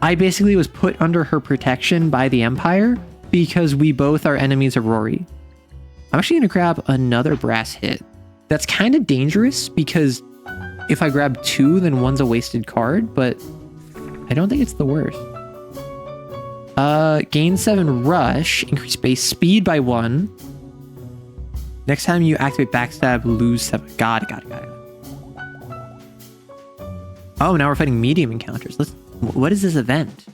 I basically was put under her protection by the Empire because we both are enemies of Rory. I'm actually going to grab another brass hit. That's kind of dangerous because if I grab 2, then 1's a wasted card, but I don't think it's the worst. Gain 7 rush, increase base speed by 1. Next time you activate backstab, lose 7. Got it. Oh, now we're fighting medium encounters. What is this event?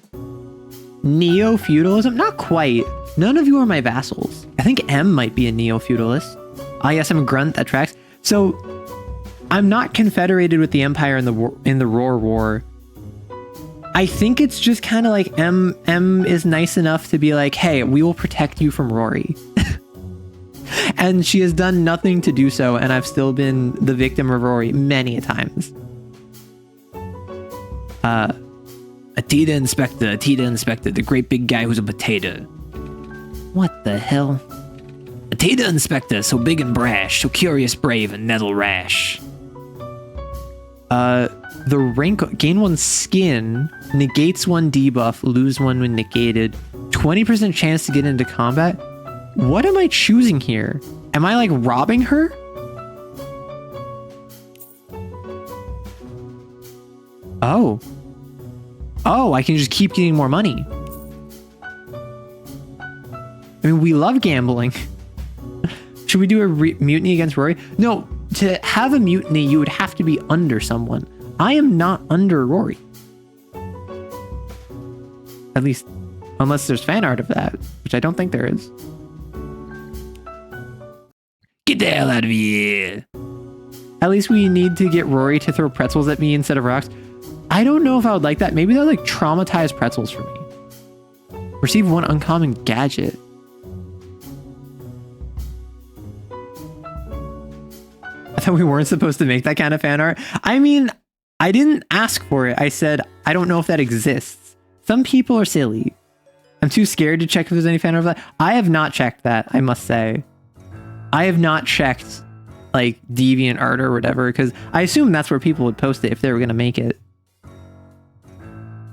Neo-feudalism? Not quite. None of you are my vassals. I think M might be a neo-feudalist. Ah, yes, I'm a grunt. That tracks. So, I'm not confederated with the Empire in the Roar War. I think it's just kind of like M is nice enough to be like, hey, we will protect you from Rory. And she has done nothing to do so, and I've still been the victim of Rory many a times. Atita Inspector, the great big guy who's a potato. What the hell? Atita Inspector, so big and brash, so curious, brave, and nettle rash. The rank, gain 1 skin, negates 1 debuff, lose 1 when negated, 20% chance to get into combat. What am I choosing here? Am I like robbing her? Oh, I can just keep getting more money. I mean, we love gambling. Should we do a mutiny against Rory? No, to have a mutiny, you would have to be under someone. I am not under Rory. At least, unless there's fan art of that, which I don't think there is. Get the hell out of here. At least we need to get Rory to throw pretzels at me instead of rocks. I don't know if I would like that. Maybe they're like traumatized pretzels for me. Receive 1 uncommon gadget. I thought we weren't supposed to make that kind of fan art. I mean, I didn't ask for it. I said, I don't know if that exists. Some people are silly. I'm too scared to check if there's any fan art of that. I have not checked that, I must say. I have not checked like DeviantArt or whatever, because I assume that's where people would post it if they were going to make it.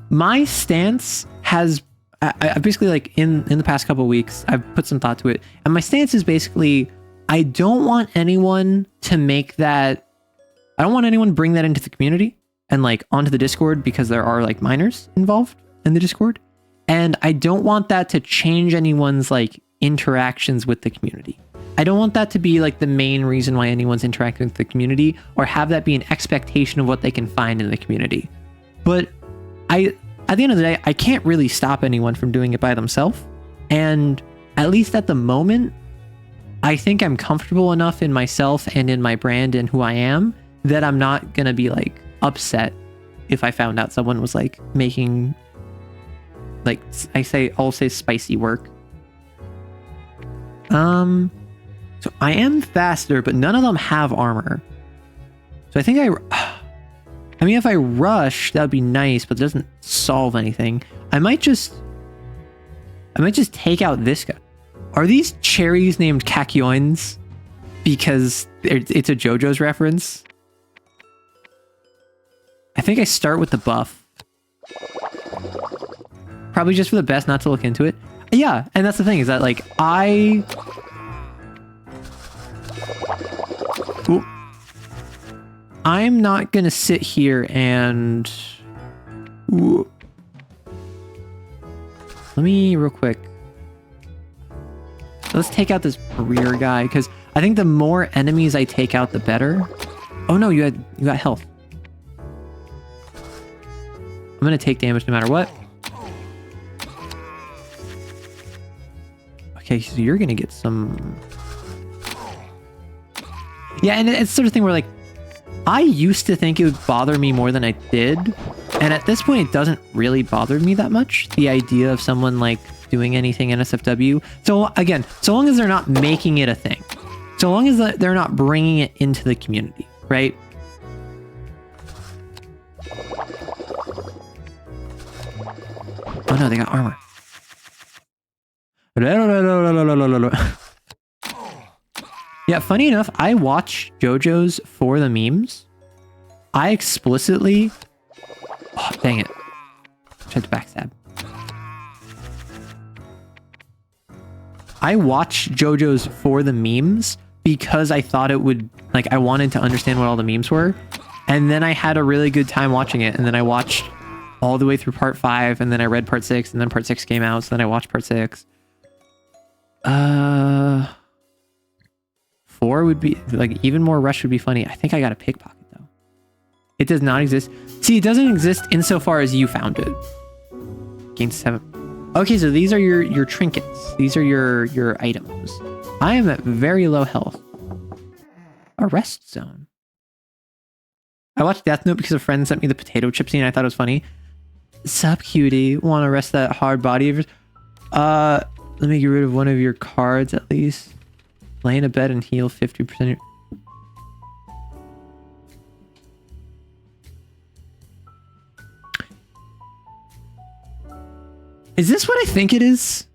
My stance has, I basically like in the past couple of weeks, I've put some thought to it. And my stance is basically, I don't want anyone to make that, I don't want anyone to bring that into the community and like onto the Discord because there are like minors involved in the Discord. And I don't want that to change anyone's like interactions with the community. I don't want that to be like the main reason why anyone's interacting with the community or have that be an expectation of what they can find in the community. But at the end of the day, I can't really stop anyone from doing it by themselves. And at least at the moment, I think I'm comfortable enough in myself and in my brand and who I am that I'm not going to be like upset if I found out someone was like making like, I'll say spicy work. So I am faster, but none of them have armor. So I think I mean, if I rush, that would be nice, but it doesn't solve anything. I might just take out this guy. Are these cherries named Kakyoins because it's a JoJo's reference? I think I start with the buff. Probably just for the best not to look into it. Yeah, and that's the thing is that like I'm not gonna sit here and let me real quick. Let's take out this rear guy because I think the more enemies I take out, the better. Oh no, you got health. I'm gonna take damage no matter what. Okay, so you're gonna get some. Yeah, and it's sort of thing where like I used to think it would bother me more than I did, and at this point it doesn't really bother me that much, the idea of someone like doing anything NSFW. So again, so long as they're not making it a thing, so long as they're not bringing it into the community, right? Oh no, they got armor. Yeah, funny enough, I watched JoJo's for the memes. I explicitly... Oh, dang it. Tried to backstab. I watched JoJo's for the memes because I thought it would... Like, I wanted to understand what all the memes were. And then I had a really good time watching it. And then I watched all the way through part 5. And then I read part 6. And then part 6 came out. So then I watched part 6. 4 would be like even more rush would be funny. I think I got a pickpocket though. It does not exist. See, it doesn't exist insofar as you found it. Gain 7. Okay, so these are your trinkets. These are your items. I am at very low health. A rest zone. I watched Death Note because a friend sent me the potato chip scene. I thought it was funny. Sup, cutie? Want to rest that hard body of yours? Let me get rid of one of your cards at least. Lay in a bed and heal 50%. Is this what I think it is?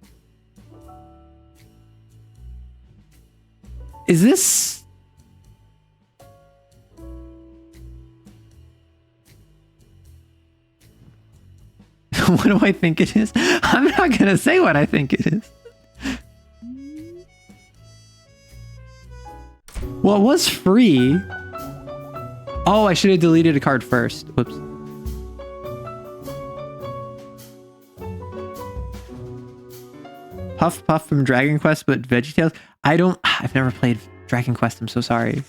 Is this... What do I think it is? I'm not going to say what I think it is. Well, it was free. Oh, I should have deleted a card first. Whoops. Puff Puff from Dragon Quest, but VeggieTales. I've never played Dragon Quest. I'm so sorry.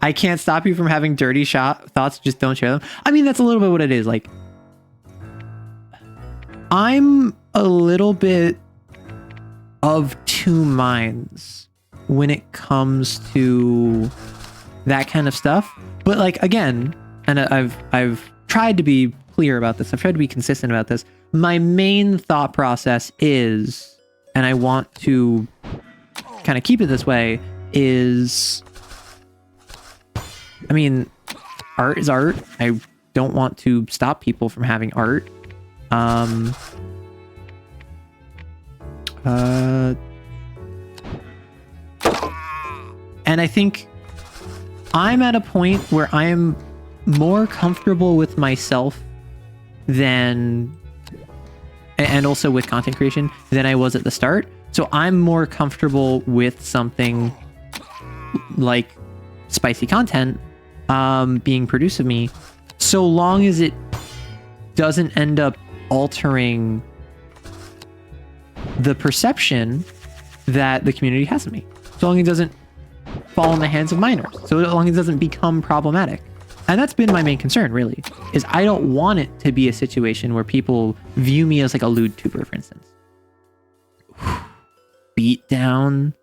I can't stop you from having dirty thoughts. Just don't share them. I mean, that's a little bit what it is. Like, I'm a little bit of two minds when it comes to that kind of stuff. But like, again, and I've tried to be clear about this. I've tried to be consistent about this. My main thought process is, and I want to kind of keep it this way, is, I mean, art is art. I don't want to stop people from having art. And I think I'm at a point where I am more comfortable with myself than, and also with content creation, than I was at the start. So I'm more comfortable with something like spicy content being produced of me, so long as it doesn't end up altering the perception that the community has of me. So long as it doesn't fall in the hands of minors. So long as it doesn't become problematic. And that's been my main concern, really, is I don't want it to be a situation where people view me as like a lewd tuber, for instance. Beat down.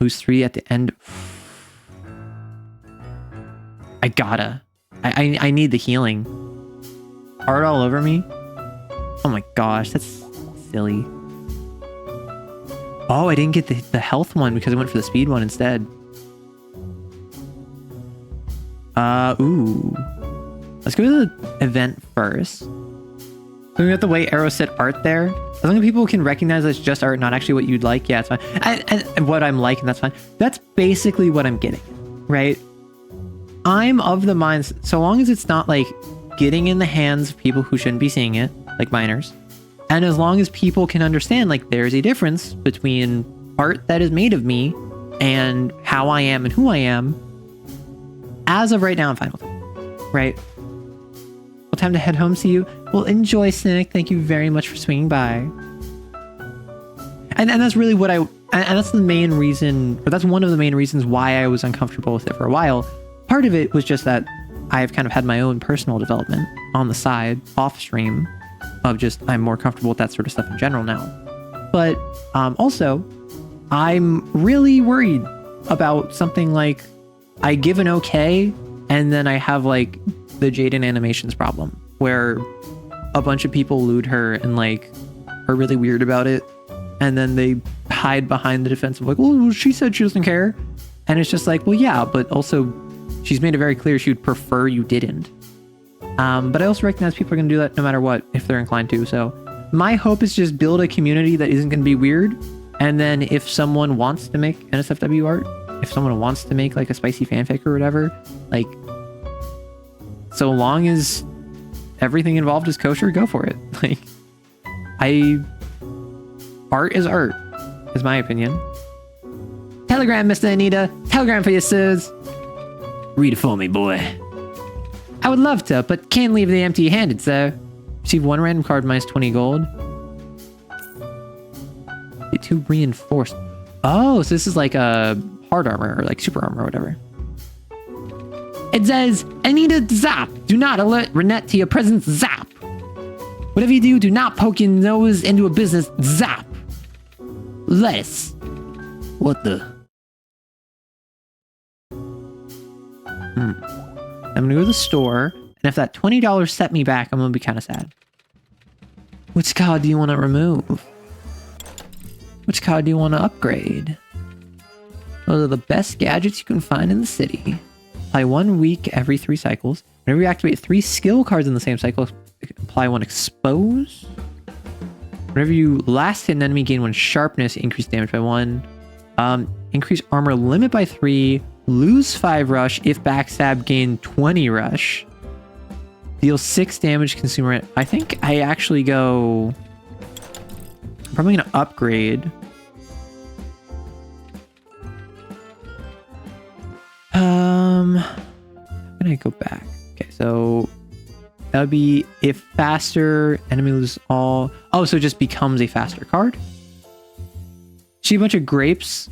Lose 3 at the end. I gotta. I need the healing. Art all over me? Oh my gosh, that's silly. Oh, I didn't get the health one because I went for the speed one instead. Ooh. Let's go to the event first. Looking at the way Arrow said art there, as long as people can recognize that it's just art, not actually what you'd like, yeah, it's fine. And what I'm liking, that's fine. That's basically what I'm getting, right? I'm of the mind, so long as it's not like getting in the hands of people who shouldn't be seeing it, like minors, and as long as people can understand, like, there's a difference between art that is made of me and how I am and who I am, as of right now, I'm fine with it, right? Well, time to head home, see you. Well, enjoy, Cynic. Thank you very much for swinging by. And that's really what and that's the main reason, or that's one of the main reasons why I was uncomfortable with it for a while. Part of it was just that I've kind of had my own personal development on the side, off stream, of just, I'm more comfortable with that sort of stuff in general now. But also, I'm really worried about something like I give an okay, and then I have like the Jaden animations problem where a bunch of people loot her and like are really weird about it, and then they hide behind the defense of like, well, she said she doesn't care, and it's just like, well, yeah, but also she's made it very clear she would prefer you didn't. But I also recognize people are going to do that no matter what if they're inclined to. So my hope is just build a community that isn't going to be weird, and then if someone wants to make NSFW art, if someone wants to make like a spicy fanfic or whatever, like, so long as everything involved is kosher, go for it. Like, art is art, is my opinion. Telegram, Mr. Anita. Telegram for you, sirs. Read it for me, boy. I would love to, but can't leave the empty-handed, sir. Receive 1 random card minus 20 gold. Get 2 reinforced. Oh, so this is like a hard armor or like super armor or whatever. It says, Anita Zap. Do not alert Renette to your presence. Zap. Whatever you do, do not poke your nose into a business. Zap. Lettuce. What the? I'm gonna go to the store, and if that $20 set me back, I'm gonna be kind of sad. Which card do you want to remove? Which card do you want to upgrade? Those are the best gadgets you can find in the city. Apply 1 week every 3 cycles. Whenever you activate 3 skill cards in the same cycle, apply 1 expose. Whenever you last hit an enemy, gain 1 sharpness, increase damage by 1. Increase armor limit by 3. Lose 5 rush. If backstab, gain 20 rush. Deal 6 damage, consumer. I think I actually go... I'm probably going to upgrade. I'm gonna go back. Okay, so that would be if faster, enemy loses all. Oh, so it just becomes a faster card. She a bunch of grapes.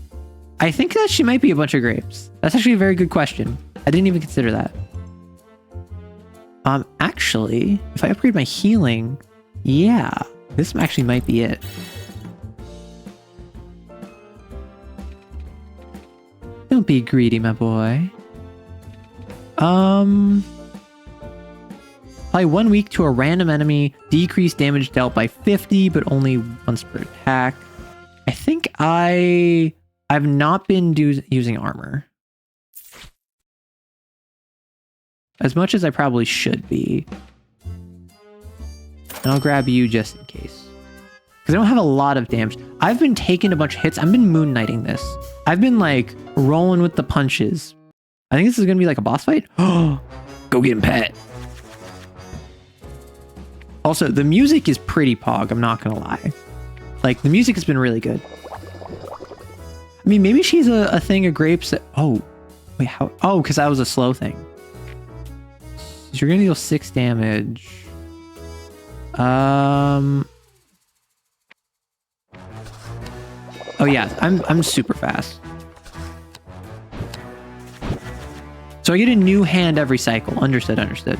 I think that she might be a bunch of grapes. That's actually a very good question. I didn't even consider that. Actually, if I upgrade my healing, yeah, this actually might be it. Don't be greedy, my boy. Apply 1 week to a random enemy. Decrease damage dealt by 50, but only once per attack. I think I've not been using armor as much as I probably should be. And I'll grab you just in case. Because I don't have a lot of damage. I've been taking a bunch of hits. I've been moon knighting this. I've been like rolling with the punches. I think this is going to be like a boss fight. Go get him, Pat. Also, the music is pretty pog. I'm not going to lie. Like, the music has been really good. I mean, maybe she's a thing of grapes that... Oh, wait, how... Oh, because that was a slow thing. So you're going to deal 6 damage. Oh yeah, I'm super fast. So I get a new hand every cycle. Understood, understood.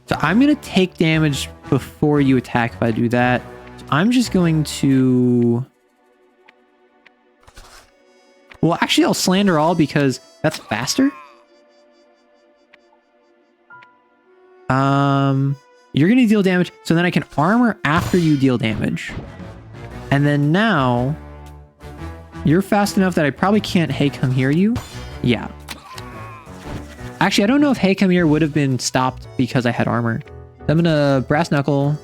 So I'm gonna take damage before you attack if I do that. So I'm just going to... Well, actually I'll slander all because that's faster. You're gonna deal damage, so then I can armor after you deal damage. And then now... You're fast enough that I probably can't Hey Come Here you. Yeah. Actually, I don't know if Hey Come Here would have been stopped because I had armor. I'm gonna Brass Knuckle.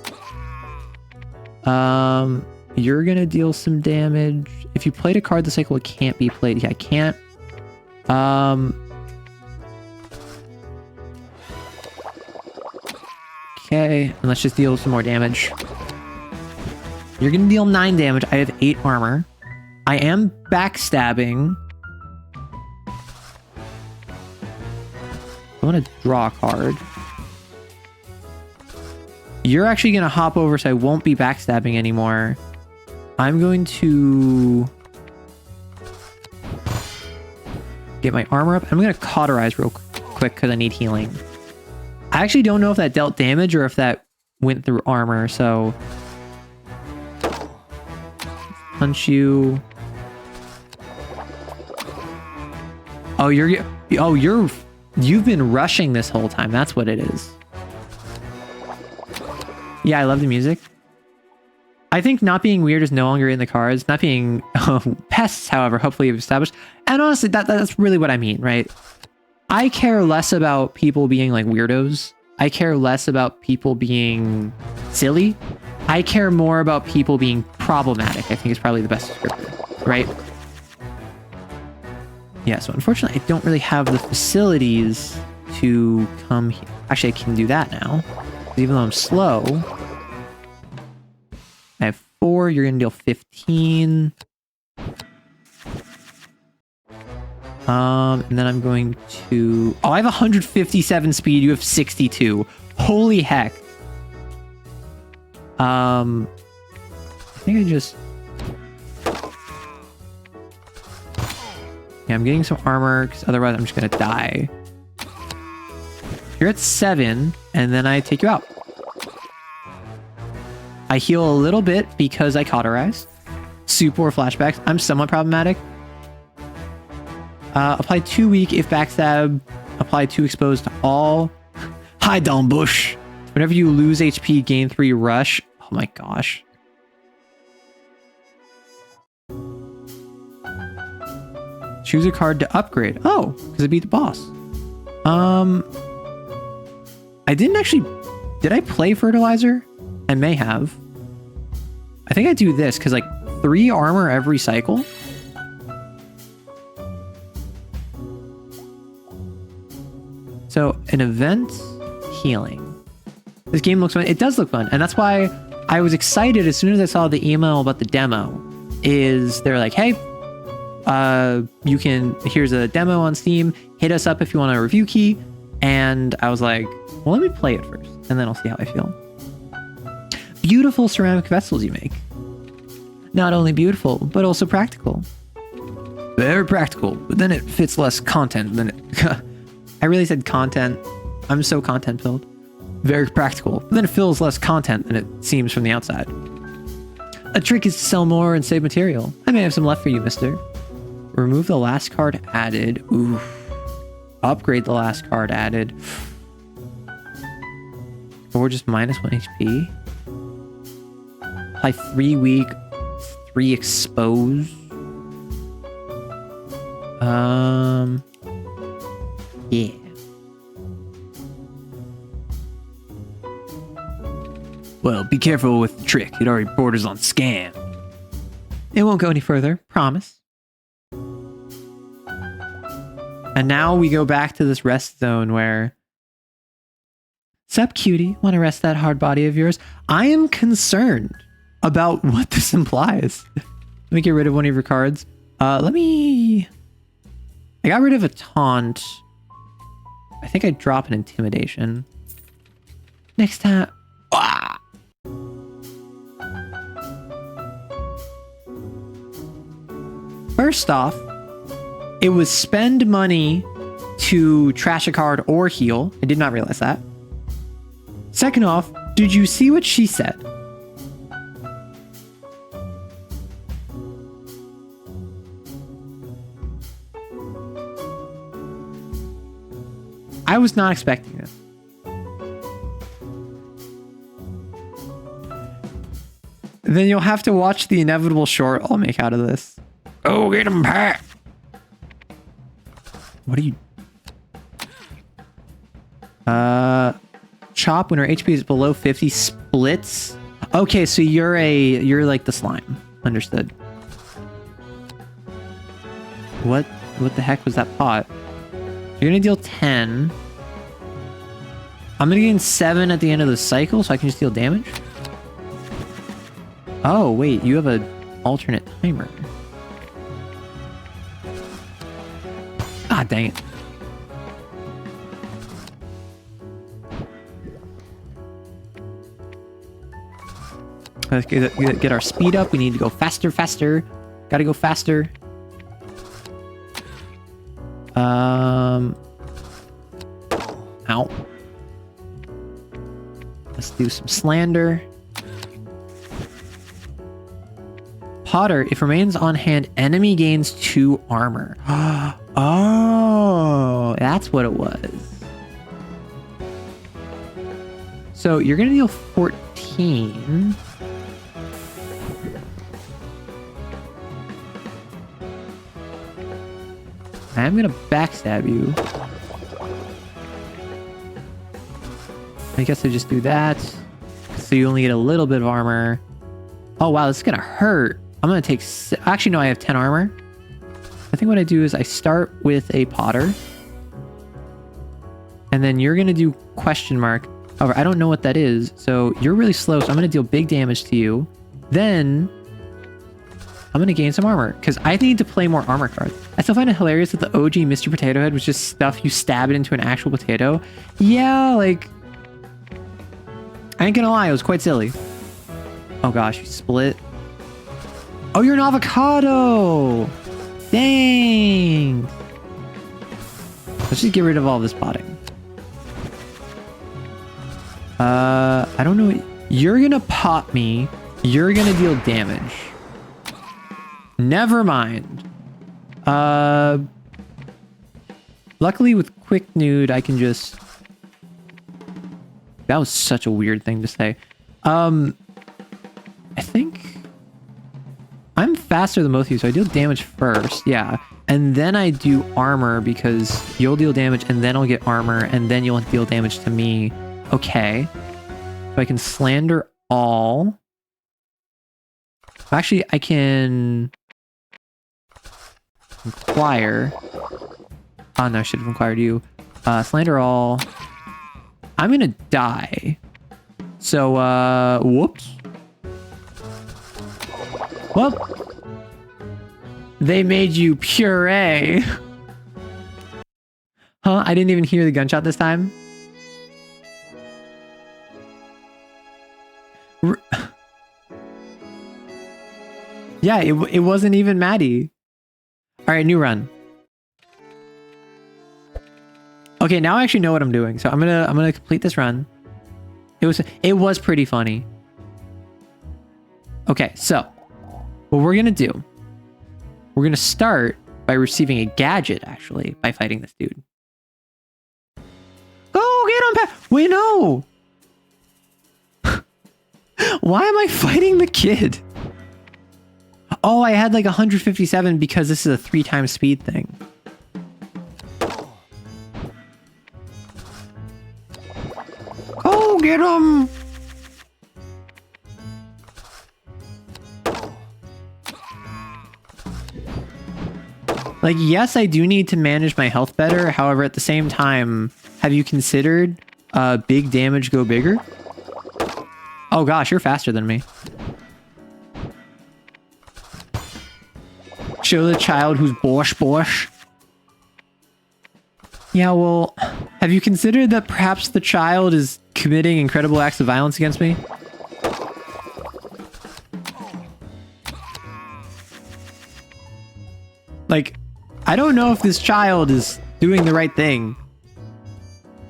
You're gonna deal some damage. If you played a card this cycle, it can't be played. Yeah, I can't. Okay, and let's just deal some more damage. You're gonna deal 9 damage. I have 8 armor. I am backstabbing. I want to draw a card. You're actually going to hop over, so I won't be backstabbing anymore. I'm going to get my armor up. I'm going to cauterize real quick because I need healing. I actually don't know if that dealt damage or if that went through armor, so... Punch you. Oh, you've been rushing this whole time. That's what it is. Yeah, I love the music. I think not being weird is no longer in the cards. Not being pests, however, hopefully you've established. And honestly, that's really what I mean, right? I care less about people being like weirdos. I care less about people being silly. I care more about people being problematic, I think is probably the best descriptor, right? Yeah, so unfortunately, I don't really have the facilities to come here. Actually, I can do that now. Even though I'm slow, I have 4. You're going to deal 15. And then I'm going to... Oh, I have 157 speed. You have 62. Holy heck. I think I just... Yeah, I'm getting some armor, because otherwise I'm just going to die. You're at 7, and then I take you out. I heal a little bit because I cauterized. Super or flashbacks. I'm somewhat problematic. Apply 2 weak if backstab. Apply 2 exposed to all. Hi, Don Bush. Whenever you lose HP, gain 3 rush. Oh my gosh. Choose a card to upgrade. Oh, because I beat the boss. I didn't actually... Did I play Fertilizer? I may have. I think I do this, because like 3 armor every cycle. So, an event healing. This game looks fun. It does look fun, and that's why I was excited as soon as I saw the email about the demo. Is they're like, hey, you can... Here's a demo on Steam. Hit us up if you want a review key. And I was like, well, let me play it first, and then I'll see how I feel. Beautiful ceramic vessels you make. Not only beautiful, but also practical. Very practical, but then it fits less content than it... I really said content. I'm so content-filled. Very practical, but then it fills less content than it seems from the outside. A trick is to sell more and save material. I may have some left for you, mister. Remove the last card added. Ooh. Upgrade the last card added. Or just minus 1 HP. Apply 3 weak, 3 expose. Yeah. Well, be careful with the trick. It already borders on scam. It won't go any further, promise. And now we go back to this rest zone where... Sup, cutie? Want to rest that hard body of yours? I am concerned about what this implies. Let me get rid of one of your cards. I got rid of a taunt. I think I drop an intimidation. Next time... Ah! First off, it was spend money to trash a card or heal. I did not realize that. Second off, did you see what she said? I was not expecting this. Then you'll have to watch the inevitable short I'll make out of this. Oh, get him, Pat! What are you... Chop when her HP is below 50 splits. Okay, so you're like the slime. Understood. What the heck was that pot? You're gonna deal 10. I'm gonna gain 7 at the end of the cycle, so I can just deal damage. Oh wait, you have an alternate timer. Ah, dang it. Let's get our speed up. We need to go faster, faster. Gotta go faster. Ow. Let's do some slander. Potter, if remains on hand, enemy gains 2 armor. Oh. that's what it was. So you're gonna deal 14. I'm gonna backstab you. I guess I just do that. So you only get a little bit of armor. Oh wow, this is gonna hurt. I'm gonna take... Actually, no, I have 10 armor. I think what I do is I start with a Potter. And then you're gonna do question mark. However, I don't know what that is. So you're really slow, so I'm gonna deal big damage to you. Then I'm gonna gain some armor because I need to play more armor cards. I still find it hilarious that the OG Mr. Potato Head was just stuff you stab it into an actual potato. Yeah, like... I ain't gonna lie, it was quite silly. Oh gosh, you split. Oh, you're an avocado! Dang! Let's just get rid of all this potting. I don't know. You're gonna pot me. You're gonna deal damage. Never mind. Luckily with Quick Nude, I can just... That was such a weird thing to say. I think I'm faster than both of you, so I deal damage first. Yeah. And then I do armor because you'll deal damage and then I'll get armor and then you'll deal damage to me. Okay. So I can slander all. Actually, I can inquire. Oh no, I should have inquired you. Slander all. I'm gonna die. So, whoops. Well, they made you puree. Huh? I didn't even hear the gunshot this time. Yeah, it wasn't even Maddie. All right, new run. Okay, now I actually know what I'm doing. So I'm gonna complete this run. It was pretty funny. Okay, so what we're gonna do, we're gonna start by receiving a gadget, actually, by fighting this dude. Go get him! Wait, no! Why am I fighting the kid? Oh, I had like 157 because this is a 3x speed thing. Go get him! Like, yes, I do need to manage my health better. However, at the same time, have you considered big damage go bigger? Oh gosh, you're faster than me. Show the child who's bosh. Yeah, well, have you considered that perhaps the child is committing incredible acts of violence against me? Like, I don't know if this child is doing the right thing.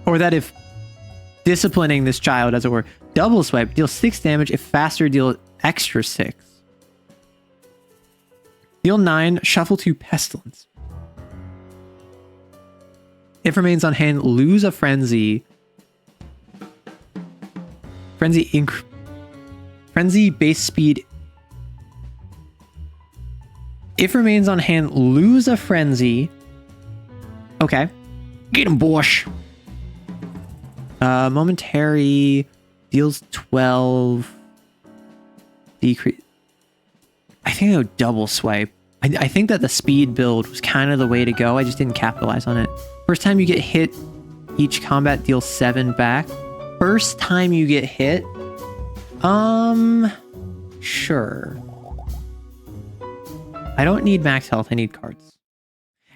Or that if disciplining this child, as it were, double swipe, deal 6 damage, if faster, deal extra 6. Deal 9, shuffle 2 pestilence. If remains on hand, lose a frenzy. Frenzy base speed. If remains on hand, lose a frenzy. Okay. Get him, Bosh. Momentary deals 12. Decrease. I think I would double swipe. I think that the speed build was kind of the way to go. I just didn't capitalize on it. First time you get hit, each combat deals 7 back. First time you get hit, sure. I don't need max health. I need cards.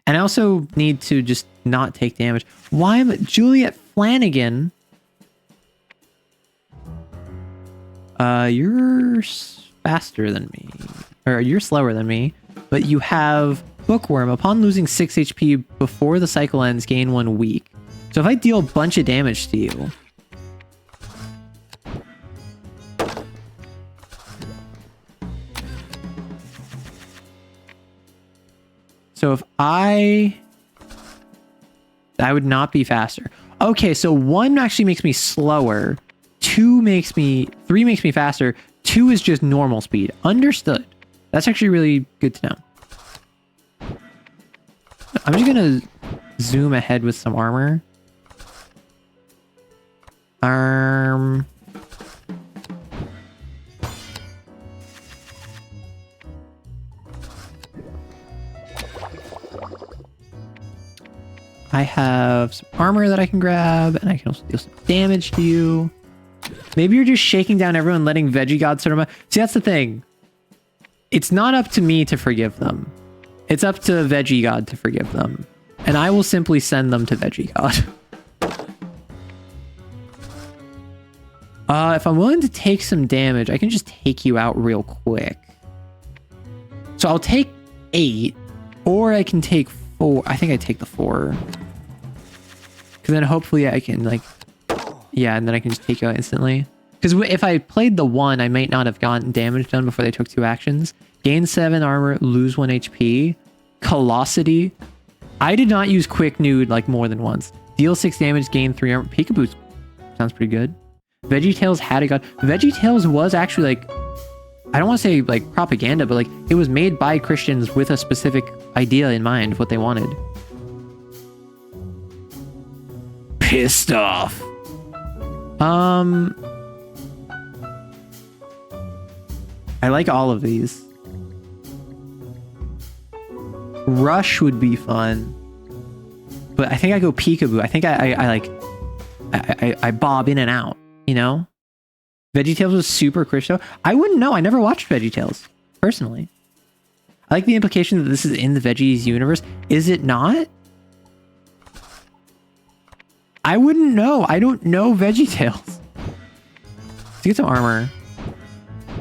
And I also need to just not take damage. Why am I Juliet Flanagan? You're faster than me. Or you're slower than me. But you have Bookworm. Upon losing 6 HP before the cycle ends, gain 1 week. So if I deal a bunch of damage to you... So if I I would not be faster. Okay, so 1 actually makes me slower. 3 makes me faster. 2 is just normal speed. Understood. That's actually really good to know. I'm just gonna zoom ahead with some armor. I have some armor that I can grab, and I can also deal some damage to you. Maybe you're just shaking down everyone, letting Veggie God sort of... See, that's the thing. It's not up to me to forgive them. It's up to Veggie God to forgive them. And I will simply send them to Veggie God. If I'm willing to take some damage, I can just take you out real quick. So I'll take 8, or I can take 4. I think I take the 4. Because then hopefully I can, like... Yeah, and then I can just take you out instantly. Because if I played the 1, I might not have gotten damage done before they took 2 actions. Gain 7 armor, lose 1 HP. Colossity. I did not use Quick Nude like more than once. Deal 6 damage, gain 3 armor. Peekaboo sounds pretty good. VeggieTales had a god. VeggieTales was actually like... I don't want to say like propaganda, but like it was made by Christians with a specific idea in mind of what they wanted. Pissed off. I like all of these. Rush would be fun. But I think I go Peekaboo. I think I bob in and out, you know? VeggieTales was super Christo. I wouldn't know. I never watched VeggieTales, personally. I like the implication that this is in the Veggies universe. Is it not? I wouldn't know. I don't know VeggieTales. Let's get some armor.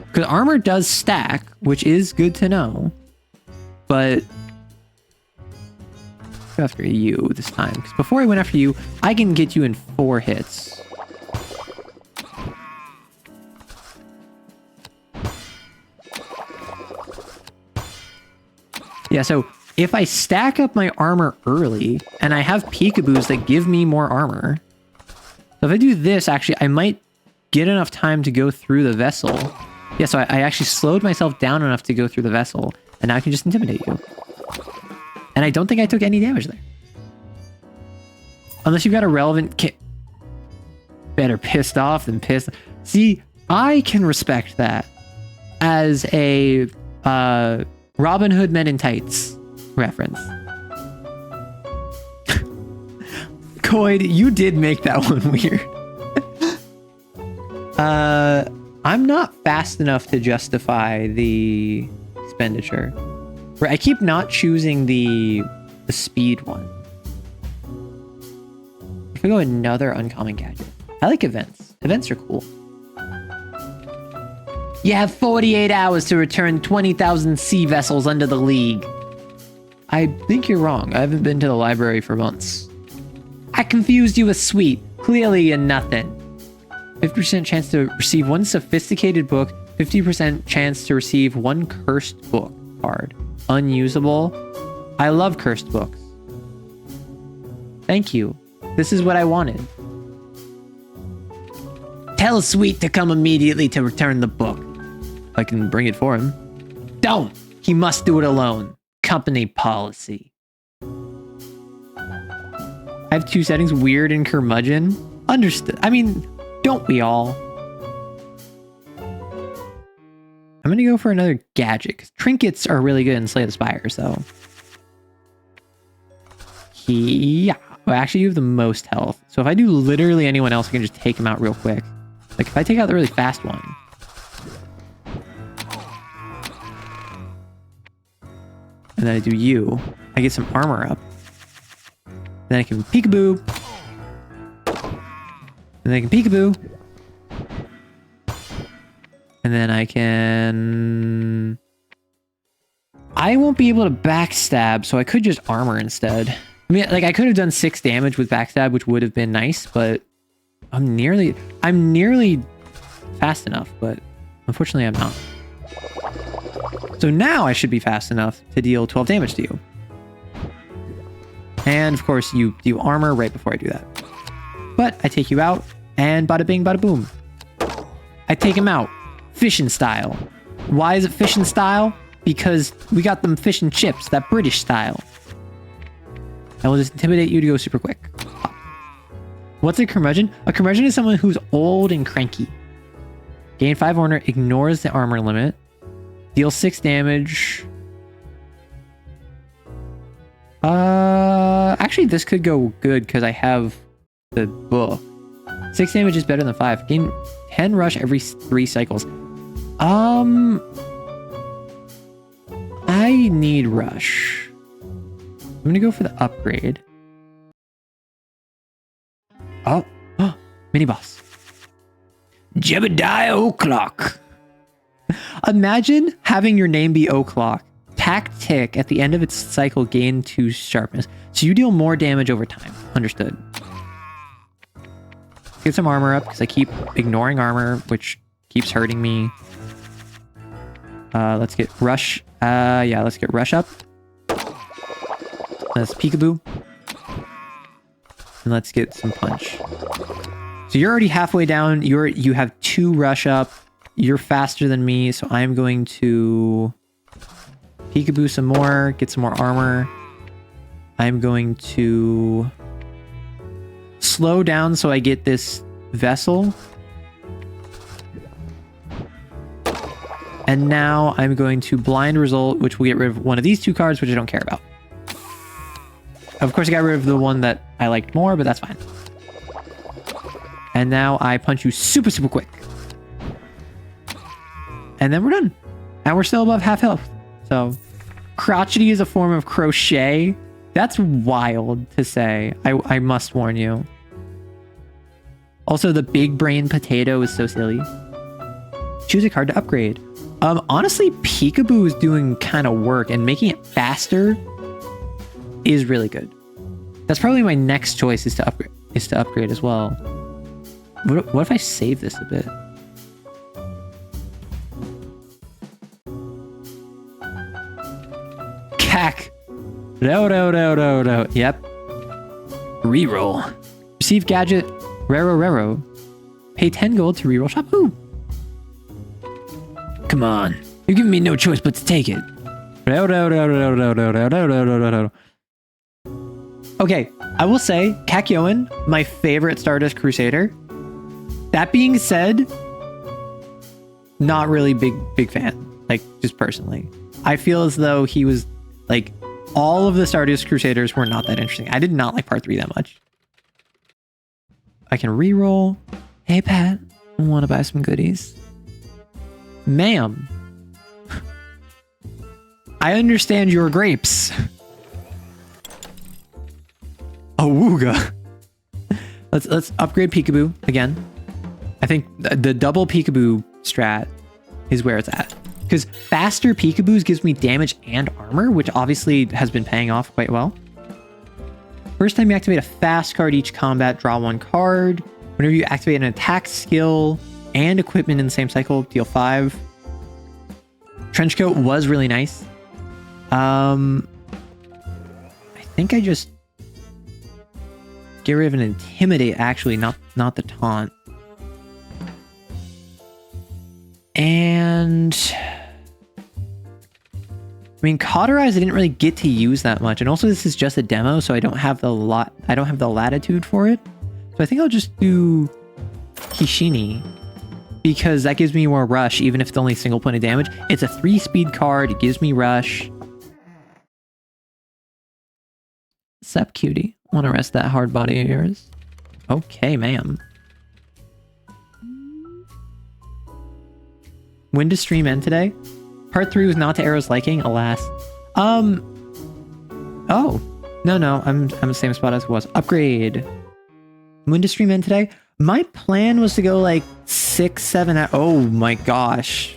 Because armor does stack, which is good to know. But... go after you this time. Because before I went after you, I can get you in 4 hits. Yeah, so if I stack up my armor early, and I have peekaboos that give me more armor, so if I do this, actually, I might get enough time to go through the vessel. Yeah, so I actually slowed myself down enough to go through the vessel, and now I can just intimidate you. And I don't think I took any damage there. Unless you've got a relevant kit. Better pissed off than pissed. See, I can respect that as a Robin Hood Men in Tights reference. Coyd, you did make that one weird. I'm not fast enough to justify the expenditure. I keep not choosing the speed one. If we go another uncommon gadget. I like events. Events are cool. You have 48 hours to return 20,000 sea vessels under the League. I think you're wrong. I haven't been to the library for months. I confused you with Sweet. Clearly you're nothing. 50% chance to receive 1 sophisticated book. 50% chance to receive 1 cursed book card. Unusable. I love cursed books. Thank you. This is what I wanted. Tell Sweet to come immediately to return the book. I can bring it for him. Don't! He must do it alone. Company policy. I have 2 settings, weird and curmudgeon. Understood. I mean, don't we all? I'm gonna go for another gadget, because trinkets are really good in Slay the Spire, so... Yeah. Well, actually, you have the most health. So if I do literally anyone else, I can just take him out real quick. Like, if I take out the really fast one... and then I do you, I get some armor up. Then I can peekaboo. And then I can peekaboo. And then I can... I won't be able to backstab, so I could just armor instead. I mean, like, I could have done 6 damage with backstab, which would have been nice, but... I'm nearly fast enough, but unfortunately I'm not. So now I should be fast enough to deal 12 damage to you. And of course, you do armor right before I do that. But I take you out, and bada bing, bada boom. I take him out, fishing style. Why is it fishing style? Because we got them fish and chips, that British style. I will just intimidate you to go super quick. Pop. What's a curmudgeon? A curmudgeon is someone who's old and cranky. Gain 5 honor, ignores the armor limit. Deal 6 damage. Actually, this could go good because I have the book. 6 damage is better than 5. Gain 10 rush every 3 cycles. I need rush. I'm gonna go for the upgrade. Oh, mini boss. Jebediah O'Clock. Imagine having your name be O'Clock. Tactic at the end of its cycle gain 2 sharpness. So you deal more damage over time. Understood. Get some armor up because I keep ignoring armor, which keeps hurting me. Let's get rush. Yeah, let's get rush up. Let's peekaboo. And let's get some punch. So you're already halfway down. You have 2 rush up. You're faster than me, so I'm going to peekaboo some more, get some more armor. I'm going to slow down so I get this vessel. And now I'm going to blind result, which will get rid of one of these 2 cards, which I don't care about. Of course, I got rid of the one that I liked more, but that's fine. And now I punch you super, super quick. And then we're done. And we're still above half health. So, crotchety is a form of crochet. That's wild to say. I must warn you. Also, the big brain potato is so silly. Choose a card to upgrade. Honestly, Peekaboo is doing kind of work, and making it faster is really good. That's probably my next choice is to upgrade as well. What if I save this a bit? Cack. No. Yep. Reroll. Receive gadget. Rero. Pay 10 gold to reroll shop. Ooh. Come on. You're giving me no choice but to take it. Okay, I will say, Kakyoin, my favorite Stardust Crusader. That being said, not really big fan. Like, just personally. I feel as though he was, like, all of the Stardust Crusaders were not that interesting. I did not like part 3 that much. I can reroll. Hey, Pat, want to buy some goodies? Ma'am. I understand your grapes. Awooga. Let's upgrade Peekaboo again. I think the double Peekaboo strat is where it's at. Because faster Peekaboos gives me damage and armor, which obviously has been paying off quite well. First time you activate a fast card each combat, draw 1 card. Whenever you activate an attack skill and equipment in the same cycle, deal 5. Trenchcoat was really nice. I think I just get rid of an intimidate, actually, not the taunt. And I mean, cauterize I didn't really get to use that much, and also this is just a demo, so I don't have the latitude for it. So I think I'll just do Kishini, because that gives me more rush, even if it's only single point of damage. It's a 3-speed card, it gives me rush. Sup, cutie? Want to rest that hard body of yours? Okay, ma'am. When does stream end today? Part 3 was not to Arrow's liking, alas. Oh. No, I'm the same spot as it was. Upgrade. When does stream end today? My plan was to go like 6-7 oh my gosh.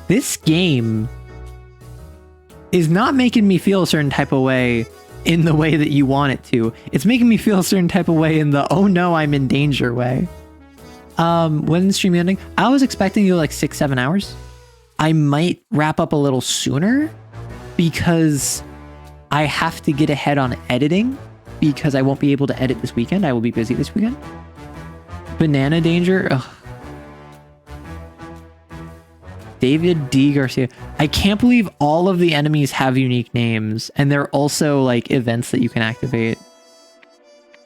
This game is not making me feel a certain type of way in the way that you want it to. It's making me feel a certain type of way in the, oh no, I'm in danger way. When the stream ending? I was expecting to go like 6-7 hours. I might wrap up a little sooner because I have to get ahead on editing because I won't be able to edit this weekend. I will be busy this weekend. Banana Danger. Ugh. David D. Garcia. I can't believe all of the enemies have unique names, and they're also like events that you can activate.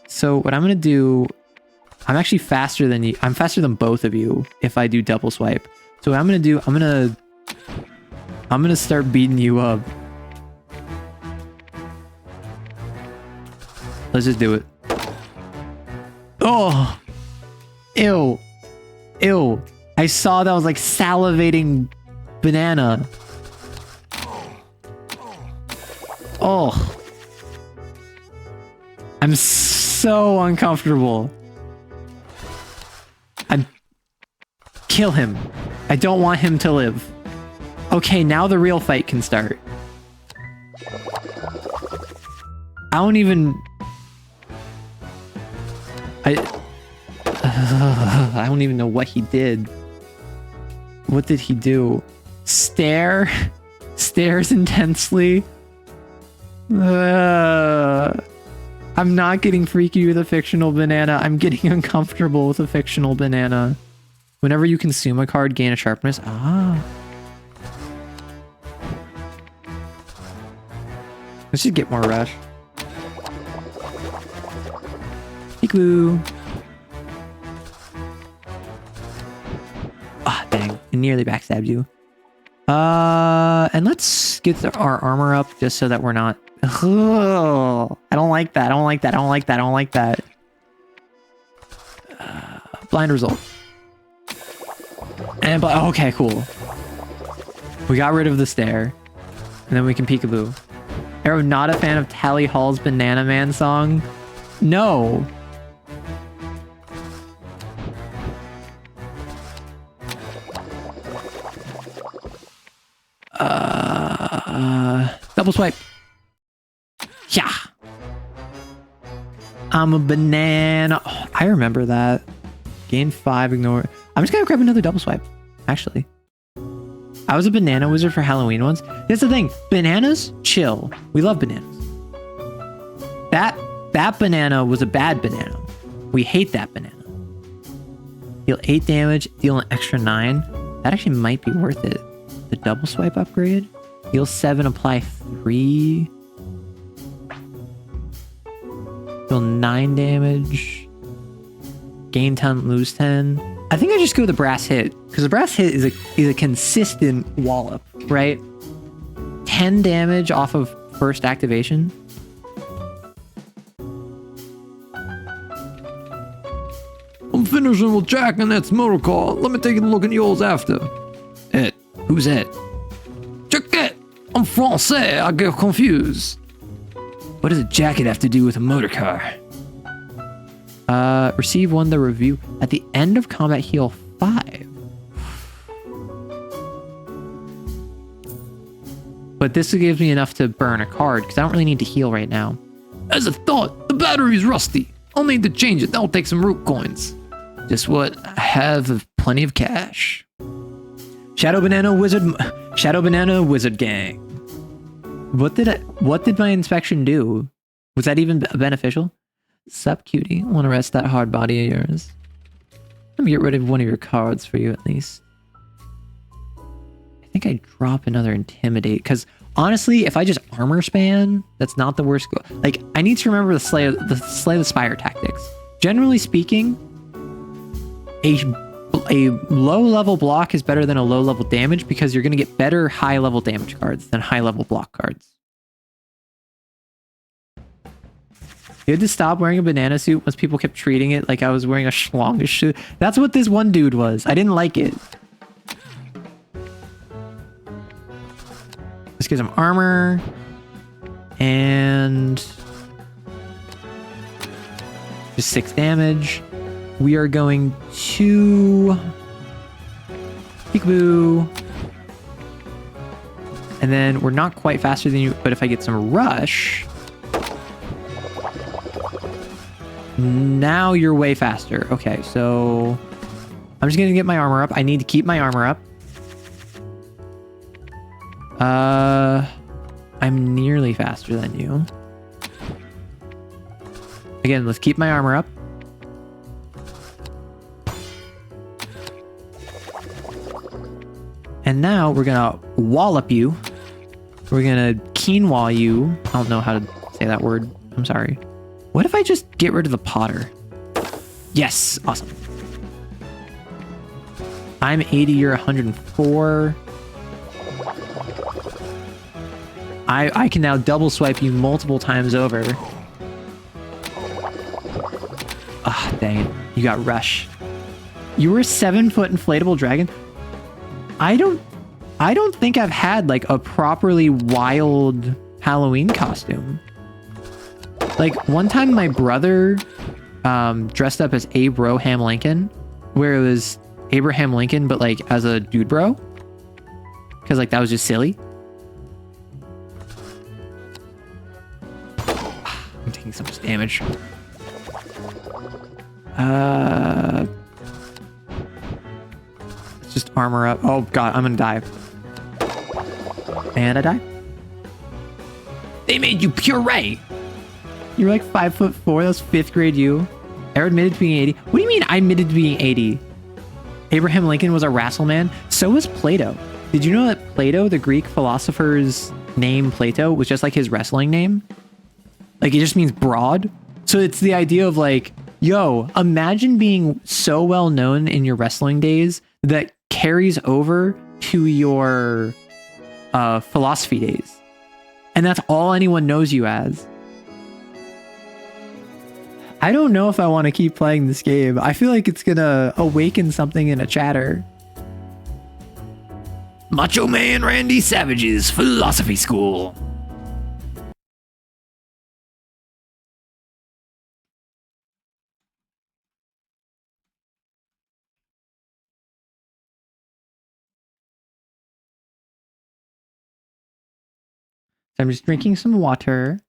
So what I'm gonna do, I'm actually faster than you. I'm faster than both of you if I do double swipe. So what I'm gonna do, I'm gonna start beating you up. Let's just do it. Oh, ew, ew. I saw that was like salivating banana. Oh, I'm so uncomfortable. Kill him. I don't want him to live. Okay, now the real fight can start. I don't even... I don't even know what he did. What did he do? Stare? Stares intensely? I'm not getting freaky with a fictional banana. I'm getting uncomfortable with a fictional banana. Whenever you consume a card, gain a sharpness. Ah. Let's just get more rush. Peekaboo. Ah, dang. I nearly backstabbed you. And let's get our armor up just so that we're not... Ugh, I don't like that. I don't like that. I don't like that. I don't like that. Blind result. And okay, cool. We got rid of the stare. And then we can peekaboo. Arrow, not a fan of Tally Hall's Banana Man song? No. Double swipe. Yeah. I'm a banana. Oh, I remember that. Gain 5, ignore. I'm just gonna grab another double swipe, actually. I was a banana wizard for Halloween once. That's the thing. Bananas, chill. We love bananas. That banana was a bad banana. We hate that banana. Deal 8 damage, deal an extra 9. That actually might be worth it. The double swipe upgrade. Deal 7, apply 3. Deal 9 damage. Gain 10, lose 10. I think I just go with the brass hit, because the brass hit is a consistent wallop, right? 10 damage off of first activation. I'm finishing with Jack and Ed's motor car. Let me take a look at yours after. Ed, who's Ed? Check that! I'm Francais, I get confused. What does a jacket have to do with a motor car? Receive 1 the review. At the end of combat, heal 5. But this gives me enough to burn a card, because I don't really need to heal right now. As a thought, the battery's rusty. I'll need to change it. That'll take some root coins. Just what I have of plenty of cash. Shadow Banana Wizard Gang. What did my inspection do? Was that even beneficial? Sup, cutie. Want to rest that hard body of yours? Let me get rid of one of your cards for you at least. I think I drop another Intimidate, because honestly, if I just armor span, that's not the worst. Like, I need to remember the Slay the Spire tactics. Generally speaking, a low level block is better than a low level damage, because you're going to get better high level damage cards than high level block cards. You had to stop wearing a banana suit once people kept treating it like I was wearing a schlongish suit. That's what this one dude was. I didn't like it. Let's get some armor. And... just 6 damage. We are going to... peekaboo. And then we're not quite faster than you, but if I get some rush... now you're way faster. Okay, so I'm just gonna get my armor up. I need to keep my armor up. I I'm nearly faster than you. Again, let's keep my armor up. And now we're gonna wallop you. We're gonna quinoa you. I don't know how to say that word. I'm sorry. What if I just get rid of the Potter? Yes, awesome. I'm 80, you're 104. I can now double swipe you multiple times over. Ah, dang it. You got Rush. You were a 7-foot inflatable dragon? I don't think I've had like a properly wild Halloween costume. Like one time my brother dressed up as Abraham Lincoln, where it was Abraham Lincoln but like as a dude bro, because like that was just silly. I'm taking so much damage. Let's just armor up. Oh god, I'm gonna die. And I die. They made you puree. You're like 5'4". That was 5th grade you. Ever admitted to being 80? What do you mean I admitted to being 80? Abraham Lincoln was a wrestle man. So was Plato. Did you know that Plato, the Greek philosopher's name Plato, was just like his wrestling name? Like it just means broad. So it's the idea of like, yo, imagine being so well known in your wrestling days that carries over to your philosophy days. And that's all anyone knows you as. I don't know if I want to keep playing this game. I feel like it's gonna awaken something in a chatter. Macho Man Randy Savage's Philosophy School. So I'm just drinking some water.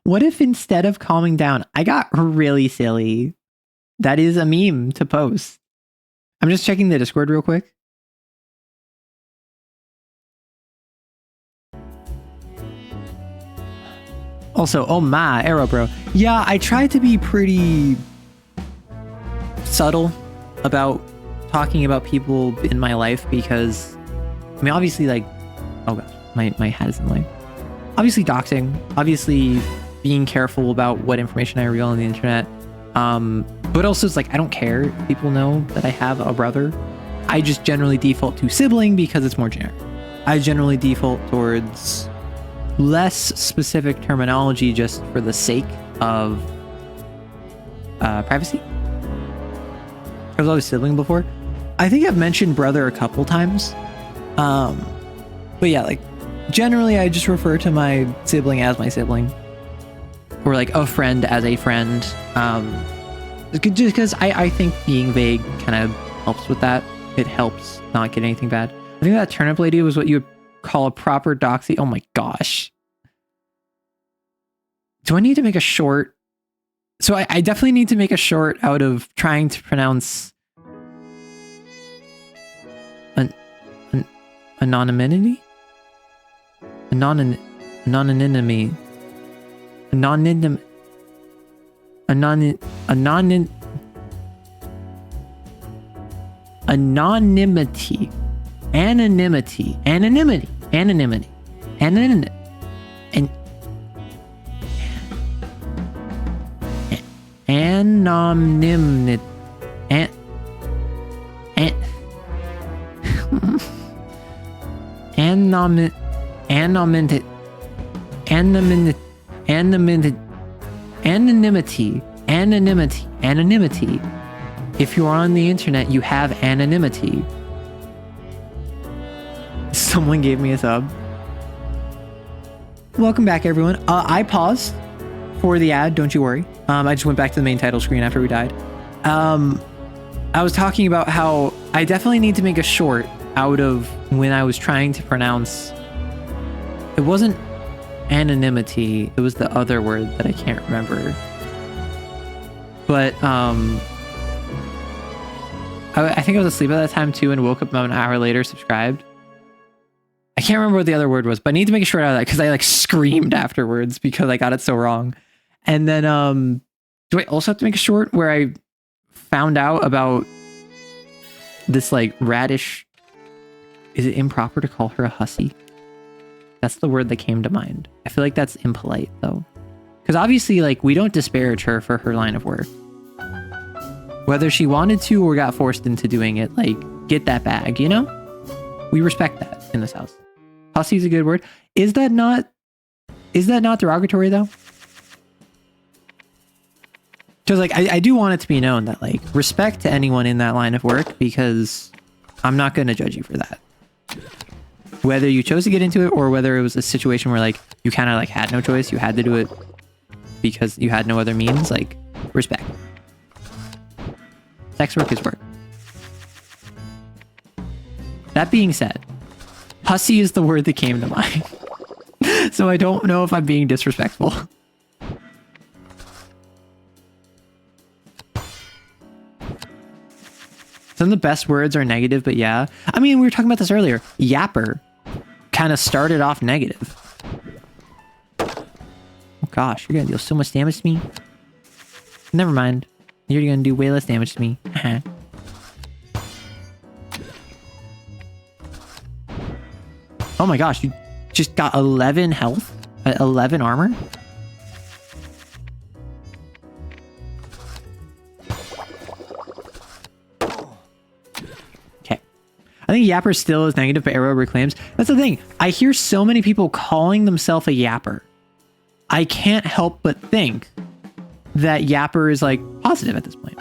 What if instead of calming down, I got really silly? That is a meme to post. I'm just checking the Discord real quick. Also, oh my, Arrow Bro. Yeah, I tried to be pretty subtle about talking about people in my life because, I mean, obviously, like, oh gosh, my hat is in the way. Obviously, doxing. Obviously, being careful about what information I reveal on the internet. But also, it's like, I don't care if people know that I have a brother. I just generally default to sibling because it's more generic. I generally default towards less specific terminology just for the sake of privacy. I was always sibling before. I think I've mentioned brother a couple times. But yeah, like generally I just refer to my sibling as my sibling. Or like a friend as a friend. Just because I think being vague kind of helps with that. It helps not get anything bad. I think that turnip lady was what you would call a proper doxy. Oh my gosh. Do I need to make a short? So I definitely need to make a short out of trying to pronounce anonymity? Anonymity. Anonymity. If you're on the internet, you have anonymity. Someone gave me a sub. Welcome back, everyone. I paused for the ad, don't you worry. I just went back to the main title screen after we died. I was talking about how I definitely need to make a short out of when I was trying to pronounce. It wasn't anonymity, it was the other word that I can't remember. But I think I was asleep at that time too and woke up about an hour later, subscribed. I can't remember what the other word was, but I need to make a short out of that because I like screamed afterwards because I got it so wrong. And then do I also have to make a short where I found out about this like radish? Is it improper to call her a hussy? That's the word that came to mind. I feel like that's impolite though. Because obviously like we don't disparage her for her line of work. Whether she wanted to or got forced into doing it, like get that bag, you know? We respect that in this house. Hussy's a good word. Is that not derogatory though? Because like I do want it to be known that like respect to anyone in that line of work because I'm not going to judge you for that. Whether you chose to get into it or whether it was a situation where like you kind of like had no choice, you had to do it because you had no other means, like respect. Sex work is work. That being said, hussy is the word that came to mind. So I don't know if I'm being disrespectful. Some of the best words are negative, but yeah. I mean, we were talking about this earlier. Yapper kind of started off negative. Oh gosh, you're gonna deal so much damage to me. Never mind. You're gonna do way less damage to me. Oh my gosh, you just got 11 health? 11 armor? Okay. I think Yapper still is negative, but Arrow reclaims. That's the thing. I hear so many people calling themselves a Yapper. I can't help but think that Yapper is like positive at this point.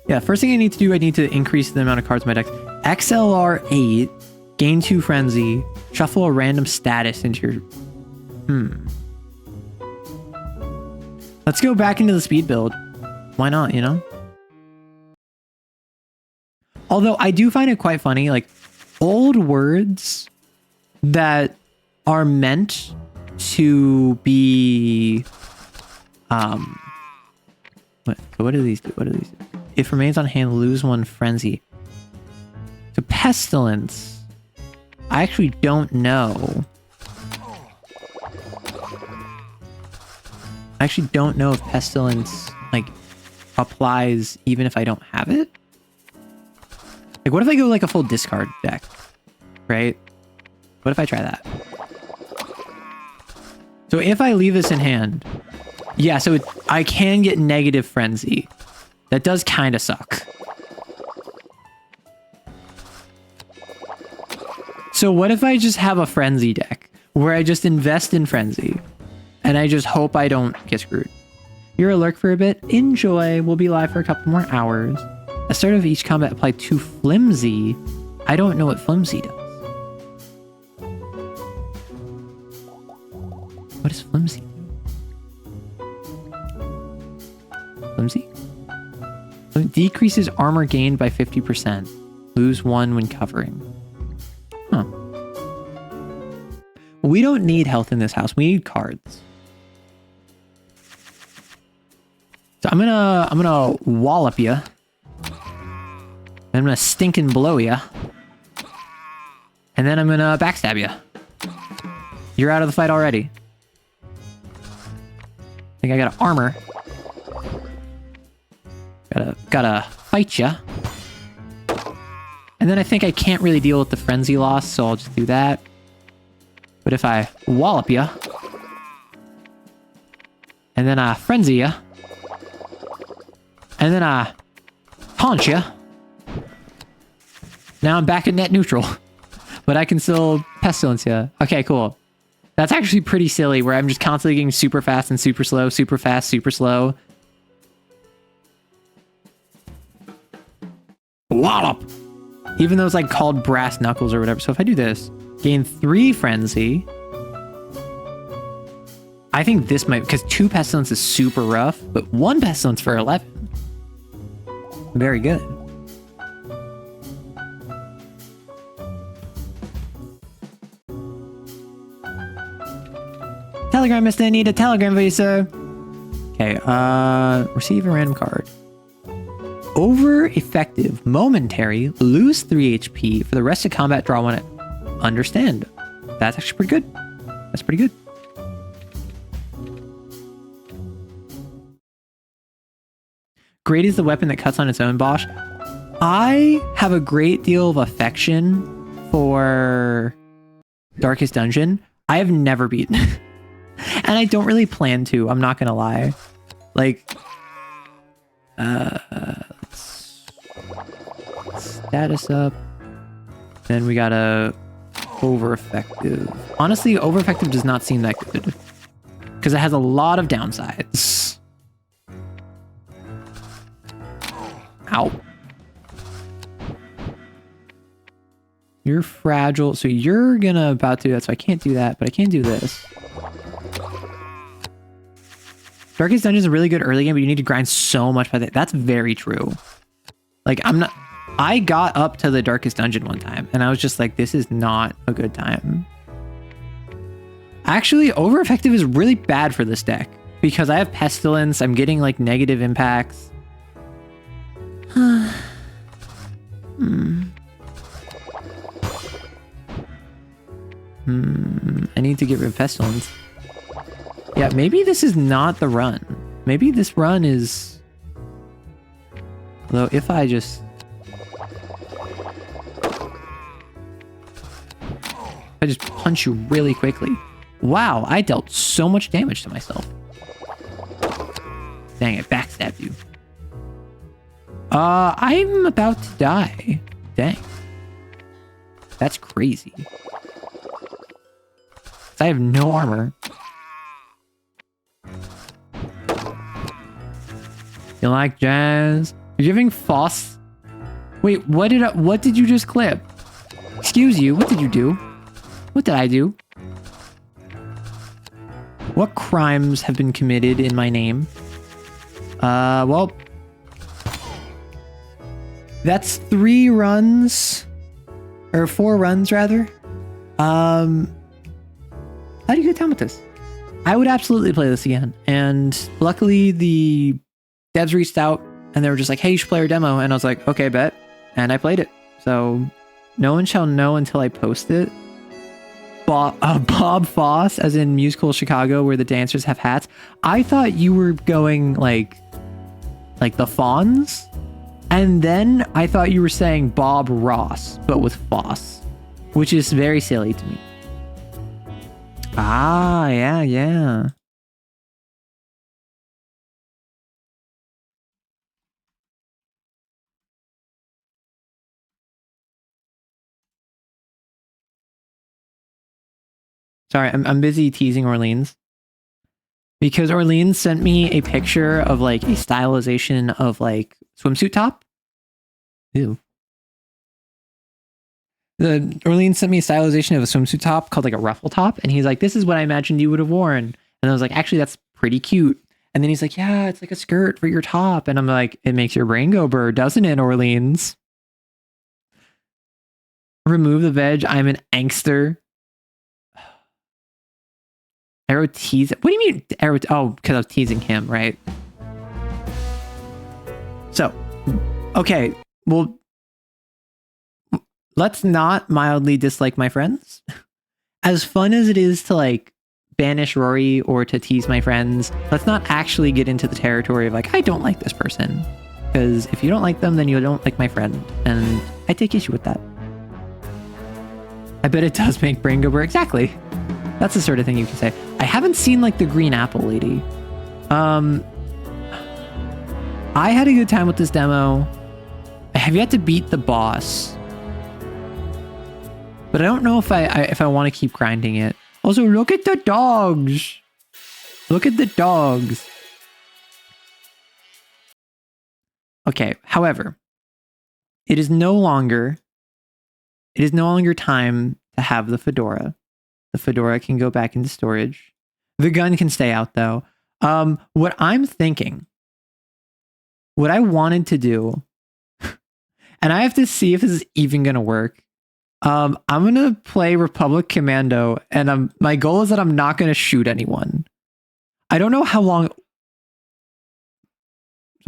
Yeah, first thing I need to do, I need to increase the amount of cards in my deck. XLR 8, gain 2 frenzy, shuffle a random status into your... Let's go back into the speed build. Why not, you know? Although I do find it quite funny, like old words that are meant to be what do these do? What do these do? If remains on hand, lose 1 frenzy. So pestilence, I actually don't know. I actually don't know if pestilence like applies even if I don't have it. Like what if I go like a full discard deck, right? What if I try that? So if I leave this in hand, yeah, so I can get negative frenzy. That does kind of suck. So what if I just have a frenzy deck where I just invest in frenzy and I just hope I don't get screwed? You're a lurk for a bit. Enjoy. We'll be live for a couple more hours. At the start of each combat, apply 2 flimsy. I don't know what flimsy does. What does flimsy do? Flimsy? So it decreases armor gained by 50%. Lose 1 when covering. Huh. We don't need health in this house. We need cards. So I'm gonna wallop you. I'm gonna stink and blow you. And then I'm gonna backstab you. You're out of the fight already. I think I got armor. Gotta fight ya. And then I think I can't really deal with the frenzy loss, so I'll just do that. But if I wallop ya, and then I frenzy ya, and then I taunt ya, now I'm back at net neutral. But I can still pestilence ya. Okay, cool. That's actually pretty silly, where I'm just constantly getting super fast and super slow, super fast, super slow. Wallop! Even though it's like called brass knuckles or whatever. So if I do this, gain 3 frenzy. I think this might, because 2 pestilence is super rough, but 1 pestilence for 11. Very good. Telegram, Mr. I need a telegram for you, sir. Okay, receive a random card. Over over effective, momentary, lose 3 HP for the rest of combat, draw 1. Understand. That's actually pretty good. That's pretty good. Great is the weapon that cuts on its own, Bosch. I have a great deal of affection for Darkest Dungeon. I have never beaten it. And I don't really plan to, I'm not gonna lie. Like, status up. Then we got a over effective. Honestly, over effective does not seem that good because it has a lot of downsides. Ow. You're fragile, so you're gonna about to do that, so I can't do that, but I can do this. Darkest Dungeon is a really good early game, but you need to grind so much by that. That's very true. Like, I got up to the Darkest Dungeon one time, and I was just like, this is not a good time. Actually, over effective is really bad for this deck because I have Pestilence, I'm getting like negative impacts. I need to get rid of Pestilence. Yeah, maybe this is not the run. Maybe this run is... Although, if I just... I just punch you really quickly. Wow, I dealt so much damage to myself. Dang it, backstabbed you. I'm about to die. Dang. That's crazy. I have no armor. You like jazz? You're giving Foss... Wait, what did you just clip? Excuse you, what did you do? What did I do? What crimes have been committed in my name? Well... That's 3 runs. Or 4 runs, rather. I had a good time with this. I would absolutely play this again. And luckily, the devs reached out and they were just like, hey, you should play our demo. And I was like, okay, bet. And I played it. So no one shall know until I post it. Bob Foss, as in Musical Chicago, where the dancers have hats. I thought you were going like the Fawns. And then I thought you were saying Bob Ross, but with Foss, which is very silly to me. Ah, yeah. Sorry, I'm busy teasing Orleans. Because Orleans sent me a picture of like a stylization of like swimsuit top. Ew. Orleans sent me a stylization of a swimsuit top called like a ruffle top. And he's like, this is what I imagined you would have worn. And I was like, actually, that's pretty cute. And then he's like, yeah, it's like a skirt for your top. And I'm like, it makes your brain go burr, doesn't it, Orleans? Remove the veg. I'm an angster. Arrow tease. What do you mean arrow? Oh, because I was teasing him, right? So, okay. Well, let's not mildly dislike my friends. As fun as it is to like banish Rory or to tease my friends, let's not actually get into the territory of like, I don't like this person. Because if you don't like them, then you don't like my friend. And I take issue with that. I bet it does make brain go burr. Exactly. That's the sort of thing you can say. I haven't seen like the green apple lady. I had a good time with this demo. I have yet to beat the boss. But I don't know if I want to keep grinding it. Also, look at the dogs. Look at the dogs. Okay, however, it is no longer time to have the fedora. The fedora can go back into storage. The gun can stay out though. What I'm thinking, what I wanted to do, and I have to see if this is even going to work. I'm going to play Republic Commando, and my goal is that I'm not going to shoot anyone. I don't know how long.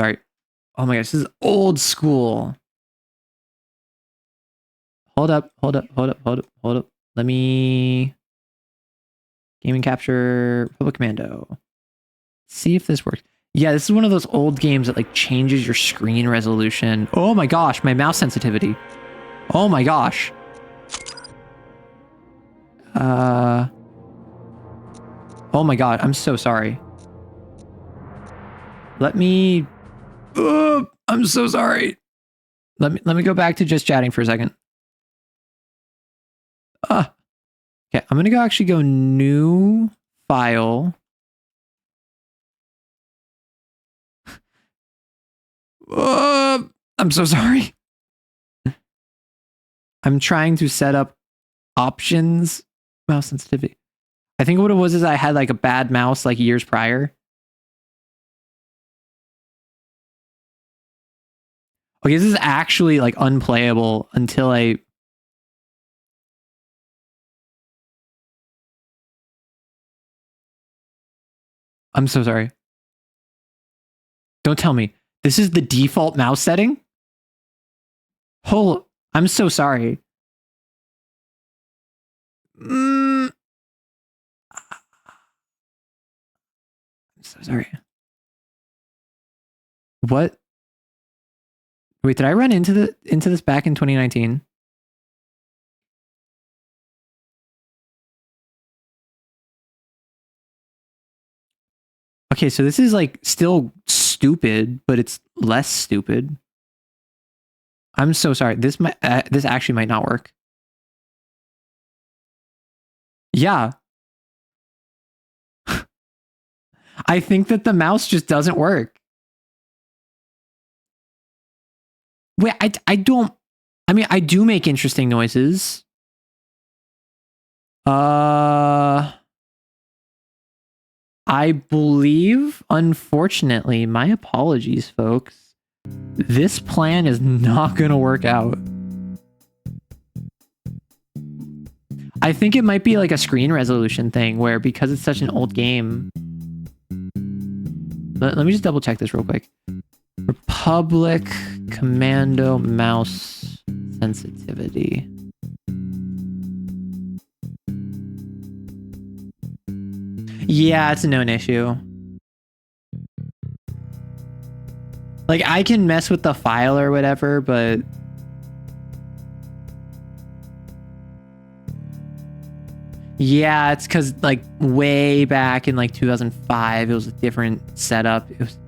Sorry. Oh my gosh, this is old school. Hold up. Let me gaming capture Public Commando. See if this works. Yeah, this is one of those old games that like changes your screen resolution. Oh my gosh, my mouse sensitivity. Oh my gosh. Oh my god, I'm so sorry. Let me... I'm so sorry. Let me go back to just chatting for a second. Okay, I'm gonna actually go new file. I'm so sorry. I'm trying to set up options. Mouse sensitivity. I think what it was is I had like a bad mouse like years prior. Okay, this is actually like unplayable until I... I'm so sorry. Don't tell me. This is the default mouse setting? I'm so sorry. I'm so sorry. What? Wait, did I run into this back in 2019? Okay, so this is like still stupid, but it's less stupid. I'm so sorry. This actually might not work. Yeah. I think that the mouse just doesn't work. Wait, I don't... I mean, I do make interesting noises. I believe, unfortunately, my apologies, folks. This plan is not going to work out. I think it might be like a screen resolution thing where because it's such an old game... Let me just double check this real quick. Republic Commando mouse sensitivity. Yeah, it's a known issue. Like, I can mess with the file or whatever, but... Yeah, it's because, like, way back in, like, 2005, it was a different setup. It was...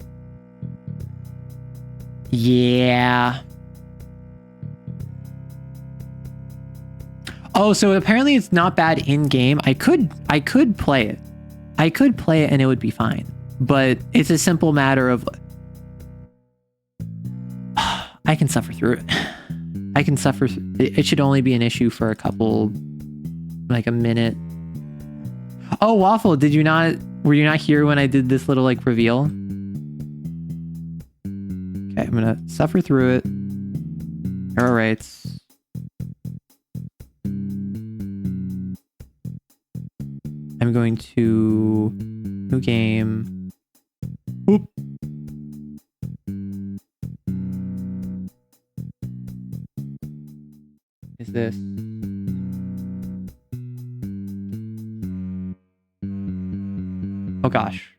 Yeah. Oh, so apparently it's not bad in-game. I could play it. I could play it and it would be fine. But it's a simple matter of... I can suffer through it. I can suffer... It should only be an issue for a couple... Like a minute. Oh, Waffle, were you not here when I did this little like reveal? Okay, I'm gonna suffer through it. Error rates. I'm going to new game. Oop. Is this? Oh gosh.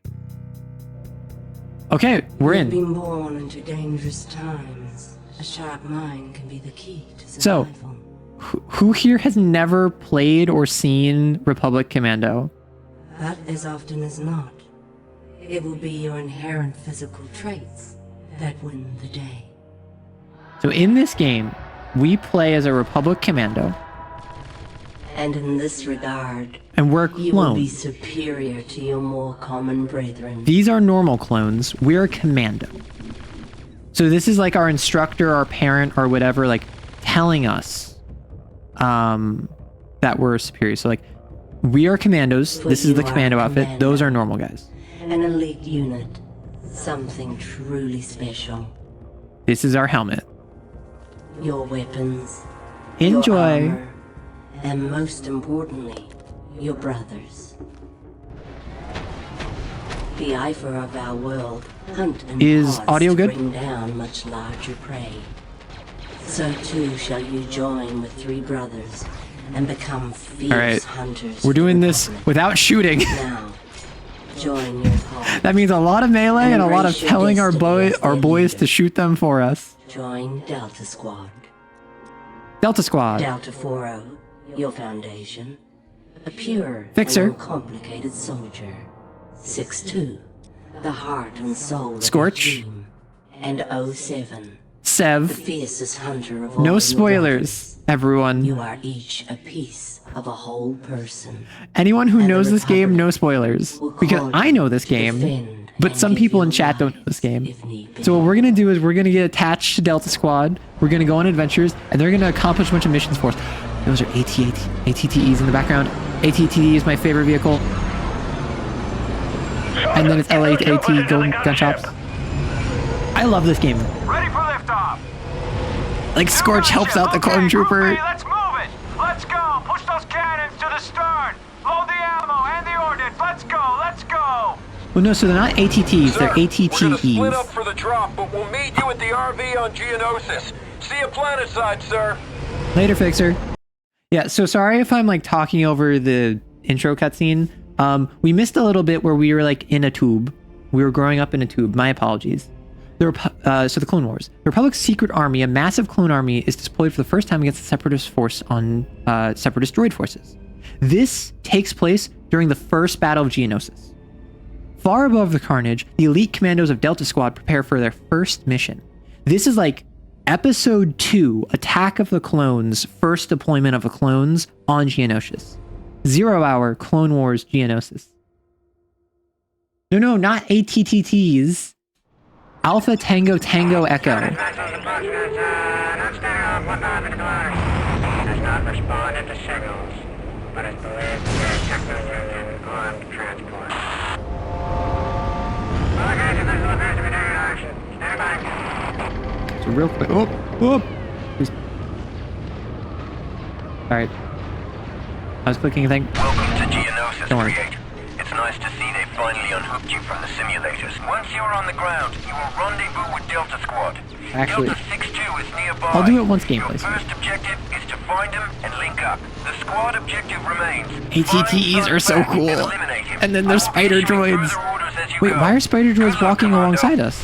Okay, we're in. Being born into dangerous times, a sharp mind can be the key to survival. So, who here has never played or seen Republic Commando? But as often as not, it will be your inherent physical traits that win the day. So in this game, we play as a Republic Commando. And in this regard, and we're you will be clones. superior to your more common brethren. These are normal clones. We're a commando. So this is like our instructor, our parent, or whatever, like telling us that we're superior. So like, we are commandos. But this is you the are commando outfit. commando. Those are normal guys. An elite unit. Something truly special. This is our helmet. Your weapons. Enjoy. Your armor, and most importantly, your brothers. The Eifer of our world hunt and Is pause audio to good? bring down much larger prey. So too shall you join with three brothers and become fierce All right. hunters. We're of the doing this Republic. without shooting. Now, join your cause. That means a lot of melee and a lot of Embrace your telling our destiny as their boys leader. to shoot them for us. Join Delta Squad. Delta Squad. Delta 40, your foundation. A pure Fixer. and uncomplicated soldier. 6-2, the heart and soul Scorch. of the team. And 07, the Sev. fiercest hunter of all No your spoilers, everyone. You are each a piece of a whole person. Anyone who And the knows this game, Republic no spoilers. will Because call I you know this to game, defend but and some give people in your chat don't know lives this game. if need be. So what we're gonna do is we're gonna get attached to Delta Squad. We're gonna go on adventures, and they're gonna accomplish a bunch of missions for us. Those are ATTEs in the background. ATTE is my favorite vehicle. And then it's LAAT gun shops. I love this game. Ready for liftoff. Like Scorch helps out the clone trooper. Okay, let's move it. Let's go. Push those cannons to the stern. Load the ammo and the ordnance. Let's go. Let's go. Well, no, so they're not ATTs, they're We're gonna split up ATTEs. for the drop, but we'll meet you at the RV on Geonosis. See you planetside, sir. Later, Fixer. Yeah, so sorry if I'm like talking over the intro cutscene. We missed a little bit where we were like in a tube. We were growing up in a tube. My apologies. So the Clone Wars. The Republic's secret army, a massive clone army, is deployed for the first time against the Separatist force on Separatist droid forces. This takes place during the first Battle of Geonosis. Far above the carnage, the elite commandos of Delta Squad prepare for their first mission. This is like Episode 2, Attack of the Clones, first deployment of the clones on Geonosis. 0 hour Clone Wars Geonosis. No, not ATTTs. Alpha Tango Tango Echo. So real quick. Oh. Alright. I was clicking a thing. Welcome to Geonosis, Don't worry. Create. It's nice to see they finally unhooked you from the simulators. Once you are on the ground, you will rendezvous with Delta Squad. Actually, Delta 6-2 is nearby. I'll do it once gameplay Your starts. first objective is to find him and link up. The squad objective remains. ATTEs are so cool. And then there's spider droids. Wait, why are spider droids walking alongside us?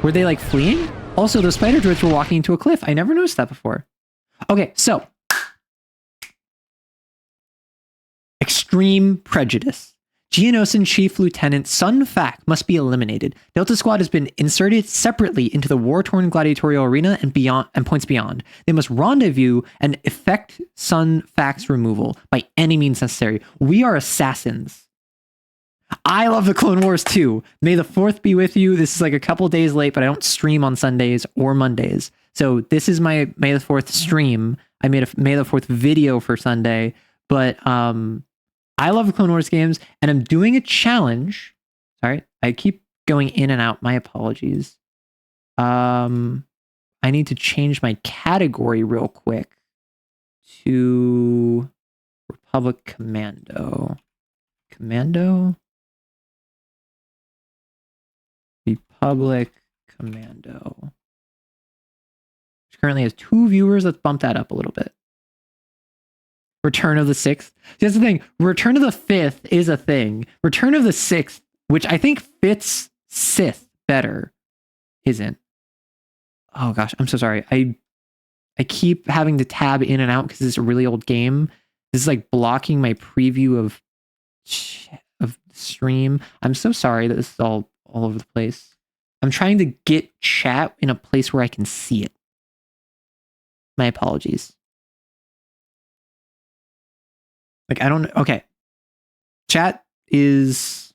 Were they like fleeing? Also, the spider droids were walking into a cliff. I never noticed that before. Okay, so. Extreme prejudice. Geonosis Chief Lieutenant Sun Fac must be eliminated. Delta Squad has been inserted separately into the war-torn gladiatorial arena and beyond and points beyond. They must rendezvous and effect Sun Fac's removal by any means necessary. We are assassins. I love the Clone Wars too. May the 4th be with you. This is like a couple days late, but I don't stream on Sundays or Mondays. So this is my May the 4th stream. I made a May the 4th video for Sunday, but I love the Clone Wars games, and I'm doing a challenge. Sorry, I keep going in and out. My apologies. I need to change my category real quick to Republic Commando. Republic Commando. Which currently has 2 viewers. Let's bump that up a little bit. Return of the 6th. That's the thing. Return of the 5th is a thing. Return of the 6th, which I think fits Sith better, isn't. Oh gosh, I'm so sorry. I keep having to tab in and out because it's a really old game. This is like blocking my preview of stream. I'm so sorry that this is all over the place. I'm trying to get chat in a place where I can see it. My apologies. Like, I don't... Okay. Chat is...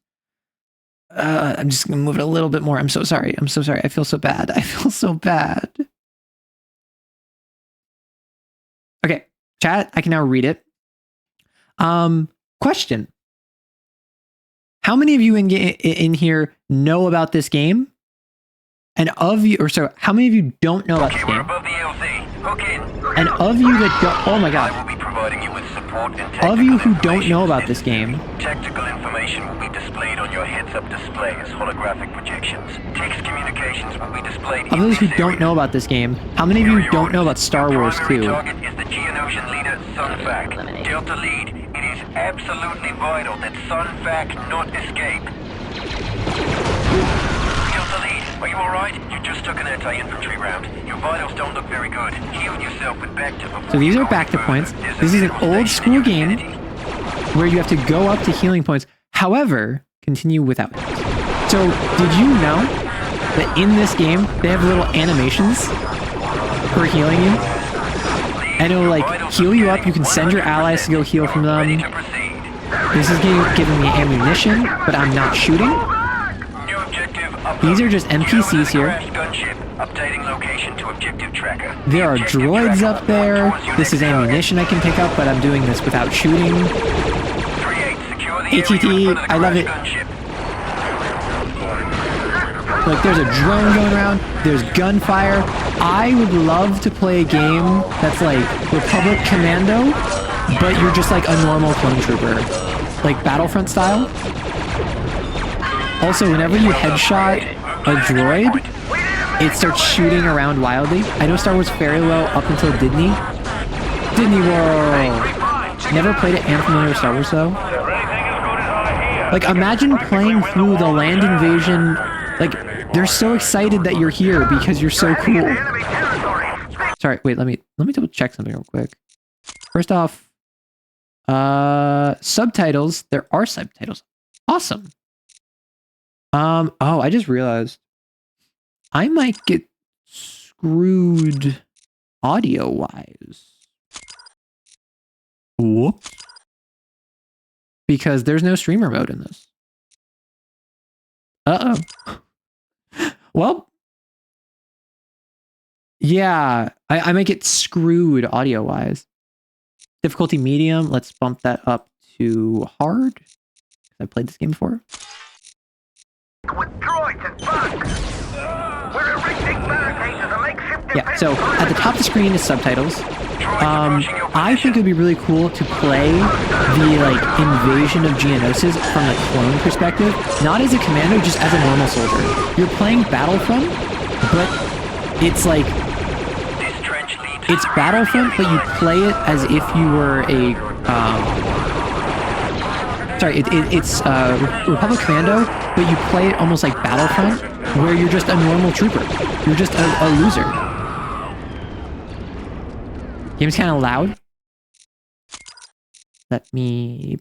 I'm just going to move it a little bit more. I'm so sorry. I feel so bad. Okay. Chat, I can now read it. Question. How many of you in here know about this game? And of you... Or so, how many of you don't know about this We're game? above the LZ. Hook in. And of you that don't, oh my I god, will be providing you with support and of you who technical don't know information about this game, Tactical information will be displayed on your heads-up display as holographic projections. Text communications will be displayed of in those who this don't area. know about this game, how many of you don't know about Star Wars Primary 2? target is the Geonosian leader, Sunfac. Delta lead, it is absolutely vital that Sunfac not escape. Delta lead, are you alright? You just took an anti-infantry round. Your vitals don't look very good. Heal yourself with Bacta before So these you are go Bacta further. points. There's a This is an medical old station in school your game vicinity. where you have to go up to healing points. However, continue without it. So, did you know that in this game, they have little animations for healing you? And it'll like heal you up. You can send your allies to go heal from Ready them. to proceed. This is giving me ammunition, but I'm not shooting. New objective uploaded. These are just NPCs here. Crashed gunship. Updating location to objective tracker. There are Objective droids tracker. up there. Towards your This is next target. ammunition I can pick up, but I'm doing this without shooting. 3-8, secure the area ATT, in front of the I love it. crashed gunship. Like, there's a drone going around, there's gunfire. I would love to play a game that's like Republic Commando, but you're just like a normal clone trooper. Like Battlefront style. Also, whenever you headshot a droid, it starts shooting around wildly. I know Star Wars fairly well up until Disney. Disney World! Never played it and familiar with Star Wars though. Like, imagine playing through the land invasion. Like, they're so excited that you're here because you're so cool. Sorry, wait, let me double check something real quick. First off, subtitles. There are subtitles. Awesome. Oh, I just realized I might get screwed audio-wise. Whoops. Because there's no streamer mode in this. Uh-oh. Well, yeah, I might get screwed audio-wise. Difficulty medium, let's bump that up to hard. I played this game before. Yeah, so at the top of the screen is subtitles. I think it would be really cool to play the like invasion of Geonosis from the clone perspective, not as a commando, just as a normal soldier. You're playing Battlefront, but it's like it's Battlefront, but you play it as if you were a it's Republic Commando, but you play it almost like Battlefront, where you're just a normal trooper. You're just a loser. Game's kind of loud. Let me...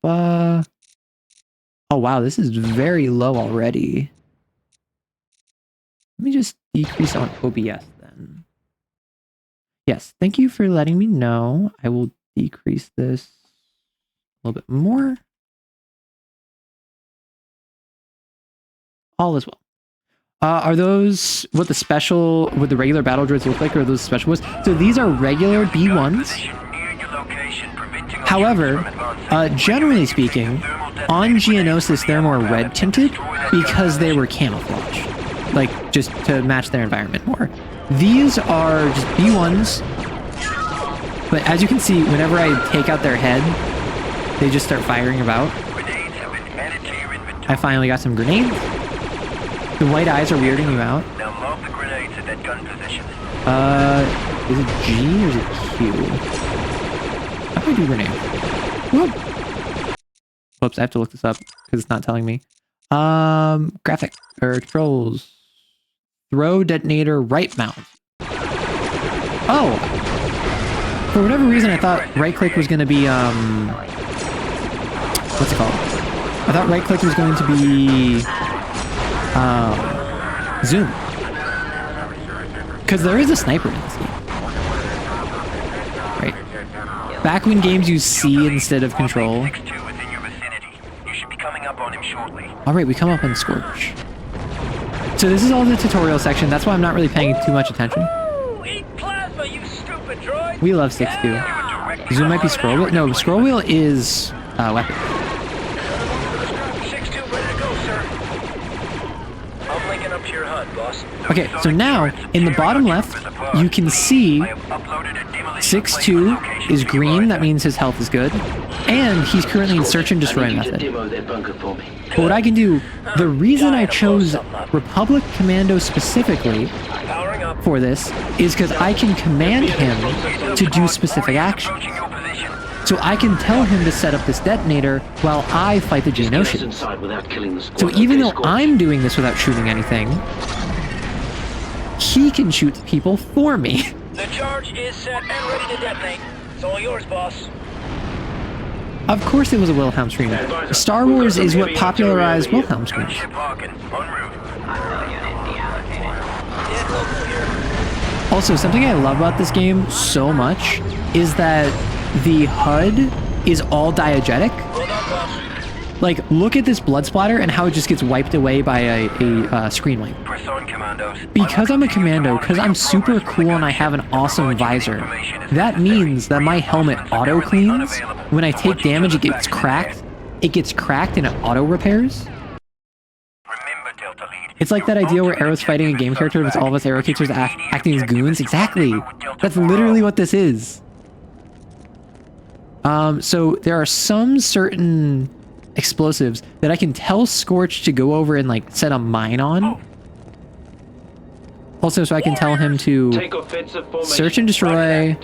Oh wow, this is very low already. Let me just decrease on OBS then. Yes, thank you for letting me know. I will decrease this a little bit more. All as well. Are those what the regular battle droids look like, or are those special ones? So these are regular B1s. However, generally speaking, on Geonosis they're more red tinted because they were camouflaged, like just to match their environment more. These are just B1s, but as you can see, whenever I take out their head, they just start firing about. I finally got some grenades. The white eyes are weirding you out. Now lob the grenades at that gun position. Is it G or is it Q? How do I do grenade? Whoop. Whoops, I have to look this up because it's not telling me. Graphic or controls. Throw detonator right mouse. Oh! For whatever reason, I thought right click was going to be, what's it called? I thought right click was going to be, zoom. Because there is a sniper in this game. Right. Back when games use C instead of control. Alright, we come up on Scorch. So this is all the tutorial section. That's why I'm not really paying too much attention. We love 6-2. Zoom might be scroll wheel. No, scroll wheel is weapon. 6-2, ready to go, sir. I'm linking up to your HUD. Okay, so now in the bottom left, you can see 6-2 is green. That means his health is good. And he's currently in search and destroy method. But what I can do, the reason I chose Republic Commando specifically for this is because I can command him to do specific actions. So I can tell him to set up this detonator while I fight the Geonosians. So even though I'm doing this without shooting anything, he can shoot people for me. The charge is set and ready to detonate. It's all yours, boss. Of course it was a Wilhelm scream. Star Wars is what popularized Wilhelm screams. Also, something I love about this game so much is that the HUD is all diegetic. Like, look at this blood splatter and how it just gets wiped away by a screen wipe. Because I'm a commando, because I'm super cool and I have an awesome visor, that means that my helmet auto cleans. When I take damage, it gets cracked. It gets cracked and it auto repairs. It's like that idea where Arrow's fighting a game character with all of us Arrow characters acting as goons. Exactly. That's literally what this is. So there are some certain explosives that I can tell Scorch to go over and like set a mine on. Also, so I can tell him to search and destroy,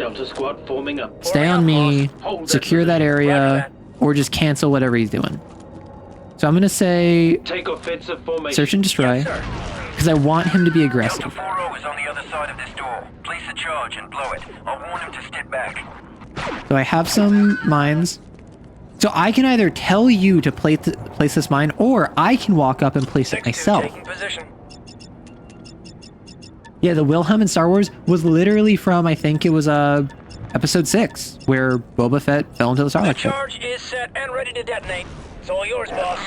stay on me, secure that area, or just cancel whatever he's doing. So I'm gonna say search and destroy because I want him to be aggressive. So I have some mines. So I can either tell you to place this mine, or I can walk up and place it myself. Yeah, the Wilhelm in Star Wars was literally from, I think it was episode 6, where Boba Fett fell into the Sarlacc pit. The charge is set and ready to detonate. It's all yours, boss.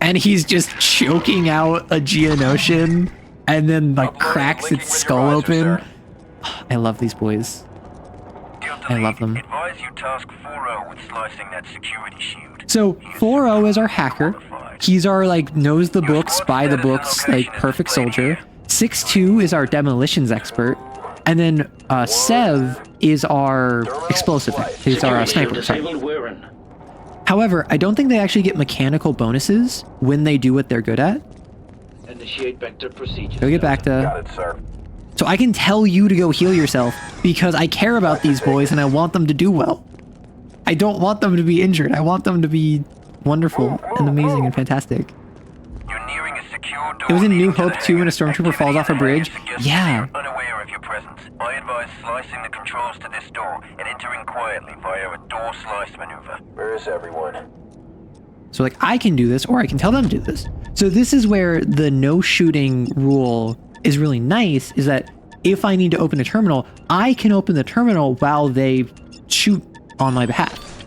And he's just choking out a Geonosian and then like cracks its skull open. I love these boys. I love them. So 4-0 is our hacker. He's our like knows the books, by the books, like perfect soldier. 6-2 is our demolitions expert. And then Sev is our explosive. He's our sniper. Sorry. However, I don't think they actually get mechanical bonuses when they do what they're good at. Initiate vector procedure. Go get back to. Got it, sir. So I can tell you to go heal yourself because I care about these boys and I want them to do well. I don't want them to be injured. I want them to be wonderful and amazing and fantastic. You're nearing a secure door. It was in New Hope 2 when a stormtrooper falls off a bridge. Yeah. Unaware of your presence, I advise slicing the controls to this door and entering quietly via a door slice maneuver. Where is everyone? So like I can do this or I can tell them to do this. So this is where the no shooting rule is really nice, is that if I need to open a terminal, I can open the terminal while they shoot on my behalf.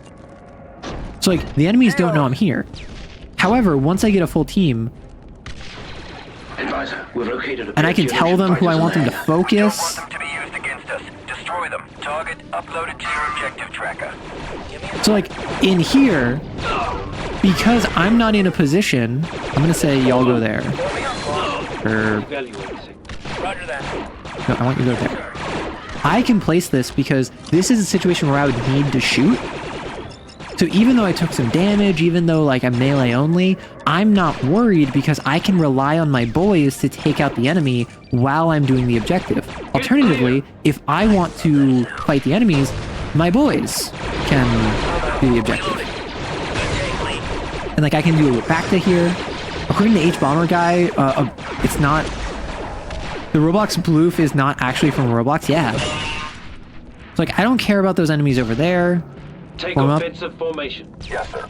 So like the enemies don't know I'm here. However, once I get a full team, Advisor, we've located a and I can tell them who I want them to focus. Want them to be used against us. Destroy them. Target uploaded to your objective tracker. So like in here, because I'm not in a position, I'm gonna say y'all go there. Or Roger that. no, I want you to go there. I can place this because this is a situation where I would need to shoot. So even though I took some damage, even though like I'm melee only, I'm not worried because I can rely on my boys to take out the enemy while I'm doing the objective. Alternatively, if I want to fight the enemies, my boys can do the objective. And like I can do it back to here. According to H Bomber Guy, it's not... The Roblox Bloof is not actually from Roblox. Yeah. So like I don't care about those enemies over there. Take Form up. offensive formation. Yes, sir.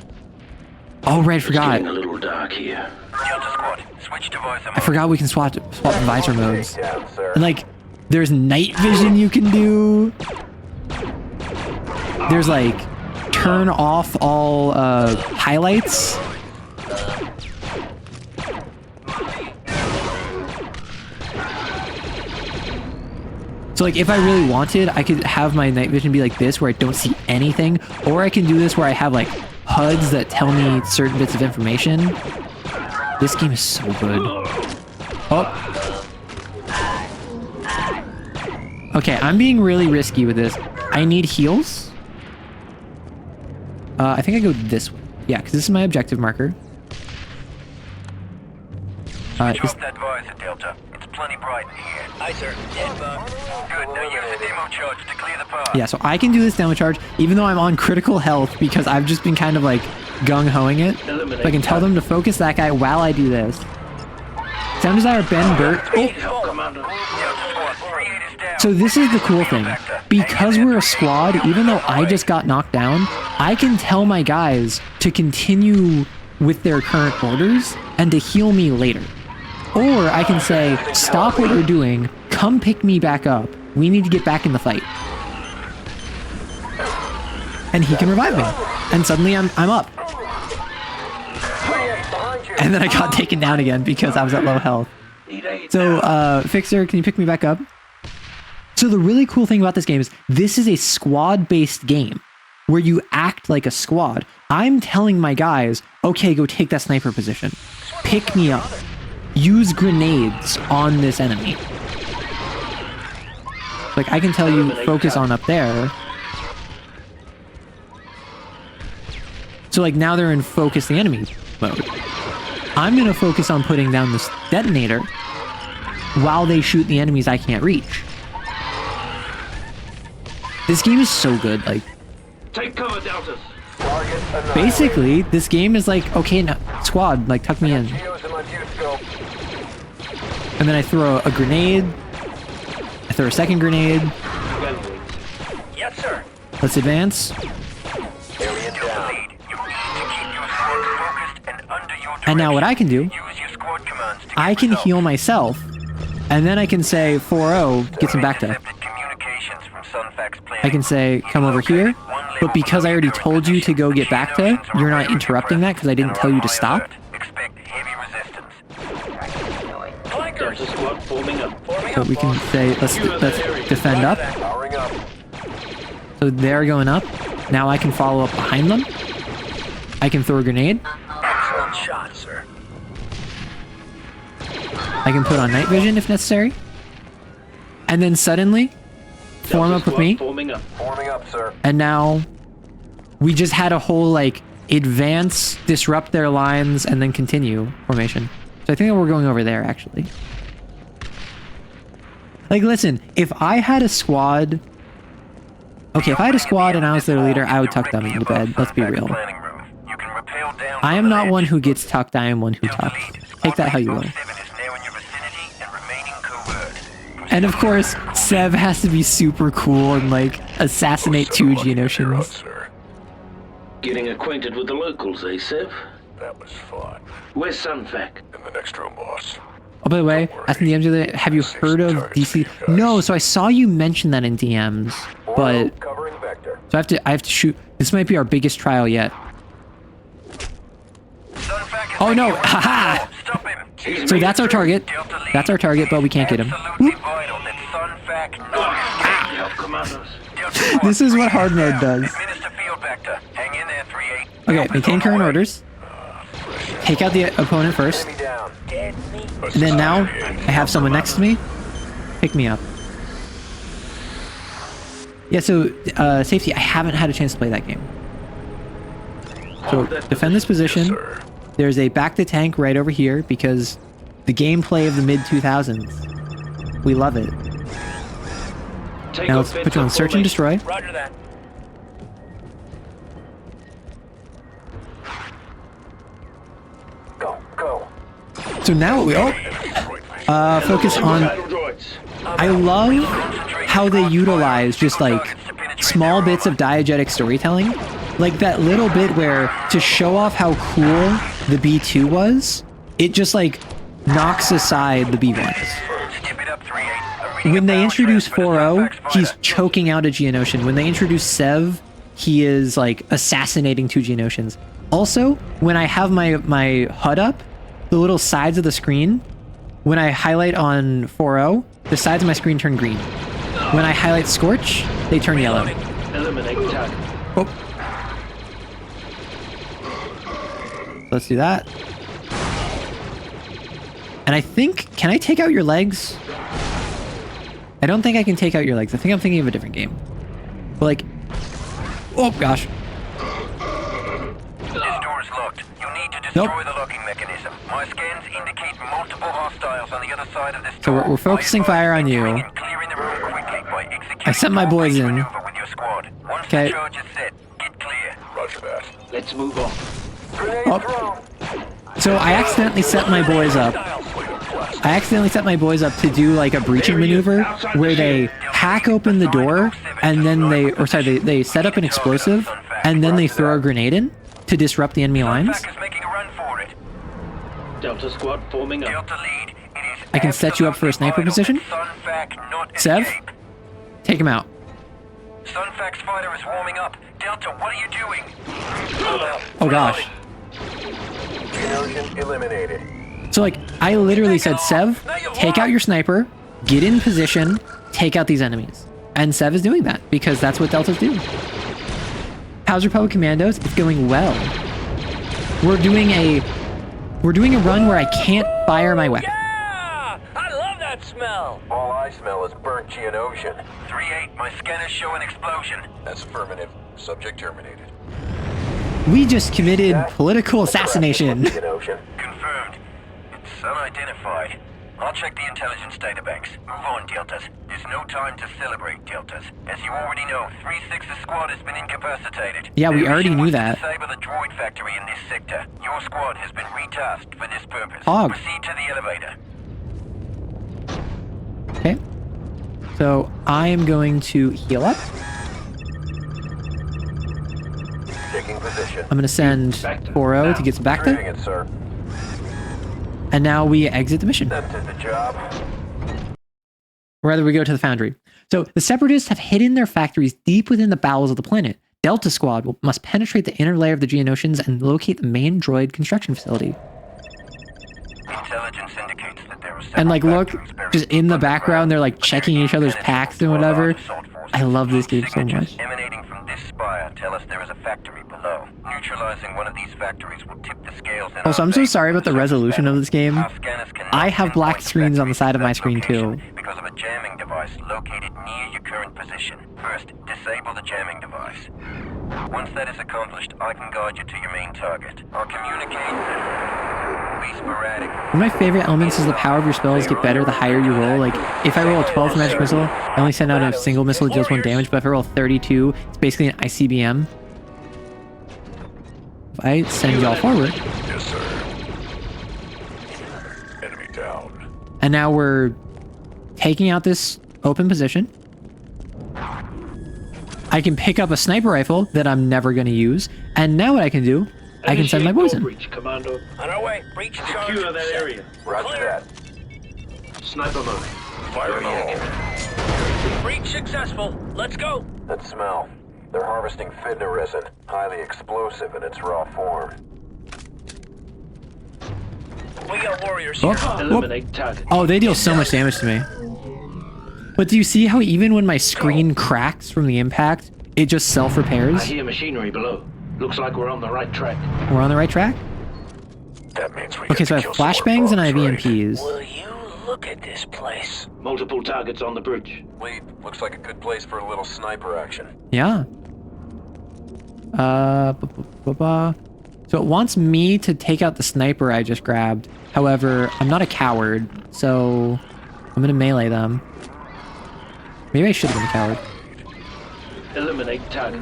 Oh, right, forgot. Getting a little dark here. Delta squad, switch to visor I forgot we can swap visor modes. Down, sir. And like, there's night vision you can do. There's like, turn off all highlights. So like if I really wanted, I could have my night vision be like this where I don't see anything, or I can do this where I have like HUDs that tell me certain bits of information. This game is so good. Oh. Okay, I'm being really risky with this. I need heals. I think I go this way. Yeah, because this is my objective marker. Drop that visor, Delta. It's plenty bright in here. Aye, sir. Good. Now use the demo charge to clear the path. Yeah, so I can do this demo charge, even though I'm on critical health, because I've just been kind of like gung-hoing it. So I can tell them to focus that guy while I do this. Sound Desire, Ben, Burt. Oh. So this is the cool thing. Because we're a squad, even though I just got knocked down, I can tell my guys to continue with their current orders and to heal me later. Or I can say, stop what you're doing, come pick me back up. We need to get back in the fight. And he can revive me. And suddenly I'm up. And then I got taken down again because I was at low health. So, Fixer, can you pick me back up? So the really cool thing about this game is this is a squad-based game where you act like a squad. I'm telling my guys, okay, go take that sniper position. Pick me up. Use grenades on this enemy. Like, I can tell you, focus on up there. So, like, now they're in focus the enemy mode. I'm going to focus on putting down this detonator while they shoot the enemies I can't reach. This game is so good, like... Take cover, Deltas. Basically, this game is like, okay, now, squad, like, tuck me in. And then I throw a grenade. I throw a second grenade. Yes, sir. Let's advance. And now what I can do, I can heal myself, and then I can say 4-0, get some back to. I can say, come over here, but because I already told you to go get back to, you're not interrupting that because I didn't tell you to stop. Delta squad forming up. So we can say, let's defend up. So they're going up. Now I can follow up behind them. I can throw a grenade. Excellent shot, sir. I can put on night vision if necessary. And then suddenly, form up with me. Forming up. Forming up, sir. And now, we just had a whole, like, advance, disrupt their lines, and then continue formation. So I think that we're going over there, actually. Like, listen, if I had a squad... Okay, if I had a squad and I was their leader, I would tuck them into bed. Let's be real. I am not one who gets tucked, I am one who tucks. Take that how you will. And of course, Sev has to be super cool and, like, assassinate 2 Geonosians. Getting acquainted with the locals, eh, Sev? That was fun. Where's Sunfac? In the next room, boss. Oh, by the way, asking the DMs, have you heard of DC? No, so I saw you mention that in DMs, but... So I have to shoot... This might be our biggest trial yet. Oh no, haha! So that's our target. That's our target, but we can't get him. Whoop. This is what hard mode does. Okay, maintain current orders. Take out the opponent first. And then now, I have someone next to me. Pick me up. Yeah, so, safety, I haven't had a chance to play that game. So, defend this position. There's a back to tank right over here because the gameplay of the mid-2000s. We love it. Now let's put you on search and destroy. Roger that. Go. So now we focus on... I love how they utilize just like small bits of diegetic storytelling. Like that little bit where to show off how cool the B2 was, it just like knocks aside the B1s. When they introduce 4-0, he's choking out a Geonosian. When they introduce Sev, he is like assassinating 2 Geonosians. Also, when I have my HUD up, the little sides of the screen, when I highlight on 4-0, the sides of my screen turn green. When I highlight Scorch, they turn yellow. Oh. Let's do that. And And I think, can I take out your legs? I don't think I can take out your legs. I think I'm thinking of a different game. But like, oh gosh. This door is locked. You need to destroy the locking mechanism. My scans indicate multiple hostiles on the other side of this So door. we're focusing fire on you. And clearing the room quickly by executing I sent my boys in. maneuver with your squad. Once Okay. the charge is set, get clear. Roger that. Let's move on. Oh. So I accidentally set my boys up. To do like a breaching maneuver where they hack open the door and then they set up an explosive and then they throw a grenade in to disrupt the enemy lines. Sunfac is making a run for it. Delta squad forming up. Delta lead. It is I can set you up for a sniper absolutely position. vital that Sunfac not Sev? escape. Take him out. Sunfac's fighter is warming up. Delta, what are you doing? Oh gosh. Geonosian eliminated. So like, I literally said, Sev, take out your sniper, get in position, take out these enemies. And Sev is doing that because that's what Deltas do. How's Republic Commandos? It's going well. We're doing a run where I can't fire my weapon. Yeah! I love that smell! All I smell is burnt Geonosian. 3-8, my scanners show an explosion. That's affirmative. Subject terminated. We just committed political assassination. Geonosian. Confirmed. It's unidentified. I'll check the intelligence databanks. Move on, Deltas. There's no time to celebrate, Deltas. As you already know, 3-6's squad has been incapacitated. Yeah, we Their already mission knew was that. to disable the droid factory in this sector. Your squad has been retasked for this purpose. Hog. Proceed to the elevator. Okay. So I am going to heal up. Taking position. I'm going to send Oro to get some back Treating there. it, sir. And now we exit the mission. That did the job. Or rather, we go to the foundry. So the Separatists have hidden their factories deep within the bowels of the planet. Delta Squad must penetrate the inner layer of the Geonosians and locate the main droid construction facility. Intelligence indicates that there are And like, look, factories buried just in the background, they're like underground. checking each other's packs and whatever. I love this game so much. Emanating from this spire tell us there is a factory below. Neutralizing one of these factories will tip the scales in Also, our I'm so favor. sorry about the resolution of this game. Our scanners cannot I have black pinpoint the screens on the factory side of to my that screen location too. because of a jamming device located near your current position. First, disable the jamming device. Once that is accomplished, I can guide you to your main target. I'll communicate. Be sporadic. One of my favorite elements is the power of your spells get better the higher you roll. Like, if I roll a 12 magic missile, I only send out a single missile that deals 1 damage, but if I roll 32, it's basically an ICBM. If I send y'all forward, Yes, sir. Enemy down. and now we're taking out this open position. I can pick up a sniper rifle that I'm never going to use, and now what I can do, I can send my boys in. Breach, Commando. On our way. Breach charge. Secure that area. Roger that. Sniper mode. Fire in the hole. Breach successful. Let's go. That smell. They're harvesting fidna resin, highly explosive in its raw form. We got warriors here. Oh, whoop. Eliminate target. Oh, they deal so much damage to me. But do you see how even when my screen cracks from the impact, it just I self-repairs? hear machinery below. Looks like we're on the right track. We're on the right track? That means we Okay, get so I to have kill some flashbangs and I have more bugs, right? EMPs. Will you look at this place? Multiple targets on the bridge. Lead, looks like a good place for a little sniper action. Yeah. So it wants me to take out the sniper I just grabbed. However, I'm not a coward, so I'm gonna melee them. Maybe I should have been a coward. Eliminate target.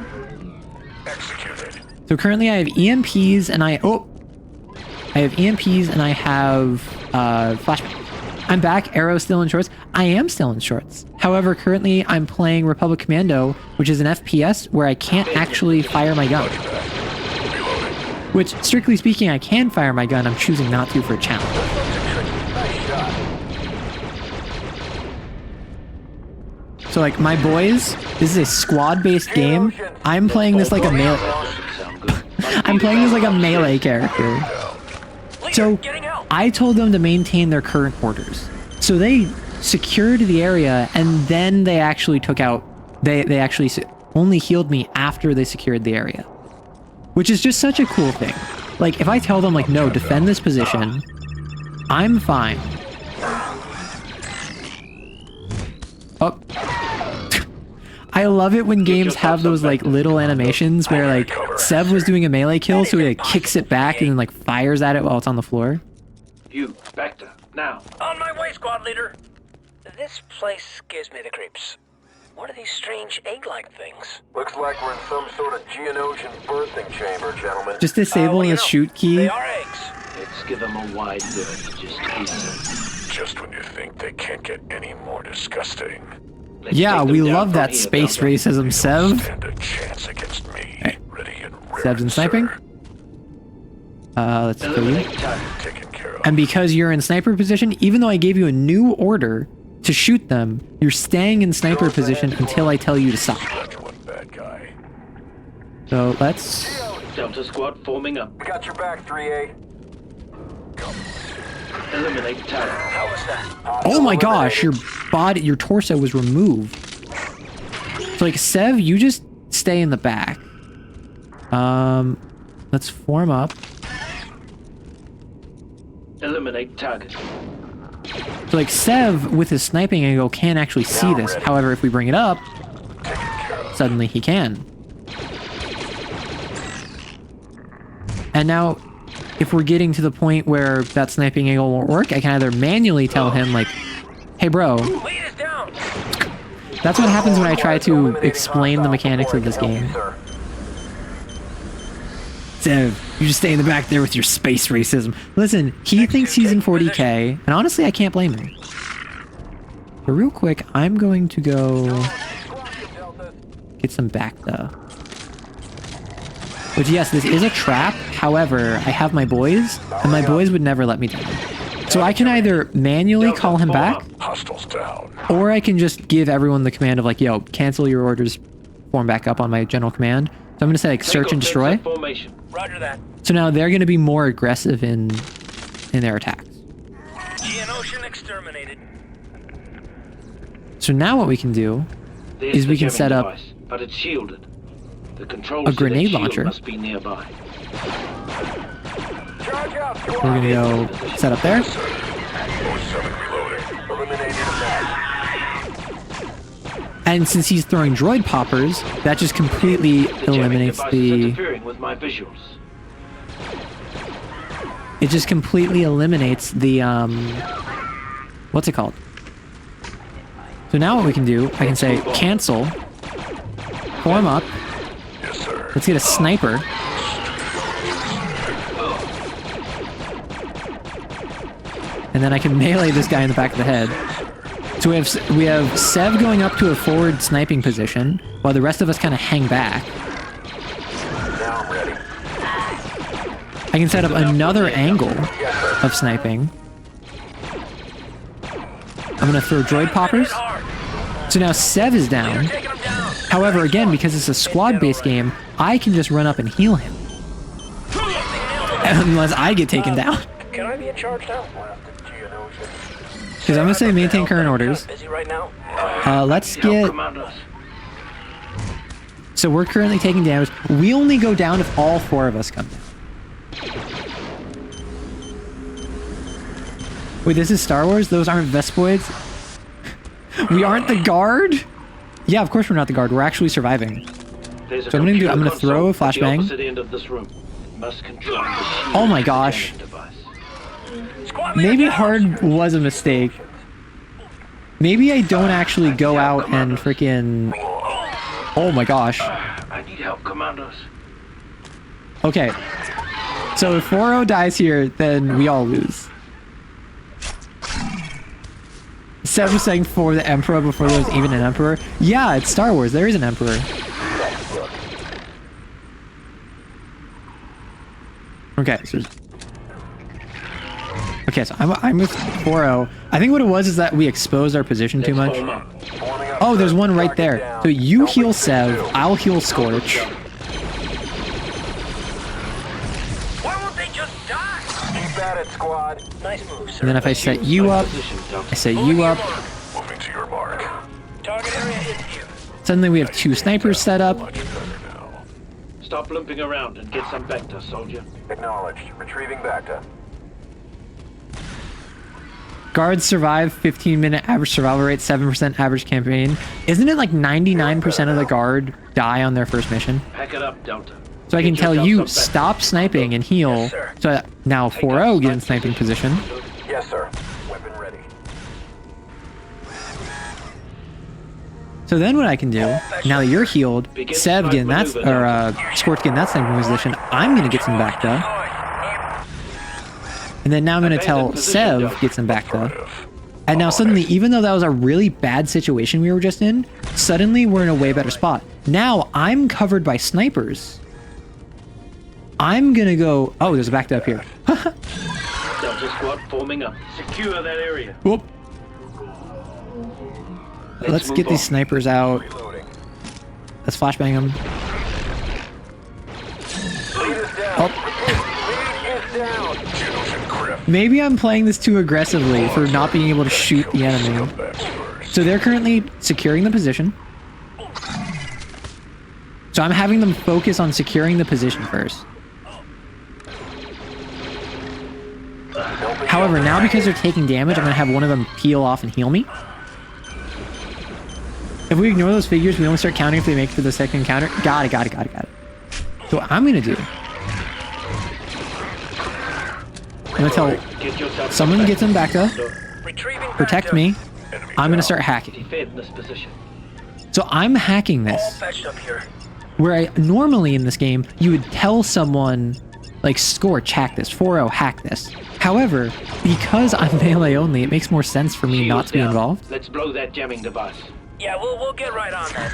Executed. So currently I have EMPs and I have EMPs and I have flashbangs. I'm back. Arrow's still in shorts. I am still in shorts. However, currently I'm playing Republic Commando, which is an FPS where I can't actually fire my gun. Which, strictly speaking, I can fire my gun. I'm choosing not to for a challenge. Nice shot. So, like, my boys, this is a squad-based game. I'm playing this like a melee. Sound good. I'm playing this like a melee character. So, I told them to maintain their current orders. So they secured the area, and then they actually took out... They actually only healed me after they secured the area. Which is just such a cool thing. Like, if I tell them, like, no, defend this position, I'm fine. Oh. I love it when games have those like little animations where like Sev was doing a melee kill, so he like kicks it back and then like fires at it while it's on the floor. You, Spectre, now. On my way, squad leader. This place gives me the creeps. What are these strange egg-like things? Looks like we're in some sort of Geonosian birthing chamber, gentlemen. Just disabling the shoot key. They are eggs. Let's give them a wide berth, just easy. Just when you think they can't get any more disgusting. Let's Yeah, take them we down love from that here, space Delta. racism, Sev. Stand a chance against me. Right. Ready and Sev's in sniping. sir. Let's kill you. Eliminate target. Taken care of. And because you're in sniper position, even though I gave you a new order to shoot them, you're staying in sniper position until I tell you to stop. That's one bad guy. So let's... Delta squad forming up. We got your back, 3A. Eliminate target. How was that? Oh my gosh, your body, your torso was removed. So like, Sev, you just stay in the back. Let's form up. Eliminate target. So like, Sev, with his sniping angle, can't actually see this. However, if we bring it up, suddenly he can. And now, if we're getting to the point where that sniping angle won't work, I can either manually tell him, like, hey bro, Lead us down. that's what happens when I try to explain the mechanics of this game. Sev, you just stay in the back there with your space racism. Listen, he thinks he's in 40k, and honestly, I can't blame him. But real quick, I'm going to go get some Bacta. Which, yes, this is a trap. However, I have my boys, and my boys would never let me down. So I can either manually call him back, Hostiles down. or I can just give everyone the command of like, yo, cancel your orders, form back up on my general command. So I'm going to say like search and destroy. Formation. Roger that. So now they're going to be more aggressive in their attacks. Geonosian exterminated. So now what we can do There's is the we can jamming set up device, but it's shielded. The controls a to grenade that shield launcher. must be nearby. Charge out, We're going to go set up there. 47 reloading. Eliminated that. And since he's throwing droid poppers, that just completely The jamming eliminates device is the... interfering with my visuals. It just completely eliminates the, what's it called? So now what we can do, I can say cancel, form up, Yes, sir. let's get a sniper. And then I can melee this guy in the back of the head. So we have Sev going up to a forward sniping position, while the rest of us kind of hang back. Now I'm ready. I can set up another angle of sniping. I'm gonna throw droid poppers. So now Sev is down. However, again, because it's a squad-based game, I can just run up and heal him. Unless I get taken down. Can I be in charge now? Because I'm gonna say maintain current orders. Busy right now. Let's Help get... commandos. So we're currently taking damage. We only go down if all four of us come down. Wait, this is Star Wars? Those aren't Vespoids? We aren't the guard? Yeah, of course we're not the guard. We're actually surviving. There's a So I'm gonna do- I'm gonna computer throw a console at the flashbang. opposite end of this room. Must control the shield Oh my with the gosh. jamming device. Maybe hard was a mistake. Maybe I don't actually go out and freaking... Oh my gosh. I need help, commandos. Okay. So if 4-0 dies here, then we all lose. Seb was saying for the Emperor before there was even an Emperor. Yeah, it's Star Wars. There is an Emperor. Okay, so... Okay, so I'm with 4-0. I think what it was is that we exposed our position too much. Form up. Oh, there's one right there. So you heal Sev, I'll heal Scorch. Why won't they just die? Keep at it, squad. Nice move, sir. And then if I set you up, I set you up. Moving to your mark. Target area is here. Suddenly we have two snipers set up. Much better now. Stop limping around and get some Vector, soldier. Acknowledged. Retrieving Bacta. Guards survive 15-minute average survival rate, 7% average campaign. Isn't it like 99% of the guard die on their first mission? Pack it up, Delta. So I can Get tell yourself you, some stop sniping and heal. Yes, sir. So now 4-0 get in sniping position. Yes, sir. Weapon ready. So then what I can do, now that you're healed, Sev getting that, or Scorch getting that sniping position, I'm going to get some back though. And then now I'm going to tell Sev get some back though. And now suddenly, even though that was a really bad situation we were just in, suddenly we're in a way better spot. Now I'm covered by snipers. I'm going to go... Oh, there's a back up here. Delta squad forming up. Secure that area. Whoop. Let's get these snipers out. Let's flashbang them. Oh. Maybe I'm playing this too aggressively for not being able to shoot the enemy. So they're currently securing the position. So I'm having them focus on securing the position first. However, now because they're taking damage, I'm going to have one of them peel off and heal me. If we ignore those figures, we only start counting if they make it to the second encounter. Got it. So what I'm going to do... I'm going to tell someone gets them back up. Protect me. I'm going to start hacking. So I'm hacking this. Where I normally in this game, you would tell someone, like, Scorch, hack this. 4-0, hack this. However, because I'm melee only, it makes more sense for me not to be involved. Let's blow that jamming device. Yeah, we'll get right on that.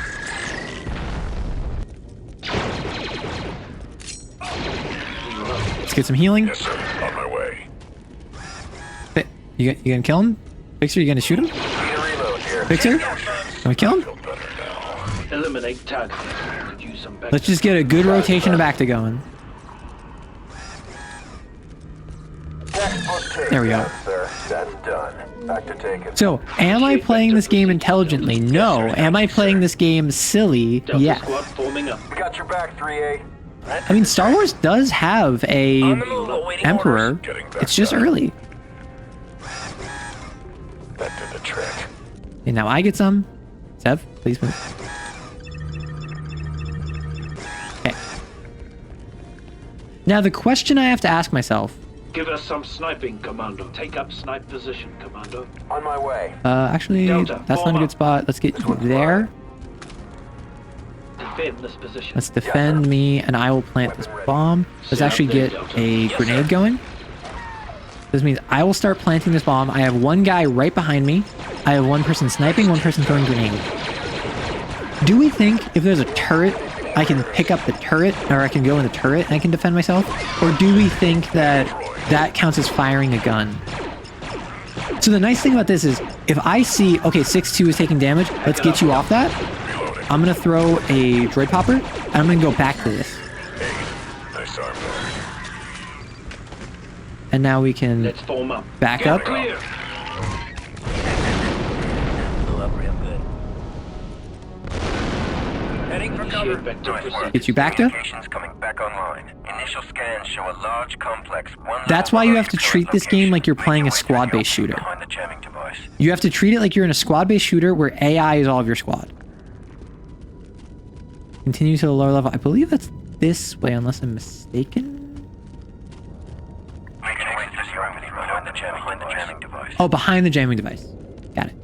Let's get some healing. Yes, sir. On my way. You gonna kill him? Fixer, you gonna shoot him? Fixer? Can we kill him? Eliminate target. Could use some back. Let's just get a good rotation of back to going. There we go. Sir, that's done. Back to taking. So, am I playing this game intelligently? No. Am I playing this game silly? Delta Yes. squad forming up. We got your back, 3A. I mean, Star Wars does have a On the move, awaiting Emperor. orders. It's just early. That did the trick. And now I get some. Sev, please move. Okay. Now the question I have to ask myself. Give us some sniping, Commando. Take up snipe position, Commando. On my way. Actually, Delta, that's not a good spot. Let's get you there. Defend this position. Let's defend me, and I will plant this bomb. Let's actually get a grenade going. This means I will start planting this bomb. I have one guy right behind me. I have one person sniping, one person throwing grenade. Do we think if there's a turret, I can pick up the turret, or I can go in the turret and I can defend myself? Or do we think that that counts as firing a gun? So the nice thing about this is, if I see, okay, 6-2 is taking damage, let's get you off that. I'm going to throw a droid popper, and I'm going to go back to this. And now we can Let's form up. back up. Clear. Heading for Initiate vector precision. Get you back to. Communications coming back online. Initial scans show a large complex. That's why you have to treat this game like you're playing a squad-based shooter. Behind the jamming device. You have to treat it like you're in a squad-based shooter where AI is all of your squad. Continue to the lower level. I believe that's this way, unless I'm mistaken. We can exit this room behind the jamming device. Oh, behind the jamming device. Got it.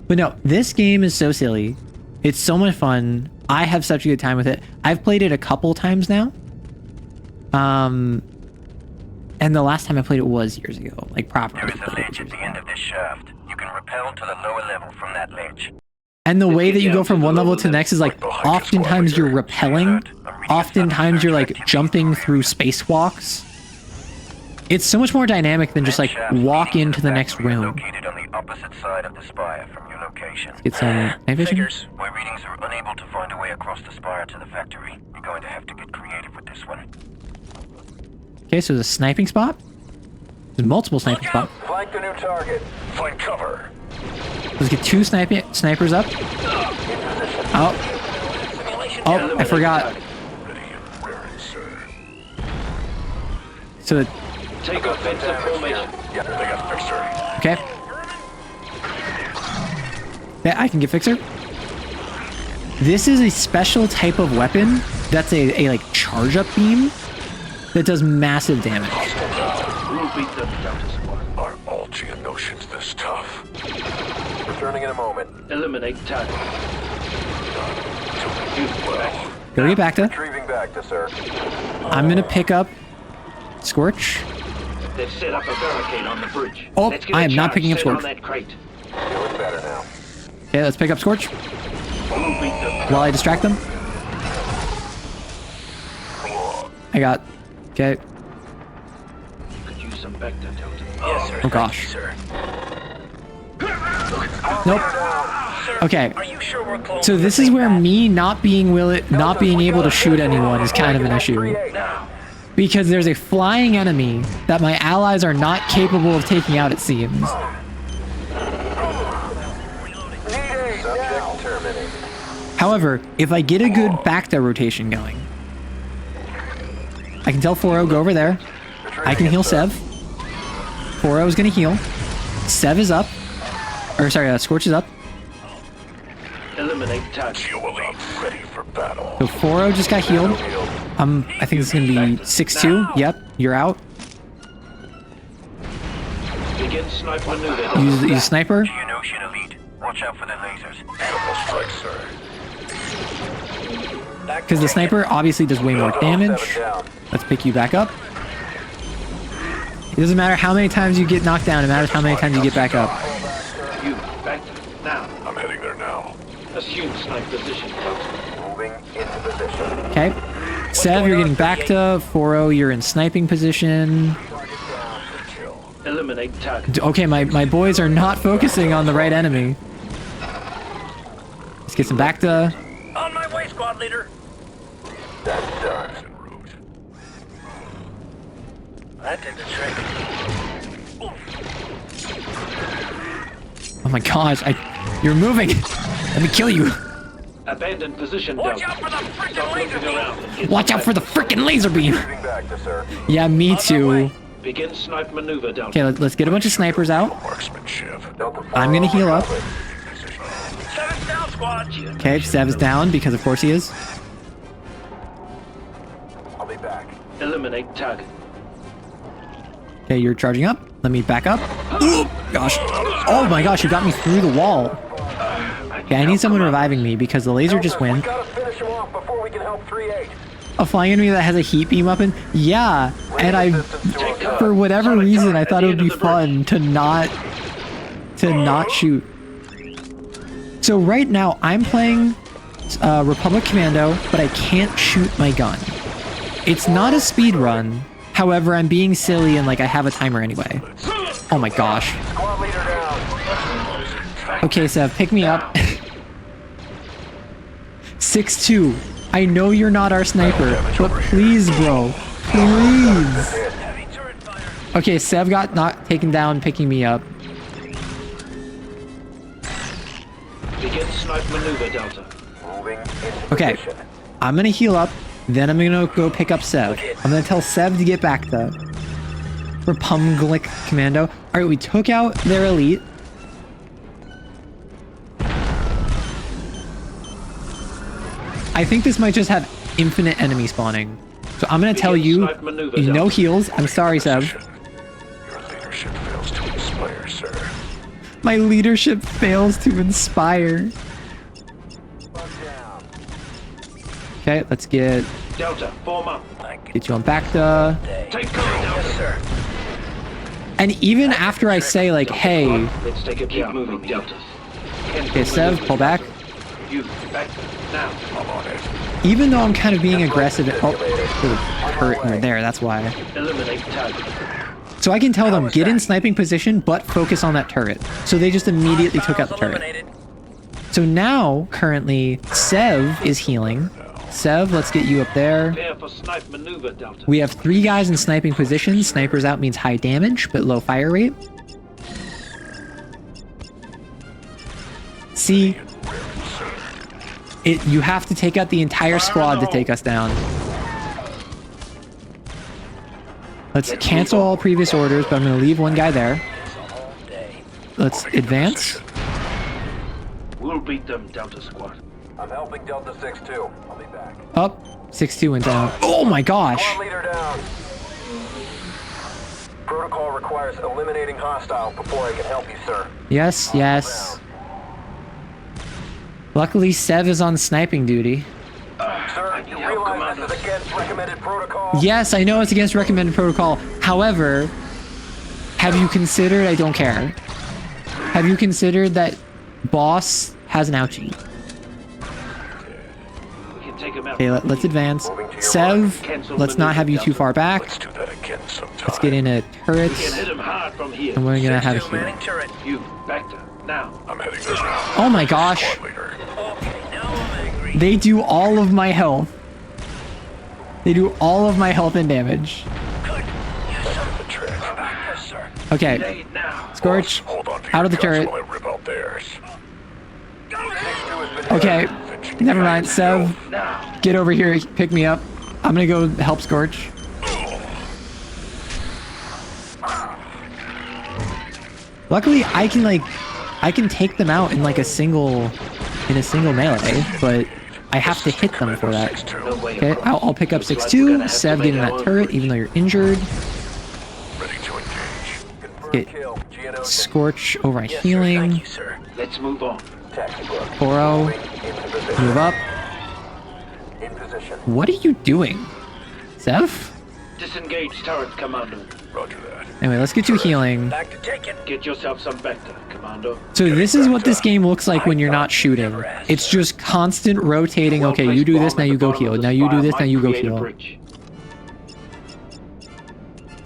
But no, this game is so silly. It's so much fun. I have such a good time with it. I've played it a couple times now. And the last time I played it was years ago. Like, properly. There is a ledge at the end of this shaft. You can rappel to the lower level from that ledge. And the way that you go from one level to the next is like, oftentimes you're rappelling. Oftentimes you're like jumping through spacewalks. It's so much more dynamic than just like walk into the next room. Located on the opposite side of the spire from your location. Get some night vision. Figures. My readings are unable to find a way across the spire to the factory. You're going to have to get creative with this one. Okay, so there's a sniping spot. There's multiple sniping spots. Flank the new target. Find cover. Let's get two snipers up. Oh. Oh, I forgot. Ready and raring, sir. So Take offensive formation. Yep, they got fixer. Okay. Yeah, I can get fixer. This is a special type of weapon that's a like charge up beam that does massive damage. We'll beat them down to squad. Are all Geonosians this tough? Returning in a moment. Eliminate target. Well, Go get back to. retrieving back to sir. I'm gonna pick up Scorch. They've set up a barricade on the bridge. Oh, Let's get I a am not charge picking up set on Scorch. that crate. Doing better now. Okay, let's pick up Scorch We'll beat them. while I distract them. I got. Okay. Could use some back there, Delta. Yes, sir. Oh gosh. Sir. Nope. Okay. Are you sure we're close? So this is where me not being able to shoot anyone is kind of an issue. Because there's a flying enemy that my allies are not capable of taking out, it seems. Subject terminated. However, if I get a good back there rotation going, I can tell 4-0 go over there. I can heal Sev. 4-0 is going to heal. Sev is up. Or sorry, Scorch is up. Eliminate target. Geo-elite ready for battle. So 4-0 just got healed. I think it's going to be 6-2. Yep, you're out. Begin snipe maneuver. Use sniper. Geonosian elite. Watch out for the lasers. Animal strike, sir. Because the sniper obviously does way more damage. Let's pick you back up. It doesn't matter how many times you get knocked down, it matters how many times you get back up. You back now. I'm heading there now. Assume snipe position, Delta. Moving into position. Okay. Sev, you're getting back to 4-0, you're in sniping position. Eliminate target. Okay, my boys are not focusing on the right enemy. Let's get some back to. On my way, squad leader. That's done. En route. That did the trick. Oh my gosh, you're moving. Let me kill you. Abandon position, Watch Delta. out for the freaking Stop laser looking beam. around and get Watch out for the freaking laser beam. Moving back to sir. Yeah, me too. Begin snipe maneuver, Delta. Okay, let's get a bunch of snipers out. Marksmanship. I'm gonna heal up. Seven's down, squad. Okay, Sev's down because of course he is. I'll be back. Eliminate target. Okay, you're charging up. Let me back up. Ooh, gosh. Oh my gosh, you got me through the wall. Okay, I need someone reviving me because the laser just went. Gotta finish him off before we can help 3-8. A flying enemy that has a heat beam up in? Yeah, and for whatever reason, I thought it would be fun to not shoot. So right now, I'm playing Republic Commando, but I can't shoot my gun. It's not a speed run. However, I'm being silly and like I have a timer anyway. Oh my gosh. Squad leader down. Okay, Sev, pick me up. 6-2. I know you're not our sniper, but please, bro. Please. Okay, Sev got not taken down, picking me up. Begin snipe maneuver, Delta. Moving into Okay, position. I'm gonna heal up, then I'm gonna go pick up Sev. I'm gonna tell Sev to get back to Republic Commando. Alright, we took out their elite. I think this might just have infinite enemy spawning. So I'm gonna tell you, Snipe maneuver, no Delta. heals. I'm sorry, Sev. Your leadership fails to inspire, sir. My leadership fails to inspire. Okay, let's get Delta, form up. you on back to. Take cover, Delta. Sir. And even after I say like, hey, Let's take a keep moving, Delta. okay, Sev, pull back. You back now. I'm on it. Even though I'm kind of being aggressive, oh, there's a turret over there. That's why. Eliminate target. So I can tell them get in sniping position, but focus on that turret. So they just immediately took out the turret. Eliminated. So now, currently, Sev is healing. Sev, let's get you up there. Prepare for snipe maneuver, Delta. We have 3 guys in sniping position. Snipers out means high damage, but low fire rate. See? You have to take out the entire squad to take us down. Let's cancel all previous orders, but I'm going to leave one guy there. Let's advance. We'll beat them, Delta Squad. I'm helping Delta 6-2. I'll be back. Up. 6-2 went down. Oh my gosh. Squad leader down. Protocol requires eliminating hostiles before I can help you, sir. Yes, yes. Luckily, Sev is on sniping duty. Sir, you realize this is against recommended protocol? Yes, I know it's against recommended protocol. However, have you considered, I don't care. Have you considered that boss has an ouchie? We can take him out. Okay, let's advance. Sev, let's not have you too far back. Let's do that again sometime. Let's get in a We can turrets. hit him hard from here. And we're gonna have a heal. Manning turret. You, Bacta, now. I'm heading there now. Oh my gosh. Squad leader. Okay, now I'm angry. They do all of my health. They do all of my health and damage. Good. Use some The trick. yes, sir. Okay, Aid now. Scorch, Hold on to out your of the guns turret. while I rip out theirs. 6-2 has been Okay, Fetching never back. mind. Sev, Now. get over here, pick me up. I'm gonna go help Scorch. Luckily, I can take them out in like a single melee, but I have to hit them for that. No way. Okay, I'll pick up 6-2. Sev, get in that turret, even though you're injured. Ready to engage. Confirmed Get kill. GNO Scorch over at Yes, sir. healing. Thank you, sir. Let's move on. Tactical. Toro, Into position. move up. In position. What are you doing? Sev? Disengage turret, Commando. Roger that. Anyway, let's get you healing. Back to take it. Get yourself some Bacta, Commando. So this is what this game looks like when you're not shooting. It's just constant rotating. Okay, you do this, now you go heal. Now you do this, now you go heal.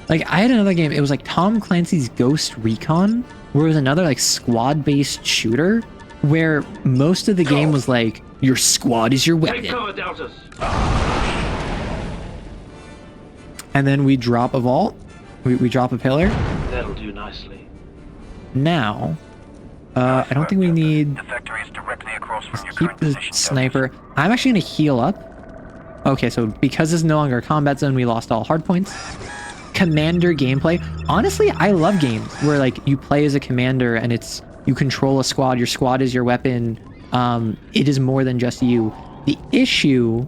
Like, I had another game, it was like Tom Clancy's Ghost Recon, where it was another like squad-based shooter, where most of the game was like, your squad is your Take weapon. cover, Deltas. And then we drop a vault, we drop a pillar. That'll do nicely. Now, I don't think we need... The factory is directly across from your Keep current the position. sniper. I'm actually going to heal up. Okay, so because this is no longer a combat zone, we lost all hard points. Commander gameplay. Honestly, I love games where like you play as a commander and it's you control a squad. Your squad is your weapon. It is more than just you. The issue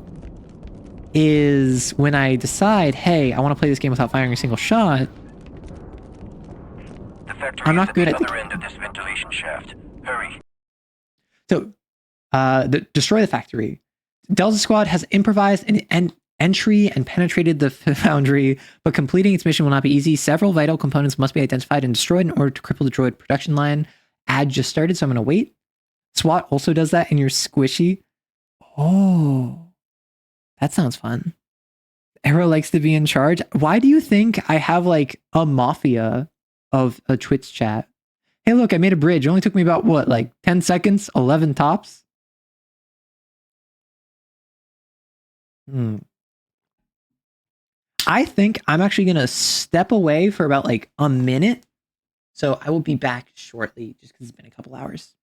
is when I decide, hey, I want to play this game without firing a single shot. The factory I'm not is at good the at- other end of this ventilation shaft. Hurry. So, destroy the factory. Delta Squad has improvised an entry and penetrated the foundry, but completing its mission will not be easy. Several vital components must be identified and destroyed in order to cripple the droid production line. Ad just started, so I'm going to wait. SWAT also does that, and you're squishy. Oh, that sounds fun. Arrow likes to be in charge. Why do you think I have like a mafia of a Twitch chat? Hey, look, I made a bridge. It only took me about what, like 10 seconds, 11 tops? I think I'm actually going to step away for about like a minute. So I will be back shortly just because it's been a couple hours.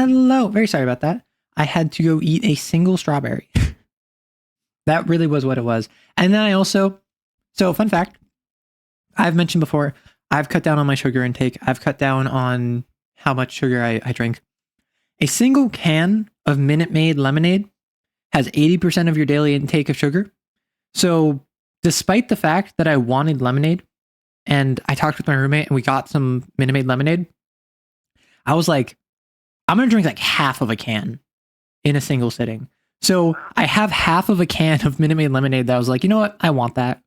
Hello. Very sorry about that. I had to go eat a single strawberry. That really was what it was. And then I also, so fun fact, I've mentioned before, I've cut down on my sugar intake. I've cut down on how much sugar I drink. A single can of Minute Maid lemonade has 80% of your daily intake of sugar. So despite the fact that I wanted lemonade and I talked with my roommate and we got some Minute Maid lemonade, I was like, I'm going to drink like half of a can in a single sitting. So I have half of a can of Minute Maid lemonade that I was like, you know what? I want that.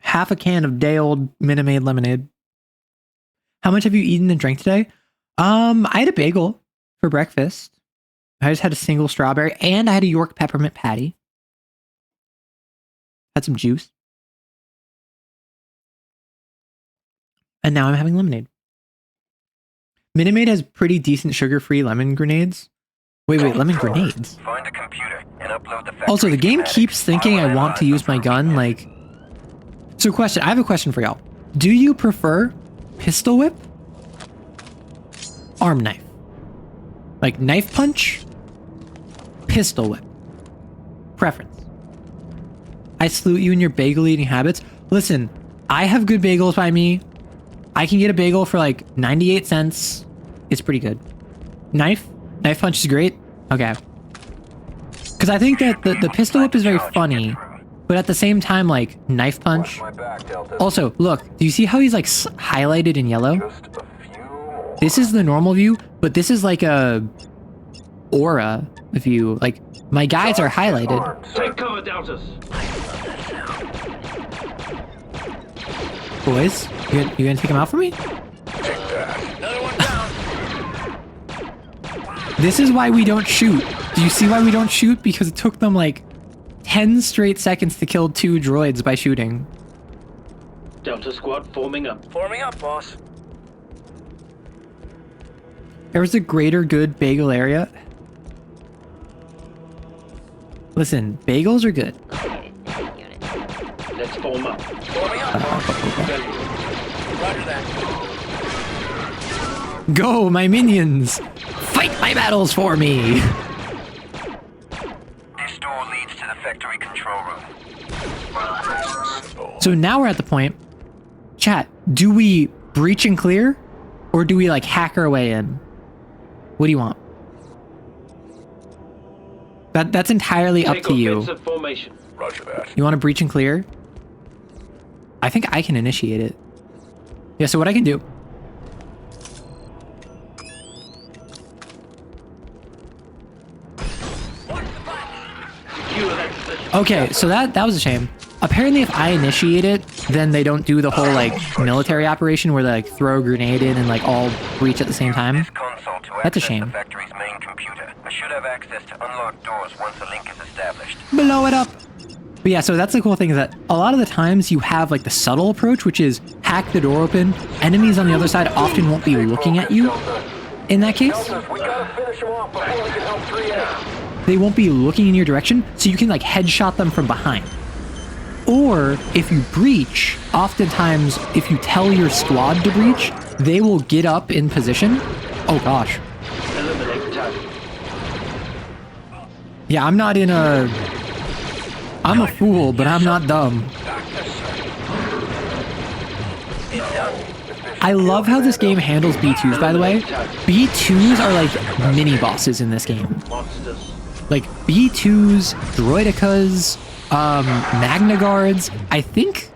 Half a can of day old Minute Maid lemonade. How much have you eaten and drank today? I had a bagel for breakfast. I just had a single strawberry and I had a York peppermint patty. Had some juice. And now I'm having lemonade. Minute Maid has pretty decent sugar-free lemon grenades. Wait, lemon grenades? Find a computer and upload the Also, the factory game schematics. keeps thinking I want to use my gun, like... So question, I have a question for y'all. Do you prefer pistol whip? Arm knife? Like knife punch? Pistol whip? Preference. I salute you in your bagel eating habits. Listen, I have good bagels by me. I can get a bagel for like 98 cents. It's pretty good. Knife punch is great. Okay. Because I think that the pistol whip is very funny, but at the same time, like knife punch. Also, look, do you see how he's like highlighted in yellow? This is the normal view, but this is like a aura view. Like my guys are highlighted. Take cover, Doubters. Boys, you gonna take him out for me? This is why we don't shoot. Do you see why we don't shoot? Because it took them like 10 straight seconds to kill 2 droids by shooting. Delta squad forming up. Forming up, boss. There was a greater good bagel area. Listen, bagels are good. Let's form up. Forming up, boss. Roger that. Go, my minions! Fight my battles for me! This door leads to the factory control room. So now we're at the point. Chat, do we breach and clear? Or do we like hack our way in? What do you want? That's entirely up Take to you. offensive formation. Roger that. You want to breach and clear? I think I can initiate it. Yeah, so what I can do... Secure that position. Okay, so that was a shame. Apparently if I initiate it, then they don't do the whole like military operation where they like throw a grenade in and like all breach at the same time. This console to That's a access shame. the factory's main computer. I should have access to unlock doors once a link is established. Blow it up. But yeah, so that's the cool thing is that a lot of the times you have like the subtle approach, which is hack the door open. Enemies on the other side often won't be looking at you. In that case, We gotta finish him off before we can help 3A. they won't be looking in your direction, so you can like headshot them from behind. Or if you breach, oftentimes if you tell your squad to breach, they will get up in position. Oh gosh. Eliminate target. Yeah, I'm not in a... I'm a fool, but I'm not dumb. I love how this game handles B2s, by the way. B2s are like mini bosses in this game. Monsters. Like B2s, Droidicas, Magna Guards. I think...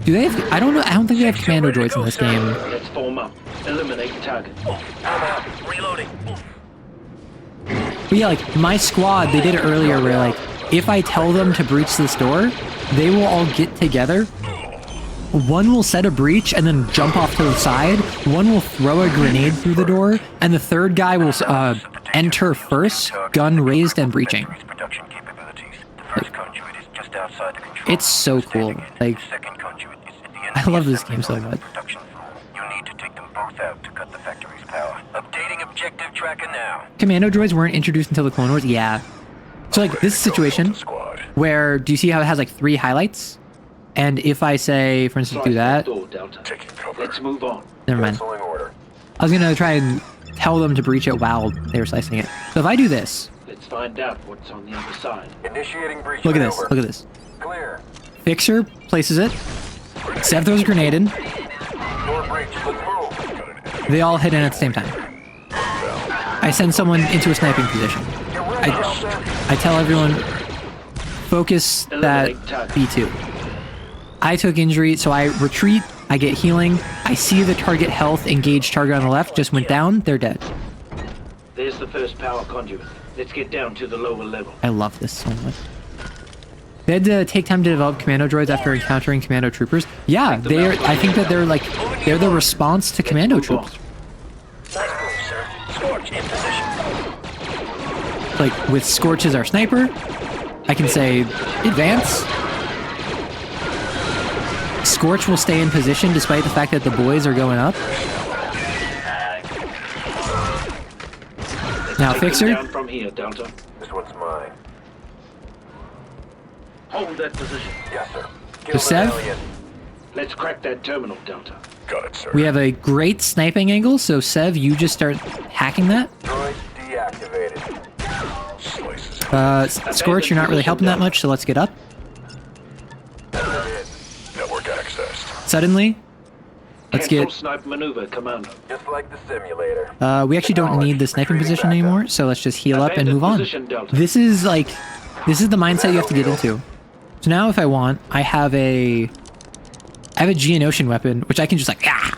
Do they have... I don't know. I don't think they have commando droids in this game. Let's form up. Eliminate target. Reloading. But yeah, like, my squad, they did it earlier where, like, if I tell them to breach this door, they will all get together. One will set a breach and then jump off to the side. One will throw a grenade through the door. And the third guy will enter first, gun raised and breaching. Production capabilities. The first conduit is just outside the control It's so room. cool. Like, The second conduit is at the end I of the love this assembly game so line, much. production floor. You need to take them both out to cut the factory's power. Updating objective tracker now. commando droids weren't introduced until the Clone Wars? Yeah. So, like, this situation where, do you see how it has, like, 3 highlights? And if I say, for instance, do that, Door, Delta. Let's move on. never mind. Canceling order. I was gonna try and tell them to breach it while they were slicing it. So if I do this, Let's find out what's on the other side. Initiating breach. look at this, maneuver. look at this. Clear. Fixer places it. Sev throws a grenade in. Door breach. Let's move. They all hit in at the same time. I send someone into a sniping position. Get ready out there. I tell everyone, focus that B2. I took injury, so I retreat, I get healing, I see the target health, engage target on the left, just went down, they're dead. There's the first power conduit. Let's get down to the lower level. I love this so much. They had to take time to develop commando droids after encountering commando troopers. Yeah, I think that they're the response to commando troops. Nice move, sir. Scorch in position. Like, with Scorch as our sniper, I can say, advance. Scorch will stay in position despite the fact that the boys are going up. Now, Fixer. Down from here, Delta. This one's mine. Hold that position. Yes, sir. The Sev? alien. Let's crack that terminal, Delta. Got it, sir. We have a great sniping angle, so Sev, you just start hacking that. Droid deactivated. Slices. Scorch, you're not really helping that much, so let's get up. Network accessed. Suddenly, let's Cancel get... snipe maneuver, Commando. Just like the simulator. We actually don't need the sniping position anymore, so let's just heal up and move on. This is the mindset you have to get into. So now if I want, I have a Geonosian weapon, which I can just like, yeah.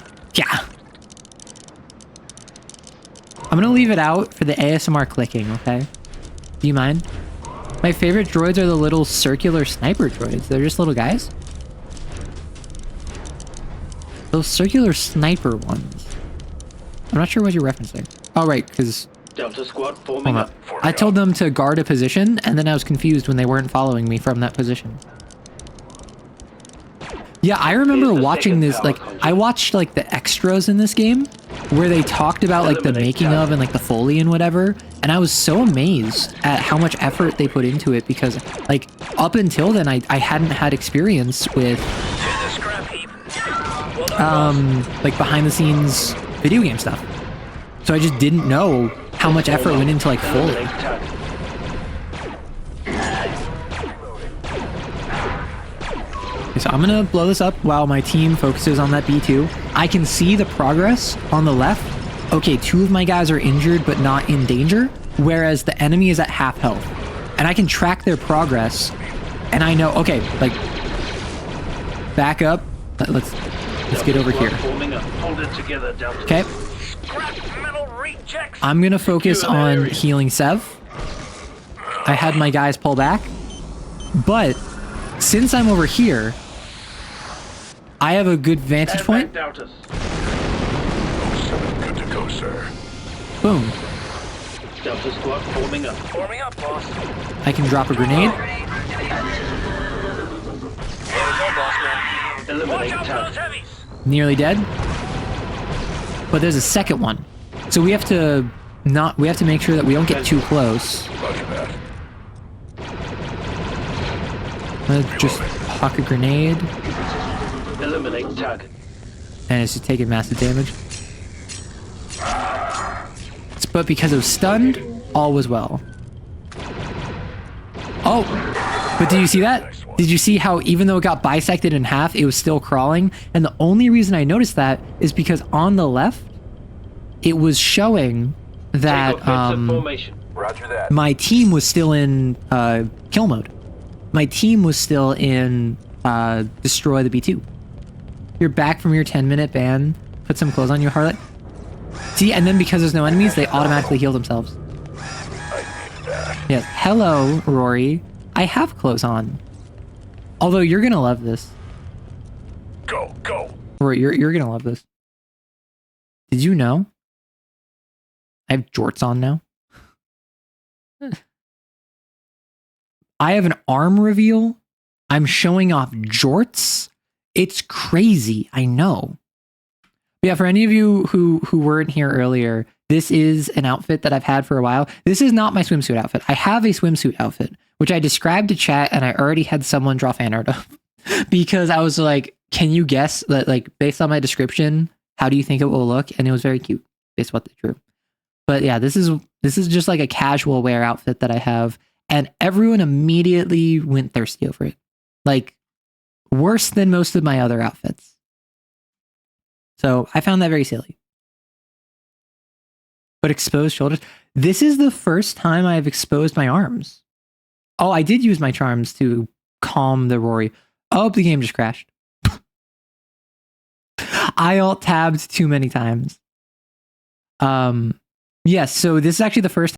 I'm gonna leave it out for the ASMR clicking, okay? Do you mind? My favorite droids are the little circular sniper droids. They're just little guys. Those circular sniper ones. I'm not sure what you're referencing. Oh, right, because... Delta squad forming up. I told them to guard a position, and then I was confused when they weren't following me from that position. Yeah, I remember watching this, like, I watched, like, the extras in this game, where they talked about, like, the making of and, like, the Foley and whatever, and I was so amazed at how much effort they put into it, because, like, up until then, I hadn't had experience with, like, behind-the-scenes video game stuff. So I just didn't know how much effort went into, like, Foley. Okay, so I'm gonna blow this up while my team focuses on that B2. I can see the progress on the left. Okay, 2 of my guys are injured but not in danger, whereas the enemy is at half health. And I can track their progress, and I know, okay, like, back up. Let's get over here. Okay. I'm gonna focus on healing Sev. I had my guys pull back, but since I'm over here, I have a good vantage point. Good to go, sir. Boom. Delta squad forming up. Forming up, boss. I can drop a grenade. Eliminate Watch out for those target. heavies. Nearly dead. But there's a second one. So we have to make sure that we don't get too close. Roger that. I'm gonna just huck a grenade, Eliminate target. and it's just taking massive damage. But because it was stunned, all was well. Oh, but did you see that? Did you see how even though it got bisected in half, it was still crawling? And the only reason I noticed that is because on the left, it was showing that Formation. Roger that. my team was still in kill mode. My team was still in destroy the B2. You're back from your 10-minute ban. Put some clothes on you, Harlot. See, and then because there's no enemies, they automatically heal themselves. Yes. Hello, Rory. I have clothes on. Although you're gonna love this. Go, go. Rory, you're gonna love this. Did you know? I have jorts on now. I have an arm reveal. I'm showing off jorts. It's crazy. I know. But yeah, for any of you who weren't here earlier, this is an outfit that I've had for a while. This is not my swimsuit outfit. I have a swimsuit outfit, which I described to chat, and I already had someone draw fan art of. because I was like, can you guess that, like, based on my description, how do you think it will look? And it was very cute based on what they drew. But yeah, this is just like a casual wear outfit that I have, and everyone immediately went thirsty over it. Like, worse than most of my other outfits. So I found that very silly. But exposed shoulders. This is the first time I've exposed my arms. Oh, I did use my charms to calm the Rory. Oh, the game just crashed. I alt-tabbed too many times. Yes, so this is actually the first